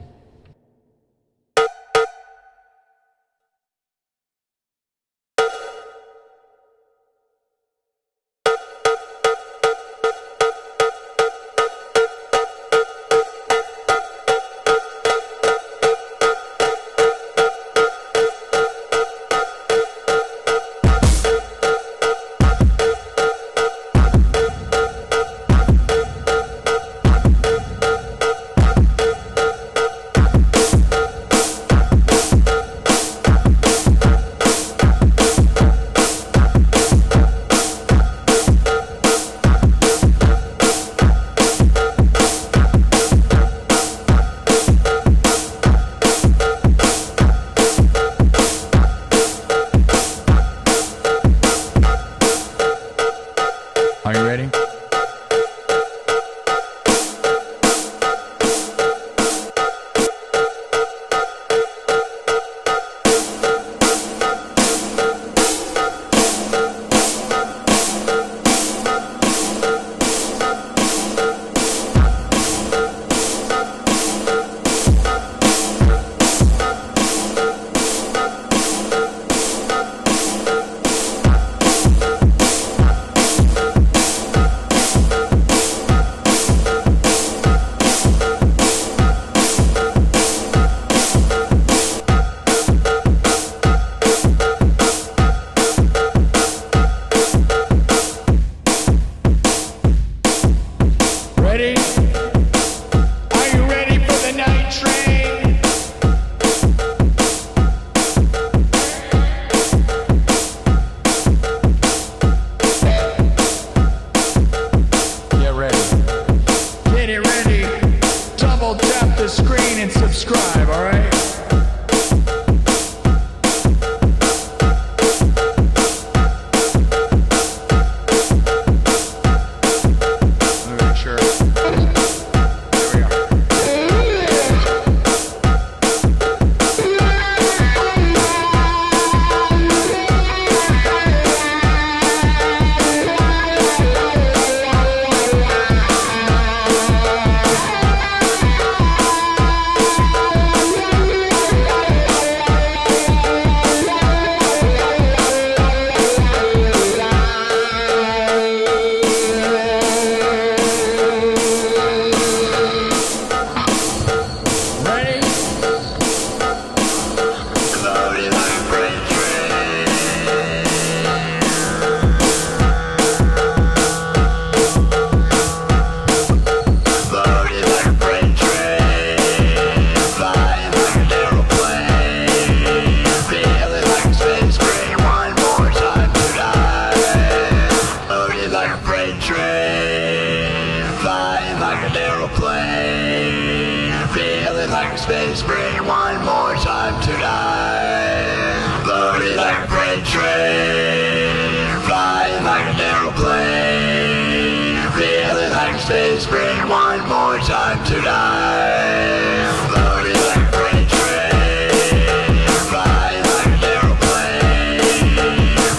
Floating like a freight train, flying like an aeroplane, feeling like space, bring one more time tonight. Floating like a freight train, flying like an aeroplane,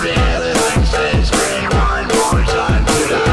feeling like space, bring one more time tonight.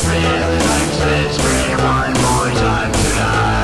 Really like space, bring one more time tonight.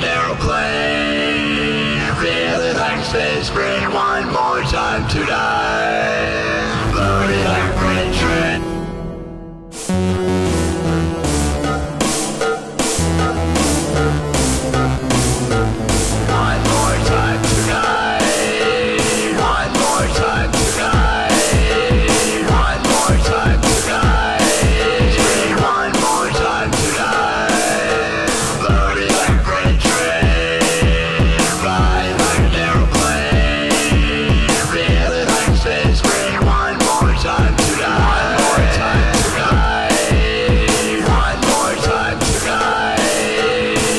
an aeroplane, feeling like space, bring one more time to die, floating like a freight train. One more time to die, one more time to die, one more time to die, scream one more time to die, floating like a freight train, flying like an aeroplane, feeling like space, scream one more time to die, one more time to die, one more time to die, one more time to die.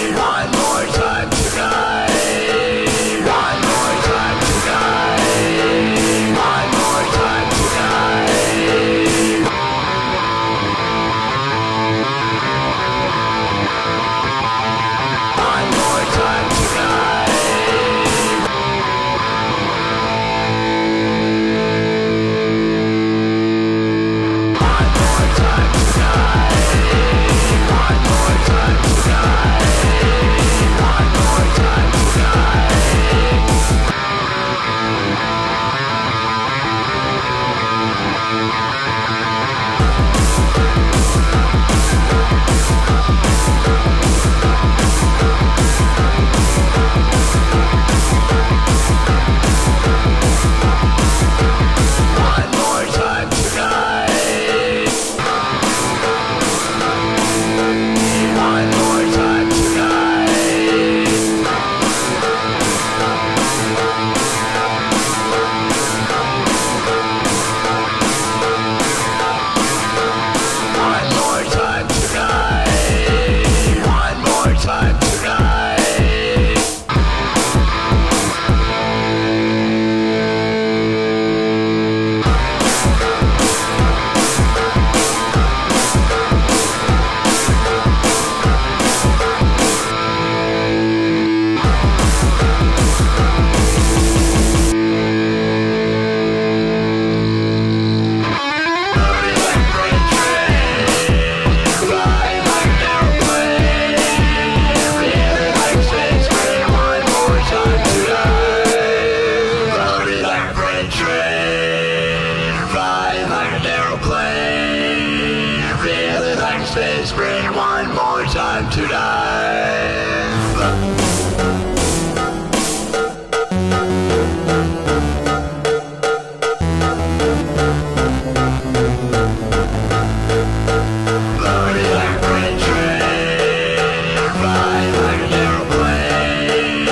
Space, bring one more time to die. Floating like a freight train, flying like an aeroplane,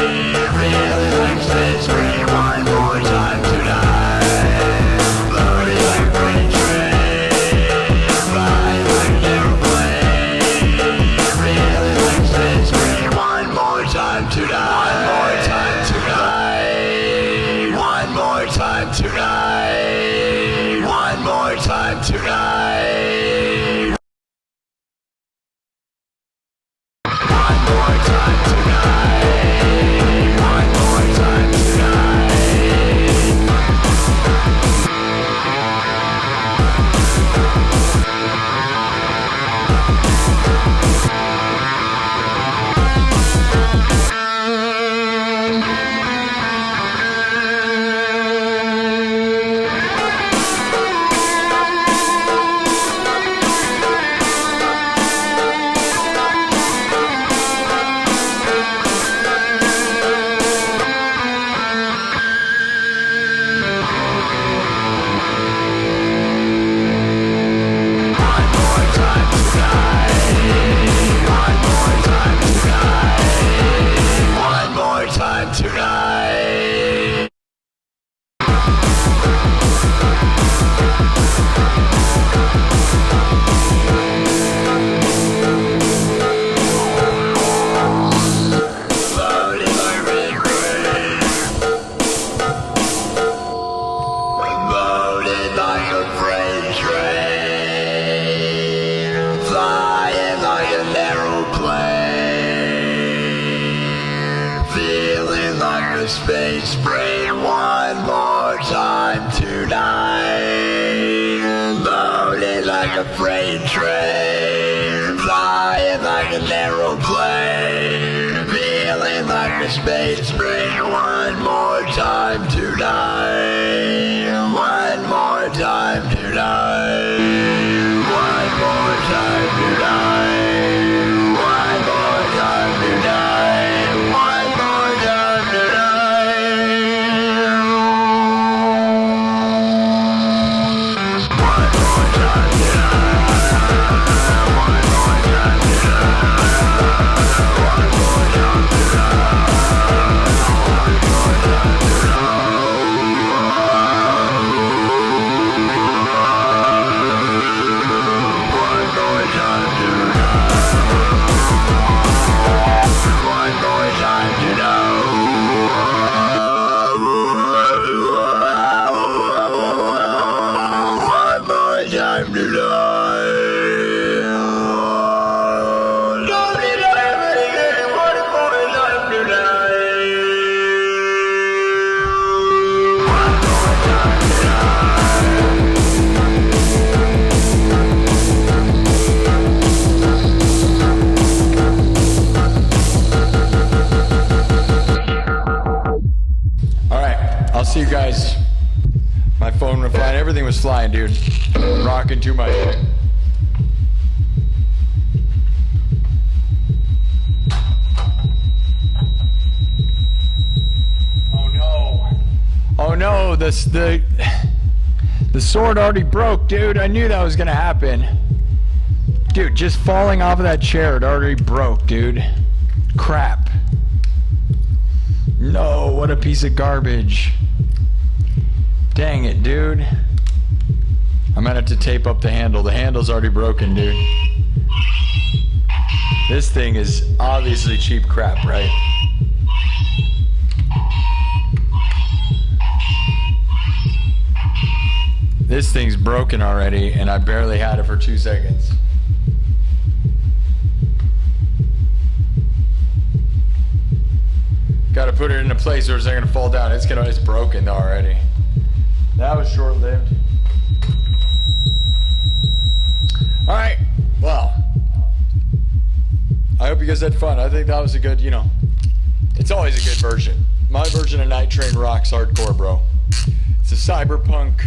feeling like space, bring one more time to die. Floating like a freight train, flying like an aeroplane, feeling like space, bring one more time to die. One more time to die. One more time to die. One more time to die. One more time to die. One more time to die. Space brain one more time tonight. Loaded like a freight train, flying like an aeroplane, feeling Space Bridge one more time tonight. One more time tonight. One more time tonight. One more time tonight. One more time tonight. One more time tonight. One more time see you guys. My phone was flying. Everything was flying, dude. Rocking too much. Oh no. Oh no, the sword already broke, dude. I knew that was gonna happen. Dude, just falling off of that chair, it already broke, dude. Crap. No, what a piece of garbage. Dang it, dude. I'm gonna have to tape up the handle. The handle's already broken, dude. This thing is obviously cheap crap, right? This thing's broken already, and I barely had it for 2 seconds. Gotta put it in a place where it's not gonna fall down. It's broken already. That was short-lived. All right, well, I hope you guys had fun. I think that was a good, it's always a good version. My version of Night Train rocks hardcore, bro. It's a cyberpunk,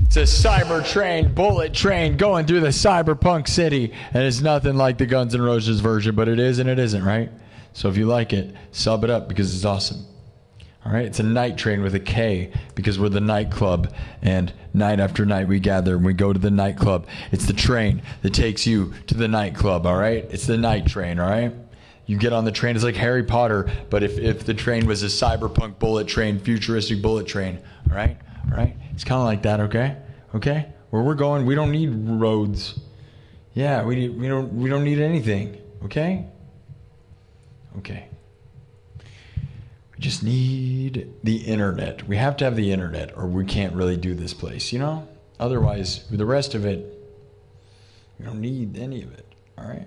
it's a cyber train, bullet train going through the cyberpunk city, and it's nothing like the Guns N' Roses version, but it is and it isn't, right? So if you like it, sub it up because it's awesome. All right, it's a night train with a K because we're the nightclub, and night after night we gather and we go to the nightclub. It's the train that takes you to the nightclub, all right? It's the night train, all right? You get on the train, it's like Harry Potter, but if the train was a cyberpunk bullet train, futuristic bullet train, all right? All right? It's kind of like that, okay? Okay? Where we're going, we don't need roads. Yeah, we don't need anything, okay? Okay. We just need the internet. We have to have the internet or we can't really do this place, Otherwise, the rest of it, we don't need any of it. All right?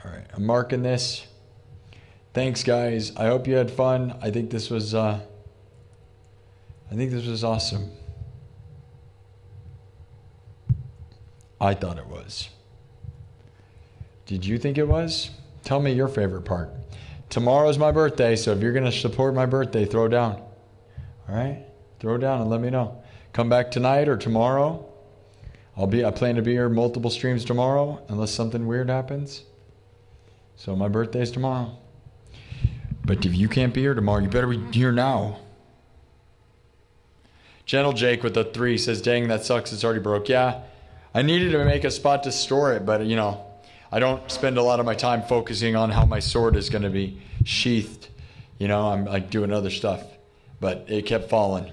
All right. I'm marking this. Thanks, guys. I hope you had fun. I think this was awesome. I thought it was. Did you think it was? Tell me your favorite part. Tomorrow's my birthday, so if you're going to support my birthday, throw down. All right? Throw down and let me know. Come back tonight or tomorrow. I plan to be here multiple streams tomorrow, unless something weird happens. So my birthday's tomorrow. But if you can't be here tomorrow, you better be here now. Gentle Jake with the 3 says, dang, that sucks. It's already broke. Yeah, I needed to make a spot to store it, but, I don't spend a lot of my time focusing on how my sword is going to be sheathed. I'm like doing other stuff, but it kept falling.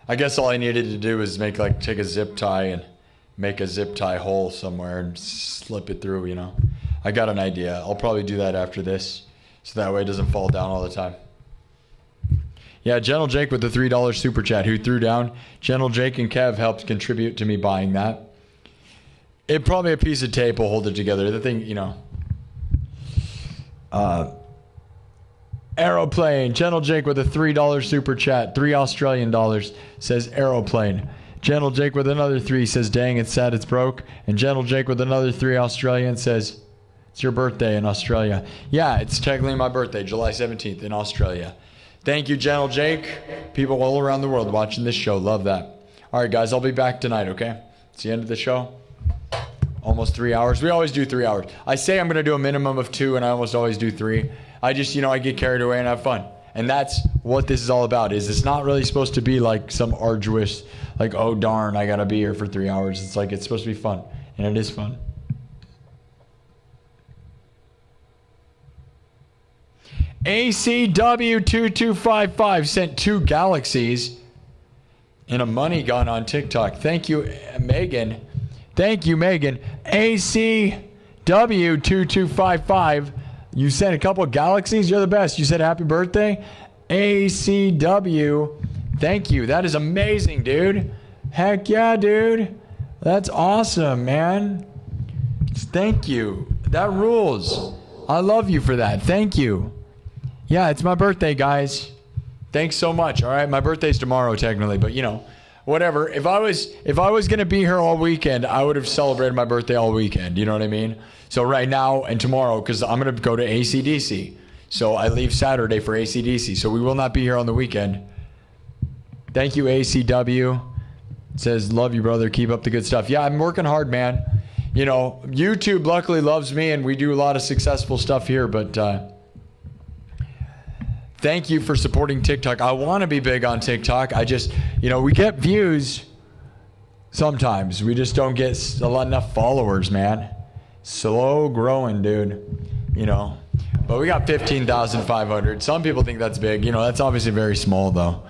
I guess all I needed to do was take a zip tie and make a zip tie hole somewhere and slip it through, I got an idea. I'll probably do that after this, so that way it doesn't fall down all the time. Yeah, Gentle Jake with the $3 super chat who threw down. Gentle Jake and Kev helped contribute to me buying that. It probably a piece of tape will hold it together. The thing, Aeroplane. Gentle Jake with a $3 super chat. $3 Australian dollars says aeroplane. Gentle Jake with another 3 says, dang, it's sad it's broke. And Gentle Jake with another 3 Australian says, It's your birthday in Australia. Yeah, it's technically my birthday, July 17th in Australia. Thank you, Gentle Jake. People all around the world watching this show. Love that. All right, guys, I'll be back tonight, okay? It's the end of the show. Almost 3 hours. We always do 3 hours. I say I'm going to do a minimum of 2, and I almost always do 3. I just, I get carried away and have fun. And that's what this is all about. Is it's not really supposed to be like some arduous, like, oh, darn, I got to be here for 3 hours. It's like it's supposed to be fun, and it is fun. ACW2255 sent 2 galaxies and a money gun on TikTok. Thank you, Megan. Thank you, Megan. ACW2255. You sent a couple of galaxies. You're the best. You said happy birthday. ACW. Thank you. That is amazing, dude. Heck yeah, dude. That's awesome, man. Thank you. That rules. I love you for that. Thank you. Yeah, it's my birthday, guys. Thanks so much. All right, my birthday's tomorrow technically, but whatever. If I was going to be here all weekend, I would have celebrated my birthday all weekend. You know what I mean? So right now and tomorrow, because I'm going to go to AC/DC. So I leave Saturday for AC/DC. So we will not be here on the weekend. Thank you, ACW. It says, love you, brother. Keep up the good stuff. Yeah, I'm working hard, man. YouTube luckily loves me, and we do a lot of successful stuff here, but thank you for supporting TikTok. I want to be big on TikTok. I just, we get views sometimes. We just don't get enough followers, man. Slow growing, dude. But we got 15,500. Some people think that's big. That's obviously very small, though.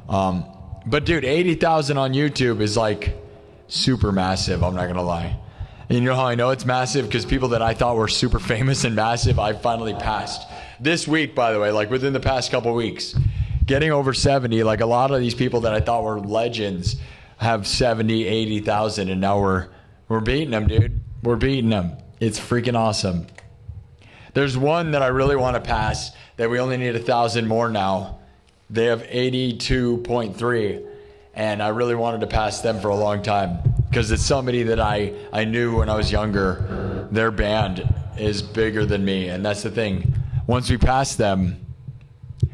But, dude, 80,000 on YouTube is, like, super massive. I'm not going to lie. And you know how I know it's massive? Because people that I thought were super famous and massive, I finally passed. This week, by the way, like within the past couple weeks, getting over 70, like a lot of these people that I thought were legends have 70, 80,000, and now we're beating them, dude. We're beating them. It's freaking awesome. There's one that I really want to pass that we only need 1,000 more now. They have 82.3, and I really wanted to pass them for a long time because it's somebody that I knew when I was younger. Their band is bigger than me, and that's the thing. Once we pass them,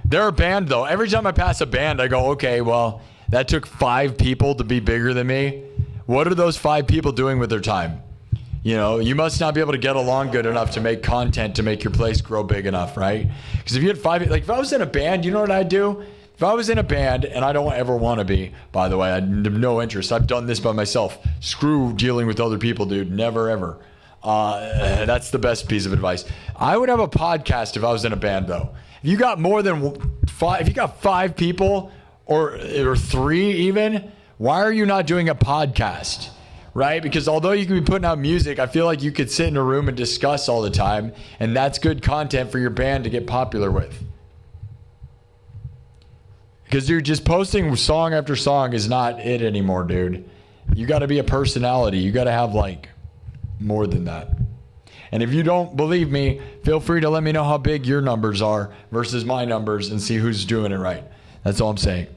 they're a band, though. Every time I pass a band, I go, okay, well, that took 5 people to be bigger than me. What are those 5 people doing with their time? You must not be able to get along good enough to make content to make your place grow big enough, right? Because if you had 5, like if I was in a band, you know what I'd do? If I was in a band, and I don't ever want to be, by the way, I have no interest. I've done this by myself. Screw dealing with other people, dude. Never, ever. That's the best piece of advice. I would have a podcast if I was in a band, though. If you got more than 5, if you got 5 people or 3 even, why are you not doing a podcast? Right? Because although you could be putting out music, I feel like you could sit in a room and discuss all the time, and that's good content for your band to get popular with. Because you're just posting song after song is not it anymore, dude. You got to be a personality. You got to have like more than that. And if you don't believe me, feel free to let me know how big your numbers are versus my numbers and see who's doing it right. That's all I'm saying.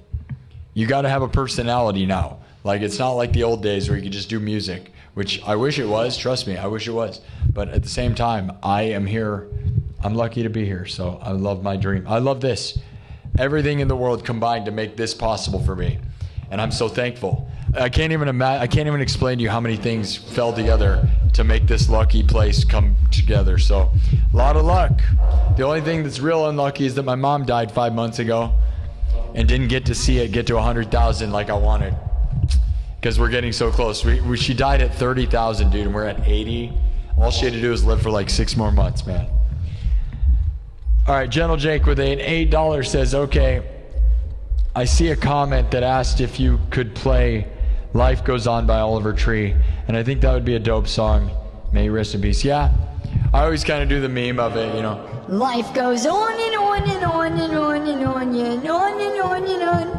You got to have a personality now. Like, it's not like the old days where you could just do music, which I wish it was. Trust me, I wish it was. But at the same time, I am here. I'm lucky to be here. So I love my dream. I love this. Everything in the world combined to make this possible for me. And I'm so thankful. I can't even explain to you how many things fell together to make this lucky place come together. So a lot of luck. The only thing that's real unlucky is that my mom died 5 months ago and didn't get to see it get to 100,000 like I wanted. Because we're getting so close. She died at 30,000, dude, and we're at 80. All she had to do is live for like 6 more months, man. All right, Gentle Jake with an $8 says, okay, I see a comment that asked if you could play Life Goes On by Oliver Tree, and I think that would be a dope song. May you rest in peace. Yeah, I always kind of do the meme of it, Life goes on and on and on and on and on and on and on and on.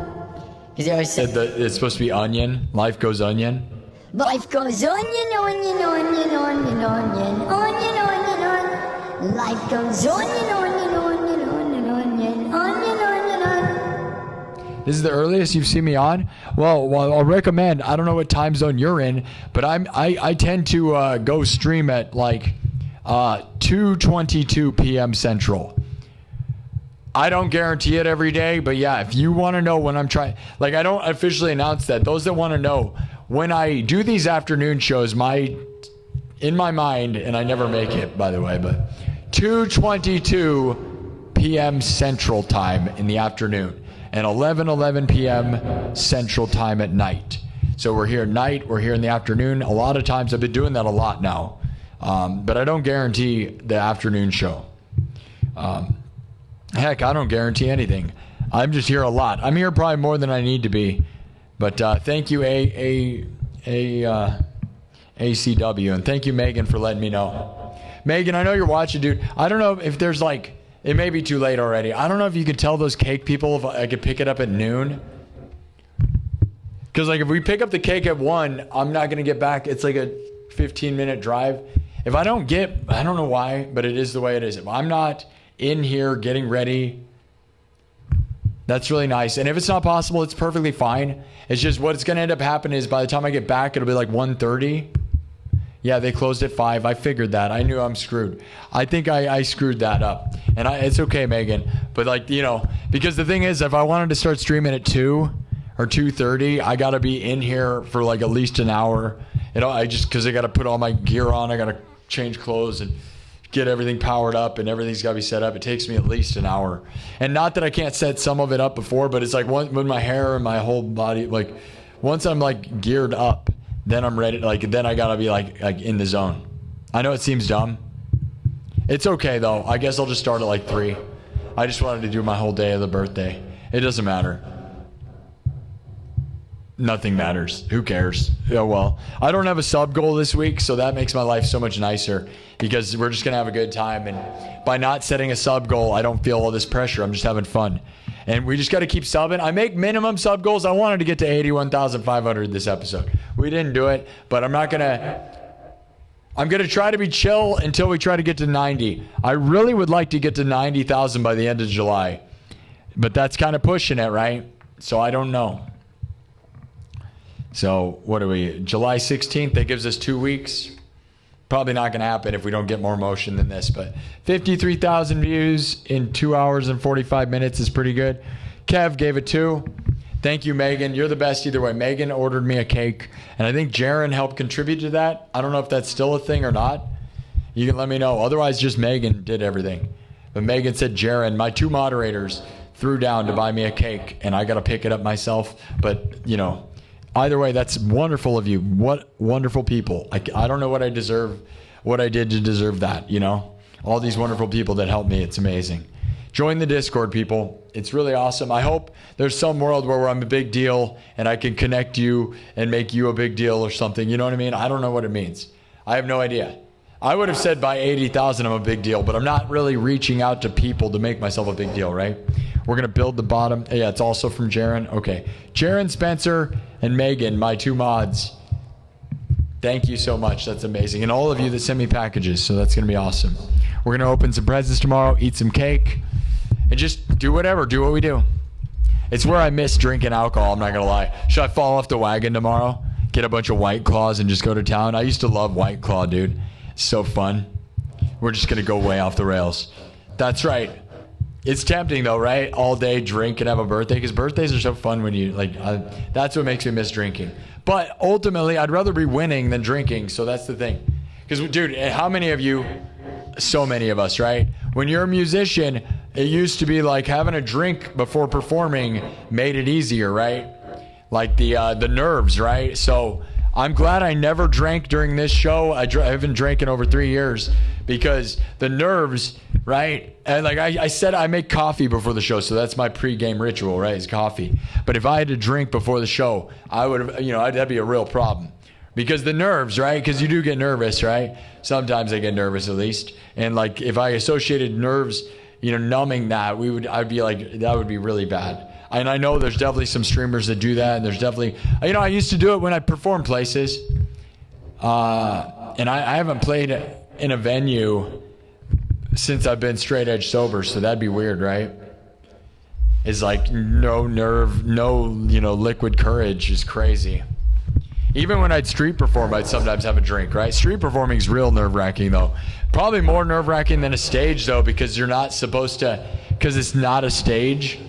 Because always said it's supposed to be onion. Life goes onion. Life goes onion, onion, onion, onion, onion, onion, onion, onion. Life goes onion, onion, onion, onion, onion, onion, onion, onion. This is the earliest you've seen me on? Well, I'll recommend. I don't know what time zone you're in, but I tend to go stream at like 2 2:22 p.m. Central. I don't guarantee it every day, but yeah, if you want to know when I'm trying, like I don't officially announce that. Those that want to know, when I do these afternoon shows, in my mind, and I never make it, by the way, but 2:22 p.m. Central Time in the afternoon and 11:11 p.m. Central Time at night. So we're here at night, we're here in the afternoon. A lot of times, I've been doing that a lot now, but I don't guarantee the afternoon show. Heck, I don't guarantee anything. I'm just here a lot. I'm here probably more than I need to be. But thank you, ACW, and thank you, Megan, for letting me know. Megan, I know you're watching, dude. I don't know if there's like, it may be too late already. I don't know if you could tell those cake people if I could pick it up at noon. Because like if we pick up the cake at 1, I'm not going to get back. It's like a 15-minute drive. If I don't know why, but it is the way it is. If I'm not in here getting ready, that's really nice. And if it's not possible, it's perfectly fine. It's just what's going to end up happening is by the time I get back, it'll be like 1:30. Yeah, they closed at 5. I figured that. I knew I'm screwed. I think I screwed that up. And it's okay, Megan. But like, you know, because the thing is, if I wanted to start streaming at 2 or 2:30, I got to be in here for like at least an hour. You know, because I got to put all my gear on. I got to change clothes and get everything powered up, and everything's got to be set up. It takes me at least an hour. And not that I can't set some of it up before, but it's like when my hair and my whole body, like once I'm like geared up, then I'm ready. Like then I got to be like in the zone. I know it seems dumb. It's okay though. I guess I'll just start at like 3. I just wanted to do my whole day of the birthday. It doesn't matter. Nothing matters. Who cares? Yeah, well, I don't have a sub goal this week, so that makes my life so much nicer because we're just going to have a good time. And by not setting a sub goal, I don't feel all this pressure. I'm just having fun. And we just got to keep subbing. I make minimum sub goals. I wanted to get to 81,500 this episode. We didn't do it, but I'm going to try to be chill until we try to get to 90. I really would like to get to 90,000 by the end of July, but that's kind of pushing it, right? So I don't know. So what are we, July 16th? That gives us 2 weeks. Probably not going to happen if we don't get more motion than this, but 53,000 views in 2 hours and 45 minutes is pretty good. Kev gave it 2. Thank you, Megan. You're the best either way. Megan ordered me a cake, and I think Jaron helped contribute to that. I don't know if that's still a thing or not. You can let me know. Otherwise, just Megan did everything. But Megan said Jaron, my 2 moderators, threw down to buy me a cake, and I got to pick it up myself. But, you know, either way, that's wonderful of you. What wonderful people. I don't know what I deserve, what I did to deserve that, you know? All these wonderful people that helped me. It's amazing. Join the Discord, people. It's really awesome. I hope there's some world where I'm a big deal and I can connect you and make you a big deal or something. You know what I mean? I don't know what it means. I have no idea. I would have said by 80,000 I'm a big deal, but I'm not really reaching out to people to make myself a big deal, right? We're going to build the bottom. Yeah, it's also from Jaron. Okay. Jaron, Spencer, and Megan, my 2 mods. Thank you so much. That's amazing. And all of you that send me packages. So that's going to be awesome. We're going to open some presents tomorrow, eat some cake, and just do whatever. Do what we do. It's where I miss drinking alcohol. I'm not going to lie. Should I fall off the wagon tomorrow? Get a bunch of White Claws and just go to town? I used to love White Claw, dude. It's so fun. We're just going to go way off the rails. That's right. It's tempting though, right? All day drink and have a birthday, because birthdays are so fun when you like. That's what makes me miss drinking. But ultimately, I'd rather be winning than drinking. So that's the thing. Because, dude, how many of you? So many of us, right? When you're a musician, it used to be like having a drink before performing made it easier, right? Like the nerves, right? So I'm glad I never drank during this show. I haven't drank in over 3 years because the nerves, right? And like I said, I make coffee before the show, so that's my pre-game ritual, right? Is coffee. But if I had to drink before the show, I would have, that'd be a real problem. Because the nerves, right? Because you do get nervous, right? Sometimes I get nervous at least. And like if I associated nerves, numbing that, I'd be like, that would be really bad. And I know there's definitely some streamers that do that. And there's definitely, I used to do it when I perform places. And I haven't played in a venue since I've been straight edge sober. So that'd be weird, right? It's like no nerve, no, liquid courage is crazy. Even when I'd street perform, I'd sometimes have a drink, right? Street performing is real nerve-wracking, though. Probably more nerve-wracking than a stage, though, because you're not supposed to, because it's not a stage.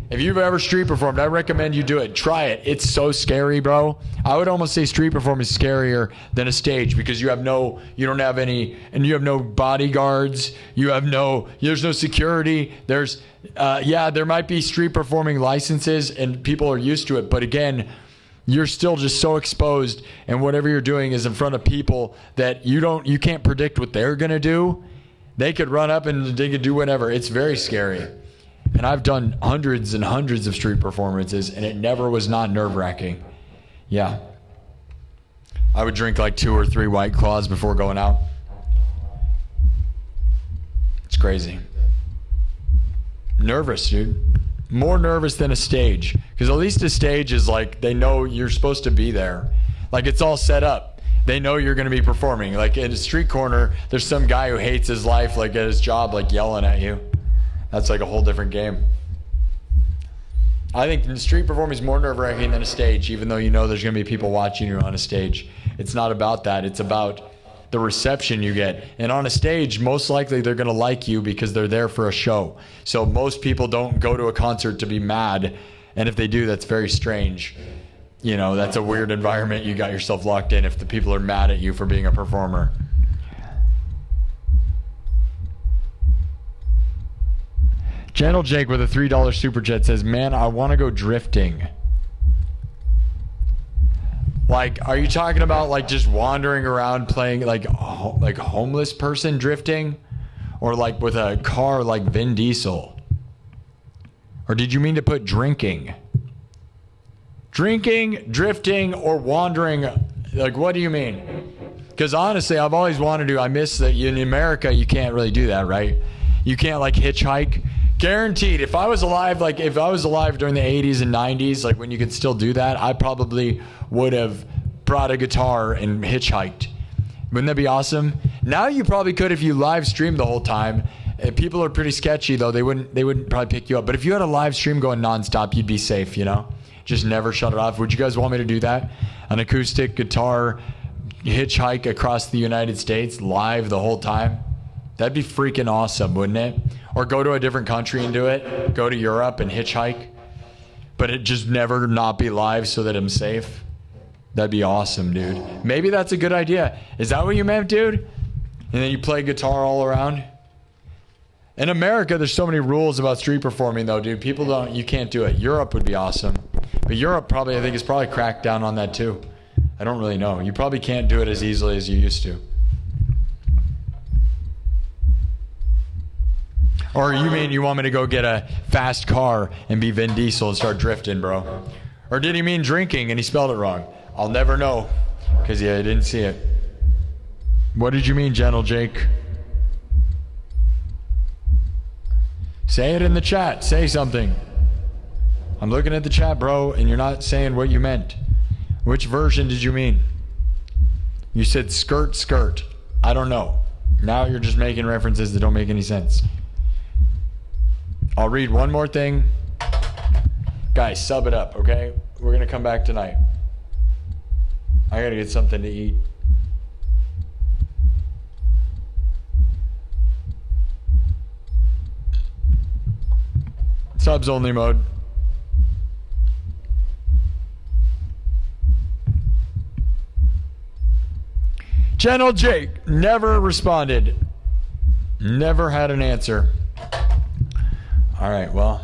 If you've ever street performed, I recommend you do it. Try it. It's so scary, bro. I would almost say street performing is scarier than a stage because you don't have any, and you have no bodyguards. There's no security. There might be street performing licenses and people are used to it. But again, you're still just so exposed, and whatever you're doing is in front of people that you can't predict what they're going to do. They could run up and they could do whatever. It's very scary. And I've done hundreds and hundreds of street performances, and it never was not nerve-wracking. Yeah. I would drink like 2 or 3 White Claws before going out. It's crazy. Nervous, dude. More nervous than a stage. Because at least a stage is like, they know you're supposed to be there. Like, it's all set up. They know you're going to be performing. Like, in a street corner, there's some guy who hates his life, like, at his job, like, yelling at you. That's like a whole different game. I think the street performing is more nerve-wracking than a stage, even though you know there's going to be people watching you on a stage. It's not about that. It's about the reception you get. And on a stage, most likely they're going to like you because they're there for a show. So most people don't go to a concert to be mad. And if they do, that's very strange. You know, that's a weird environment you got yourself locked in if the people are mad at you for being a performer. Channel Jake with a $3 super chat says, man, I want to go drifting. Like, are you talking about like just wandering around playing like homeless person drifting? Or like with a car like Vin Diesel? Or did you mean to put drinking? Drinking, drifting, or wandering? Like, what do you mean? Because honestly, I've always wanted to. I miss that in America, you can't really do that, right? You can't like hitchhike. Guaranteed, if I was alive during the 80s and 90s, like when you could still do that, I probably would have brought a guitar and hitchhiked. Wouldn't that be awesome? Now you probably could if you live streamed the whole time. People are pretty sketchy though. They wouldn't probably pick you up. But if you had a live stream going nonstop, you'd be safe, you know? Just never shut it off. Would you guys want me to do that? An acoustic guitar hitchhike across the United States live the whole time? That'd be freaking awesome, wouldn't it? Or go to a different country and do it. Go to Europe and hitchhike. But it just never not be live so that I'm safe. That'd be awesome, dude. Maybe that's a good idea. Is that what you meant, dude? And then you play guitar all around? In America, there's so many rules about street performing, though, dude. You can't do it. Europe would be awesome. But Europe I think, is probably cracked down on that, too. I don't really know. You probably can't do it as easily as you used to. Or you mean you want me to go get a fast car and be Vin Diesel and start drifting, bro? Or did he mean drinking and he spelled it wrong? I'll never know because I didn't see it. What did you mean, Gentle Jake? Say it in the chat. Say something. I'm looking at the chat, bro, and you're not saying what you meant. Which version did you mean? You said skirt, skirt. I don't know. Now you're just making references that don't make any sense. I'll read one more thing. Guys, sub it up, okay? We're going to come back tonight. I got to get something to eat. Subs only mode. Channel Jake never responded. Never had an answer. All right, well.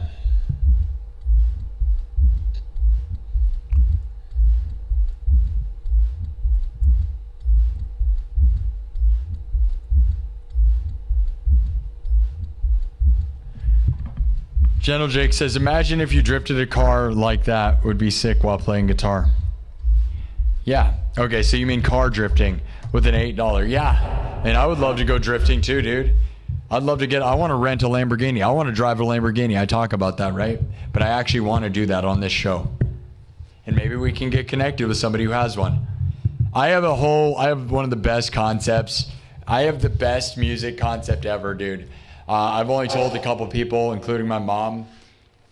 Gentle Jake says, imagine if you drifted a car like that, would be sick while playing guitar. Yeah. Okay, so you mean car drifting with an $8. Yeah. And I would love to go drifting too, dude. I want to rent a Lamborghini. I want to drive a Lamborghini. I talk about that, right? But I actually want to do that on this show. And maybe we can get connected with somebody who has one. I have one of the best concepts. I have the best music concept ever, dude. I've only told a couple people, including my mom,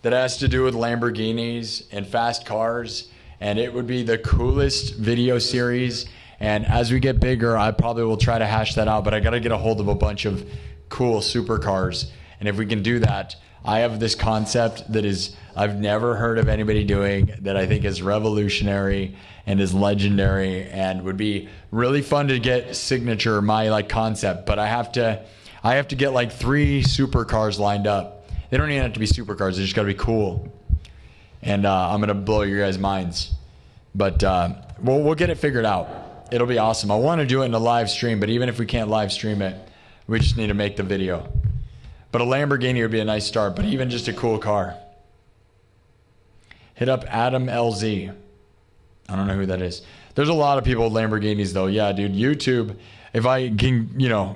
that has to do with Lamborghinis and fast cars and it would be the coolest video series. And as we get bigger, I probably will try to hash that out, but I got to get a hold of a bunch of cool supercars. And if we can do that, I have this concept that is I've never heard of anybody doing, that I think is revolutionary and is legendary and would be really fun to get signature, my like concept. But I have to get like 3 supercars lined up. They don't even have to be supercars. They just got to be cool. And I'm going to blow your guys' minds. But we'll get it figured out. It'll be awesome. I want to do it in a live stream, but even if we can't live stream it, we just need to make the video. But a Lamborghini would be a nice start, but even just a cool car. Hit up Adam LZ. I don't know who that is. There's a lot of people with Lamborghinis, though. Yeah, dude, YouTube. If I can,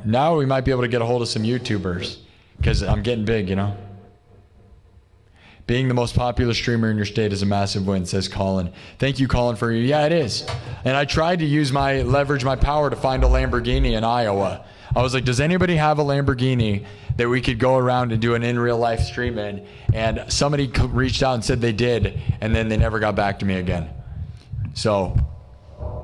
now we might be able to get a hold of some YouTubers because I'm getting big, Being the most popular streamer in your state is a massive win, says Colin. Thank you, Colin, for you. Yeah, it is. And I tried to leverage my power to find a Lamborghini in Iowa. I was like, does anybody have a Lamborghini that we could go around and do an in real life stream in? And somebody reached out and said they did, and then they never got back to me again. So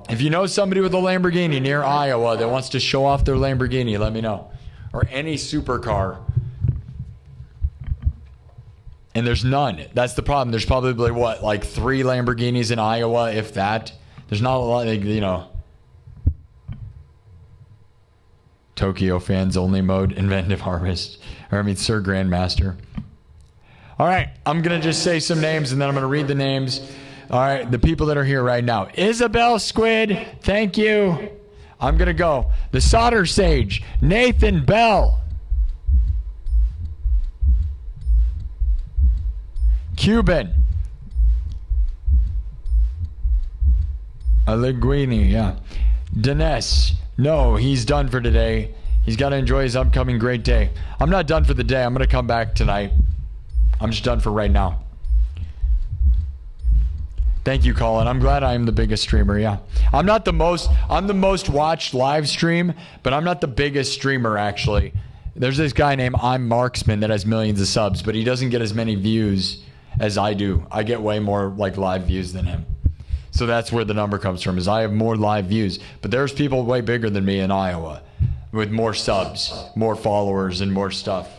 if you know somebody with a Lamborghini near Iowa that wants to show off their Lamborghini, let me know. Or any supercar. And there's none. That's the problem. There's probably, like 3 Lamborghinis in Iowa, if that. There's not a lot, Tokyo fans only mode, Inventive Harvest. Sir Grandmaster. All right, I'm going to just say some names, and then I'm going to read the names. All right, the people that are here right now. Isabel Squid, thank you. I'm going to go. The Solder Sage, Nathan Bell. Cuban. Alleguini, yeah. Dinesh. No, he's done for today. He's got to enjoy his upcoming great day. I'm not done for the day. I'm going to come back tonight. I'm just done for right now. Thank you, Colin. I'm glad I am the biggest streamer, yeah. I'm the most watched live stream, but I'm not the biggest streamer, actually. There's this guy named I'm Marksman that has millions of subs, but he doesn't get as many views as I do. I get way more live views than him. So that's where the number comes from, is I have more live views. But there's people way bigger than me in Iowa with more subs, more followers, and more stuff.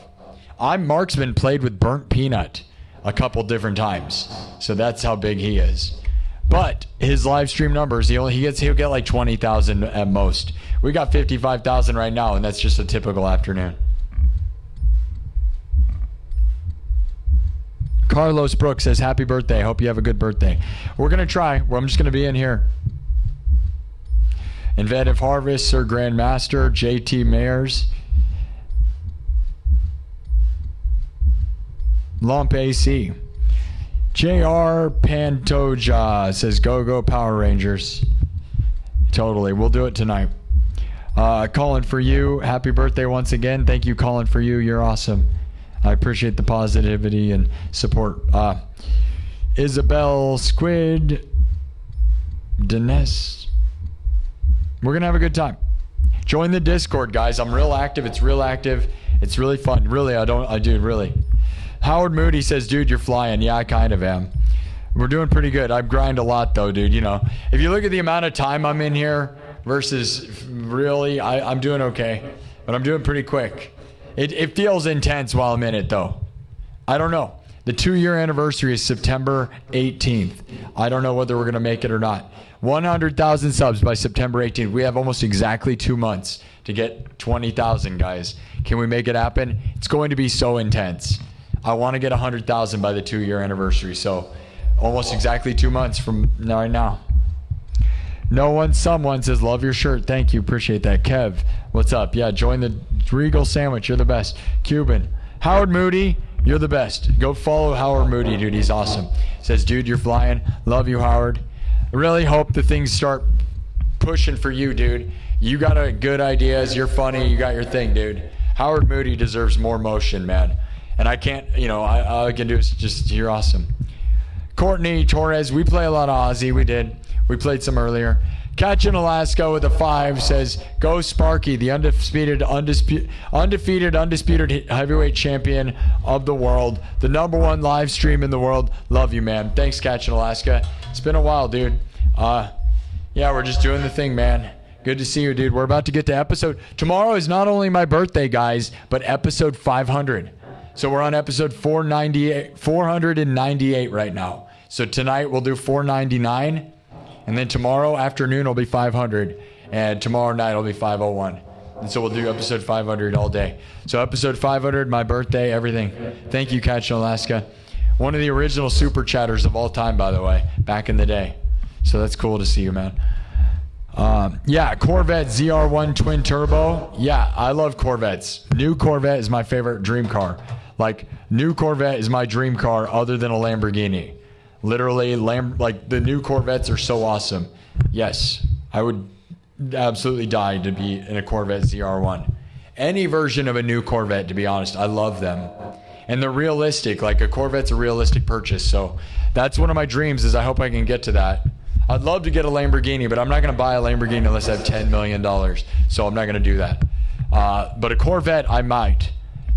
I'm Marksman played with Burnt Peanut a couple different times. So that's how big he is. But his live stream numbers, he'll get like 20,000 at most. We got 55,000 right now, and that's just a typical afternoon. Carlos Brooks says, happy birthday. Hope you have a good birthday. We're going to try. I'm just going to be in here. Inventive Harvest, Sir Grandmaster, JT Mayers. Lump AC. JR Pantoja says, go Power Rangers. Totally. We'll do it tonight. Colin, for you, happy birthday once again. Thank you, Colin, for you. You're awesome. I appreciate the positivity and support. Isabel Squid. Dinesh. We're going to have a good time. Join the Discord, guys. I'm real active. It's real active. It's really fun. Really, really. Howard Moody says, dude, you're flying. Yeah, I kind of am. We're doing pretty good. I grind a lot, though, dude. If you look at the amount of time I'm in here versus really, I'm doing okay. But I'm doing pretty quick. It feels intense while I'm in it, though. I don't know. The 2-year anniversary is September 18th. I don't know whether we're going to make it or not. 100,000 subs by September 18th. We have almost exactly 2 months to get 20,000, guys. Can we make it happen? It's going to be so intense. I want to get 100,000 by the 2-year anniversary. So almost exactly 2 months from right now. Someone says, love your shirt. Thank you. Appreciate that. Kev, what's up? Yeah, join the Regal Sandwich. You're the best. Cuban. Howard Moody, you're the best. Go follow Howard Moody, dude. He's awesome. Says, dude, you're flying. Love you, Howard. I really hope the things start pushing for you, dude. You got a good ideas. You're funny. You got your thing, dude. Howard Moody deserves more motion, man. And I can't, all I can do is just, you're awesome. Courtney Torres, we play a lot of Aussie. We did. We played some earlier. Catch in Alaska with a 5 says, go Sparky, the undefeated heavyweight champion of the world. The #1 live stream in the world. Love you, man. Thanks, Catch in Alaska. It's been a while, dude. Yeah, we're just doing the thing, man. Good to see you, dude. We're about to get to episode. Tomorrow is not only my birthday, guys, but episode 500. So we're on episode 498 right now. So tonight we'll do 499, and then tomorrow afternoon will be 500, and tomorrow night will be 501. And so we'll do episode 500 all day. So episode 500, my birthday, everything. Thank you, Catch in Alaska. One of the original super chatters of all time, by the way, back in the day. So that's cool to see you, man. Yeah, Corvette ZR1 twin turbo. Yeah, I love Corvettes. New Corvette is my favorite dream car. Like, new Corvette is my dream car other than a Lamborghini. Literally, like, the new Corvettes are so awesome. Yes, I would absolutely die to be in a Corvette ZR1. Any version of a new Corvette, to be honest, I love them. And they're realistic. Like, a Corvette's a realistic purchase. So that's one of my dreams, is I hope I can get to that. I'd love to get a Lamborghini, but I'm not going to buy a Lamborghini unless I have $10 million. So I'm not going to do that. But a Corvette, I might.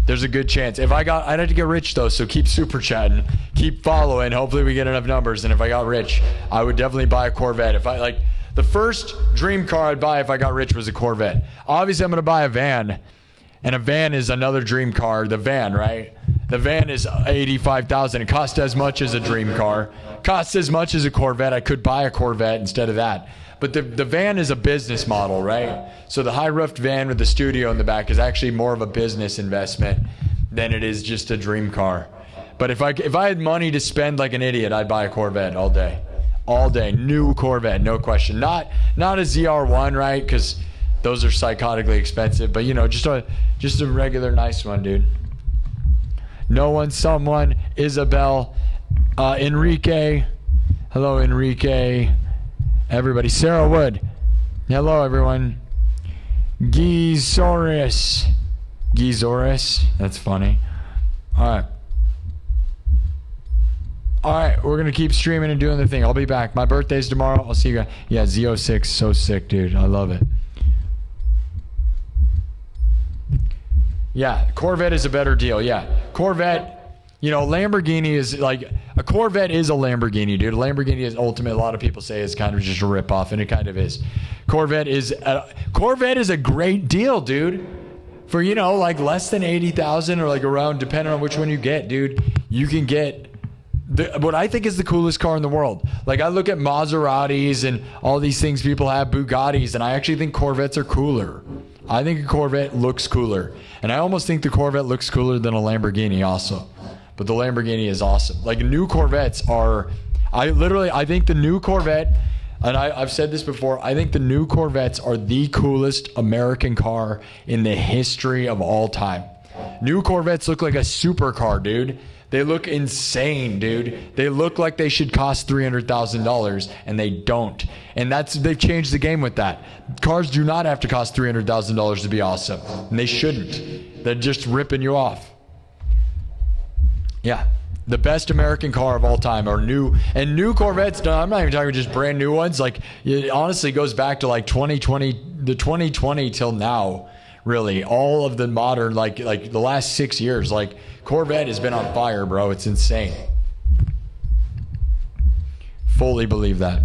There's a good chance. I'd have to get rich, though, so keep super chatting. Keep following. Hopefully we get enough numbers. And if I got rich, I would definitely buy a Corvette. The first dream car I'd buy if I got rich was a Corvette. Obviously, I'm going to buy a van. And a van is another dream car. The van, right? The van is $85,000. It costs as much as a dream car. Costs as much as a Corvette. I could buy a Corvette instead of that. But the van is a business model, right? So the high-roofed van with the studio in the back is actually more of a business investment than it is just a dream car. But if I had money to spend like an idiot, I'd buy a Corvette all day. All day. New Corvette, no question. Not a ZR1, right? Because those are psychotically expensive. But, just a regular nice one, dude. No one, someone, Isabel, Enrique. Hello, Enrique. Everybody. Sarah Wood. Hello, everyone. Gizoris. That's funny. All right, we're going to keep streaming and doing the thing. I'll be back. My birthday's tomorrow. I'll see you guys. Yeah, Z06. So sick, dude. I love it. Yeah, Corvette is a better deal. Yeah, Corvette, Lamborghini is like, a Corvette is a Lamborghini, dude. A Lamborghini is ultimate. A lot of people say it's kind of just a ripoff, and it kind of is. Corvette is a great deal, dude. For, like less than 80,000 or like around, depending on which one you get, dude, you can get what I think is the coolest car in the world. Like, I look at Maseratis and all these things people have, Bugattis, and I actually think Corvettes are cooler. I think a Corvette looks cooler. And I almost think the Corvette looks cooler than a Lamborghini also. But the Lamborghini is awesome. Like, new Corvettes are... I think the new Corvette, and I've said this before, I think the new Corvettes are the coolest American car in the history of all time. New Corvettes look like a supercar, dude. They look insane, dude. They look like they should cost $300,000, and they don't. And they've changed the game with that. Cars do not have to cost $300,000 to be awesome, and they shouldn't. They're just ripping you off. Yeah, the best American car of all time are new. And new Corvettes, no, I'm not even talking just brand new ones. Like, it honestly goes back to like 2020 till now. Really, all of the modern, like the last 6 years, like Corvette has been on fire, bro. It's insane. Fully believe that.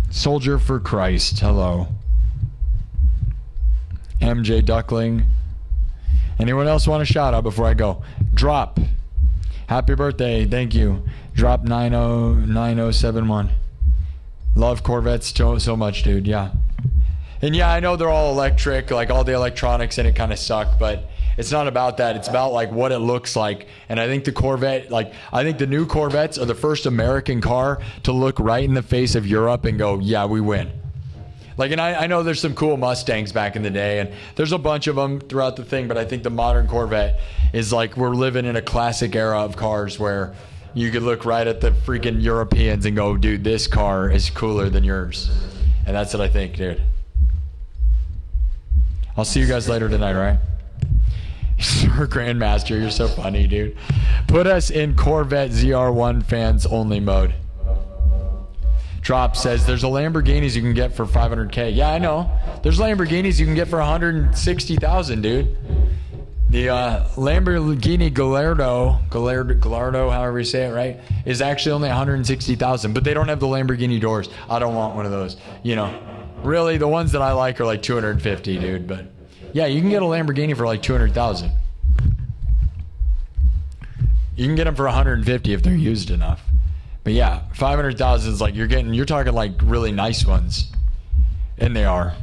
Soldier for Christ. Hello. MJ Duckling. Anyone else want a shout out before I go? Drop. Happy birthday. Thank you. Drop 907071. Love Corvettes so much, dude. Yeah. And yeah, I know they're all electric, like all the electronics in it kind of suck, but it's not about that. It's about like what it looks like. And I think the Corvette, I think the new Corvettes are the first American car to look right in the face of Europe and go, yeah, we win. Like, and I know there's some cool Mustangs back in the day, and there's a bunch of them throughout the thing, but I think the modern Corvette is like, we're living in a classic era of cars where you could look right at the freaking Europeans and go, dude, this car is cooler than yours. And that's what I think, dude. I'll see you guys later tonight, all right? Sir Grandmaster, you're so funny, dude. Put us in Corvette ZR1 fans only mode. Drop says there's a Lamborghinis you can get for $500K. Yeah, I know. There's Lamborghinis you can get for $160,000, dude. The Lamborghini Gallardo, however you say it, right, is actually only $160,000, but they don't have the Lamborghini doors. I don't want one of those. You know, really, the ones that I like are like $250, dude. But yeah, you can get a Lamborghini for like $200,000. You can get them for $150 if they're used enough. But yeah, $500,000 is like you're talking like really nice ones, and they are.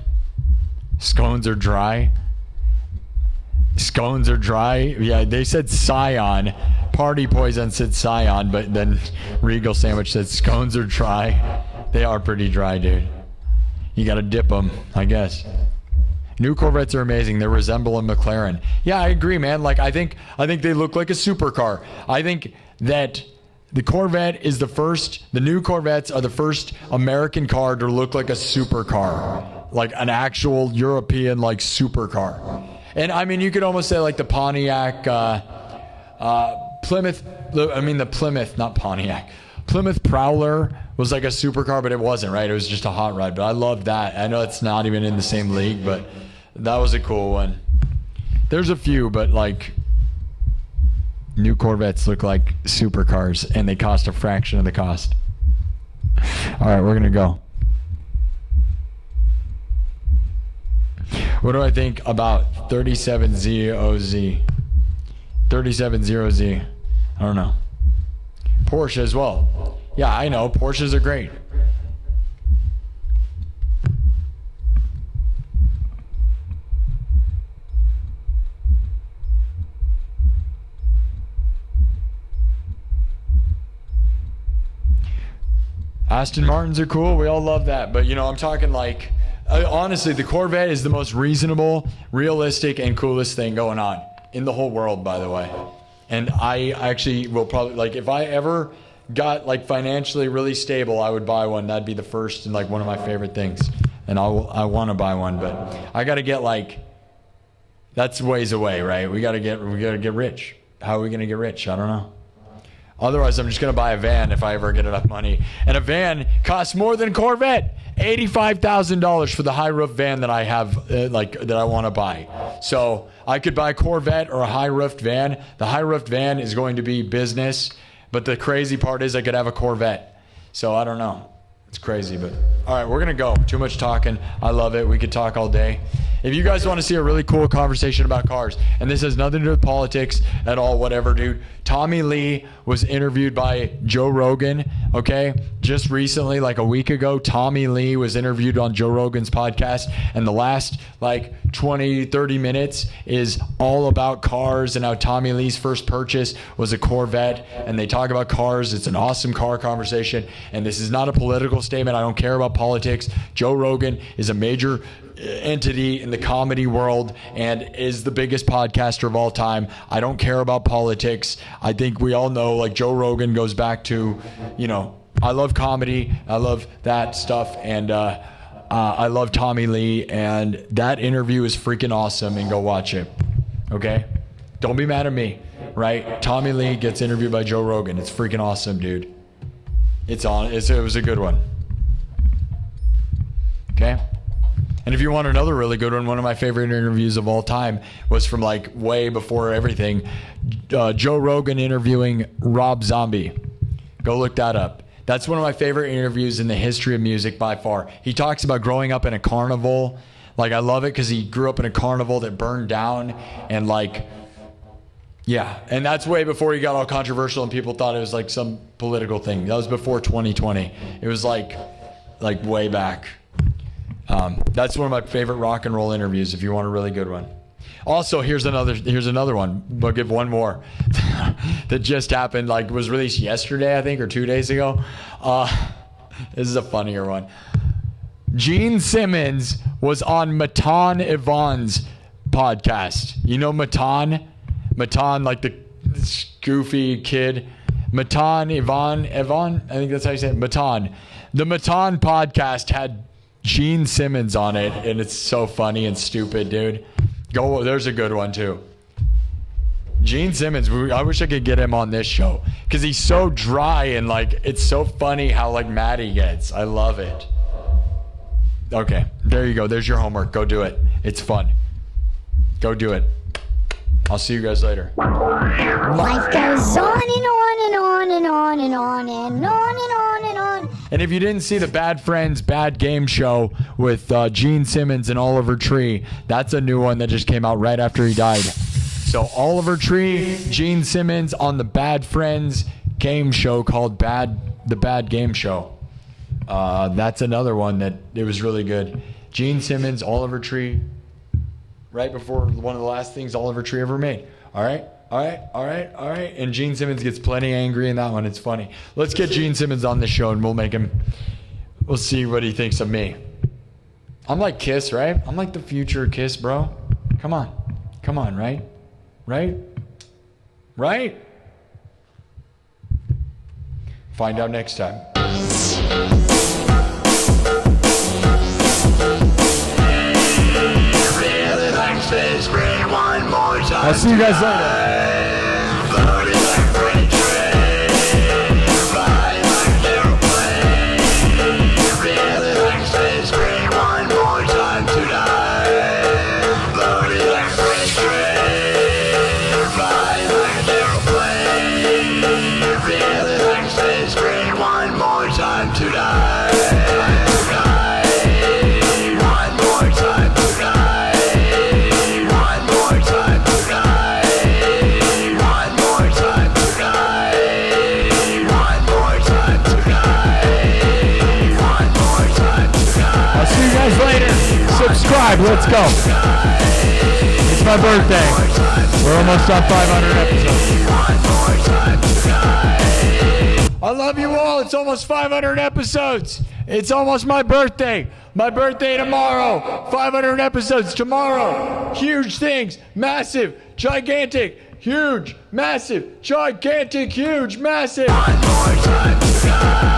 Scones are dry. Scones are dry. Yeah, they said Scion. Party Poison said Scion, but then Regal Sandwich said scones are dry. They are pretty dry, dude. You gotta dip them, I guess. New Corvettes are amazing. They resemble a McLaren. Yeah, I agree, man. Like I think they look like a supercar. I think that the Corvette is the first. The new Corvettes are the first American car to look like a supercar, like an actual European like supercar. And I mean, you could almost say like the Pontiac, Plymouth. I mean, the Plymouth, not Pontiac. Plymouth Prowler was like a supercar, but it wasn't, right? It was just a hot rod. But I love that. I know it's not even in the same league, but that was a cool one. There's a few, but like new Corvettes look like supercars, and they cost a fraction of the cost. All right, we're gonna go. What do I think about 3700Z? 370Z. I don't know. Porsche as well. Yeah, I know. Porsches are great. Aston Martins are cool. We all love that. But, you know, I'm talking like... honestly, the Corvette is the most reasonable, realistic, and coolest thing going on in the whole world, by the way. And I actually will probably, like, if I ever got, like, financially really stable, I would buy one. That'd be the first and, like, one of my favorite things. And I want to buy one, but I got to get, like, that's ways away, right? We got to get rich. How are we going to get rich? I don't know. Otherwise, I'm just going to buy a van if I ever get enough money. And a van costs more than a Corvette. $85,000 for the high roof van that I have, that I want to buy. So I could buy a Corvette or a high roofed van. The high roofed van is going to be business, but the crazy part is I could have a Corvette. So I don't know. It's crazy, but all right, we're going to go. Too much talking. I love it. We could talk all day. If you guys want to see a really cool conversation about cars, and this has nothing to do with politics at all, whatever, dude. Tommy Lee was interviewed by Joe Rogan, okay? Just recently, like a week ago, Tommy Lee was interviewed on Joe Rogan's podcast, and the last, 20, 30 minutes is all about cars and how Tommy Lee's first purchase was a Corvette, and they talk about cars. It's an awesome car conversation, and this is not a political statement. I don't care about politics. Joe Rogan is a major entity in the comedy world and is the biggest podcaster of all time. I don't care about politics. I think we all know, like, Joe Rogan goes back to, I love comedy. I love that stuff. And I love Tommy Lee. And that interview is freaking awesome. And go watch it. Okay? Don't be mad at me, right? Tommy Lee gets interviewed by Joe Rogan. It's freaking awesome, dude. It was a good one. Okay? And if you want another really good one of my favorite interviews of all time was from way before everything. Joe Rogan interviewing Rob Zombie. Go look that up. That's one of my favorite interviews in the history of music by far. He talks about growing up in a carnival. I love it because he grew up in a carnival that burned down and yeah. And that's way before he got all controversial and people thought it was some political thing. That was before 2020. It was way back. That's one of my favorite rock and roll interviews if you want a really good one. Also, here's another one. I'll give one more that just happened, was released yesterday, I think, or 2 days ago. This is a funnier one. Gene Simmons was on Matan Ivan's podcast. You know Matan? Matan, the goofy kid. Matan Ivan, I think that's how you say it. Matan. The Matan podcast had Gene Simmons on it, and it's so funny and stupid, dude. There's a good one too. Gene Simmons, I wish I could get him on this show because he's so dry and it's so funny how mad he gets. I love it. Okay, there you go. There's your homework. Go do it. It's fun. Go do it. I'll see you guys later. Life goes on and on and on and on and on and on and on and on. And if you didn't see the Bad Friends Bad Game Show with Gene Simmons and Oliver Tree, that's a new one that just came out right after he died. So Oliver Tree, Gene Simmons on the Bad Friends game show called The Bad Game Show. That's another one that it was really good. Gene Simmons, Oliver Tree, right before one of the last things Oliver Tree ever made. All right. And Gene Simmons gets plenty angry in that one. It's funny. Let's get Gene Simmons on the show and we'll see what he thinks of me. I'm like Kiss, right? I'm like the future Kiss, bro. Come on, right? Find out next time. I'll see you guys later. Subscribe, let's go. It's my birthday. We're almost on 500 episodes. I love you all. It's almost 500 episodes. It's almost my birthday. My birthday tomorrow. 500 episodes tomorrow. Huge things. Massive. Gigantic. Huge. Massive. Gigantic. Huge. Massive. One more time to die.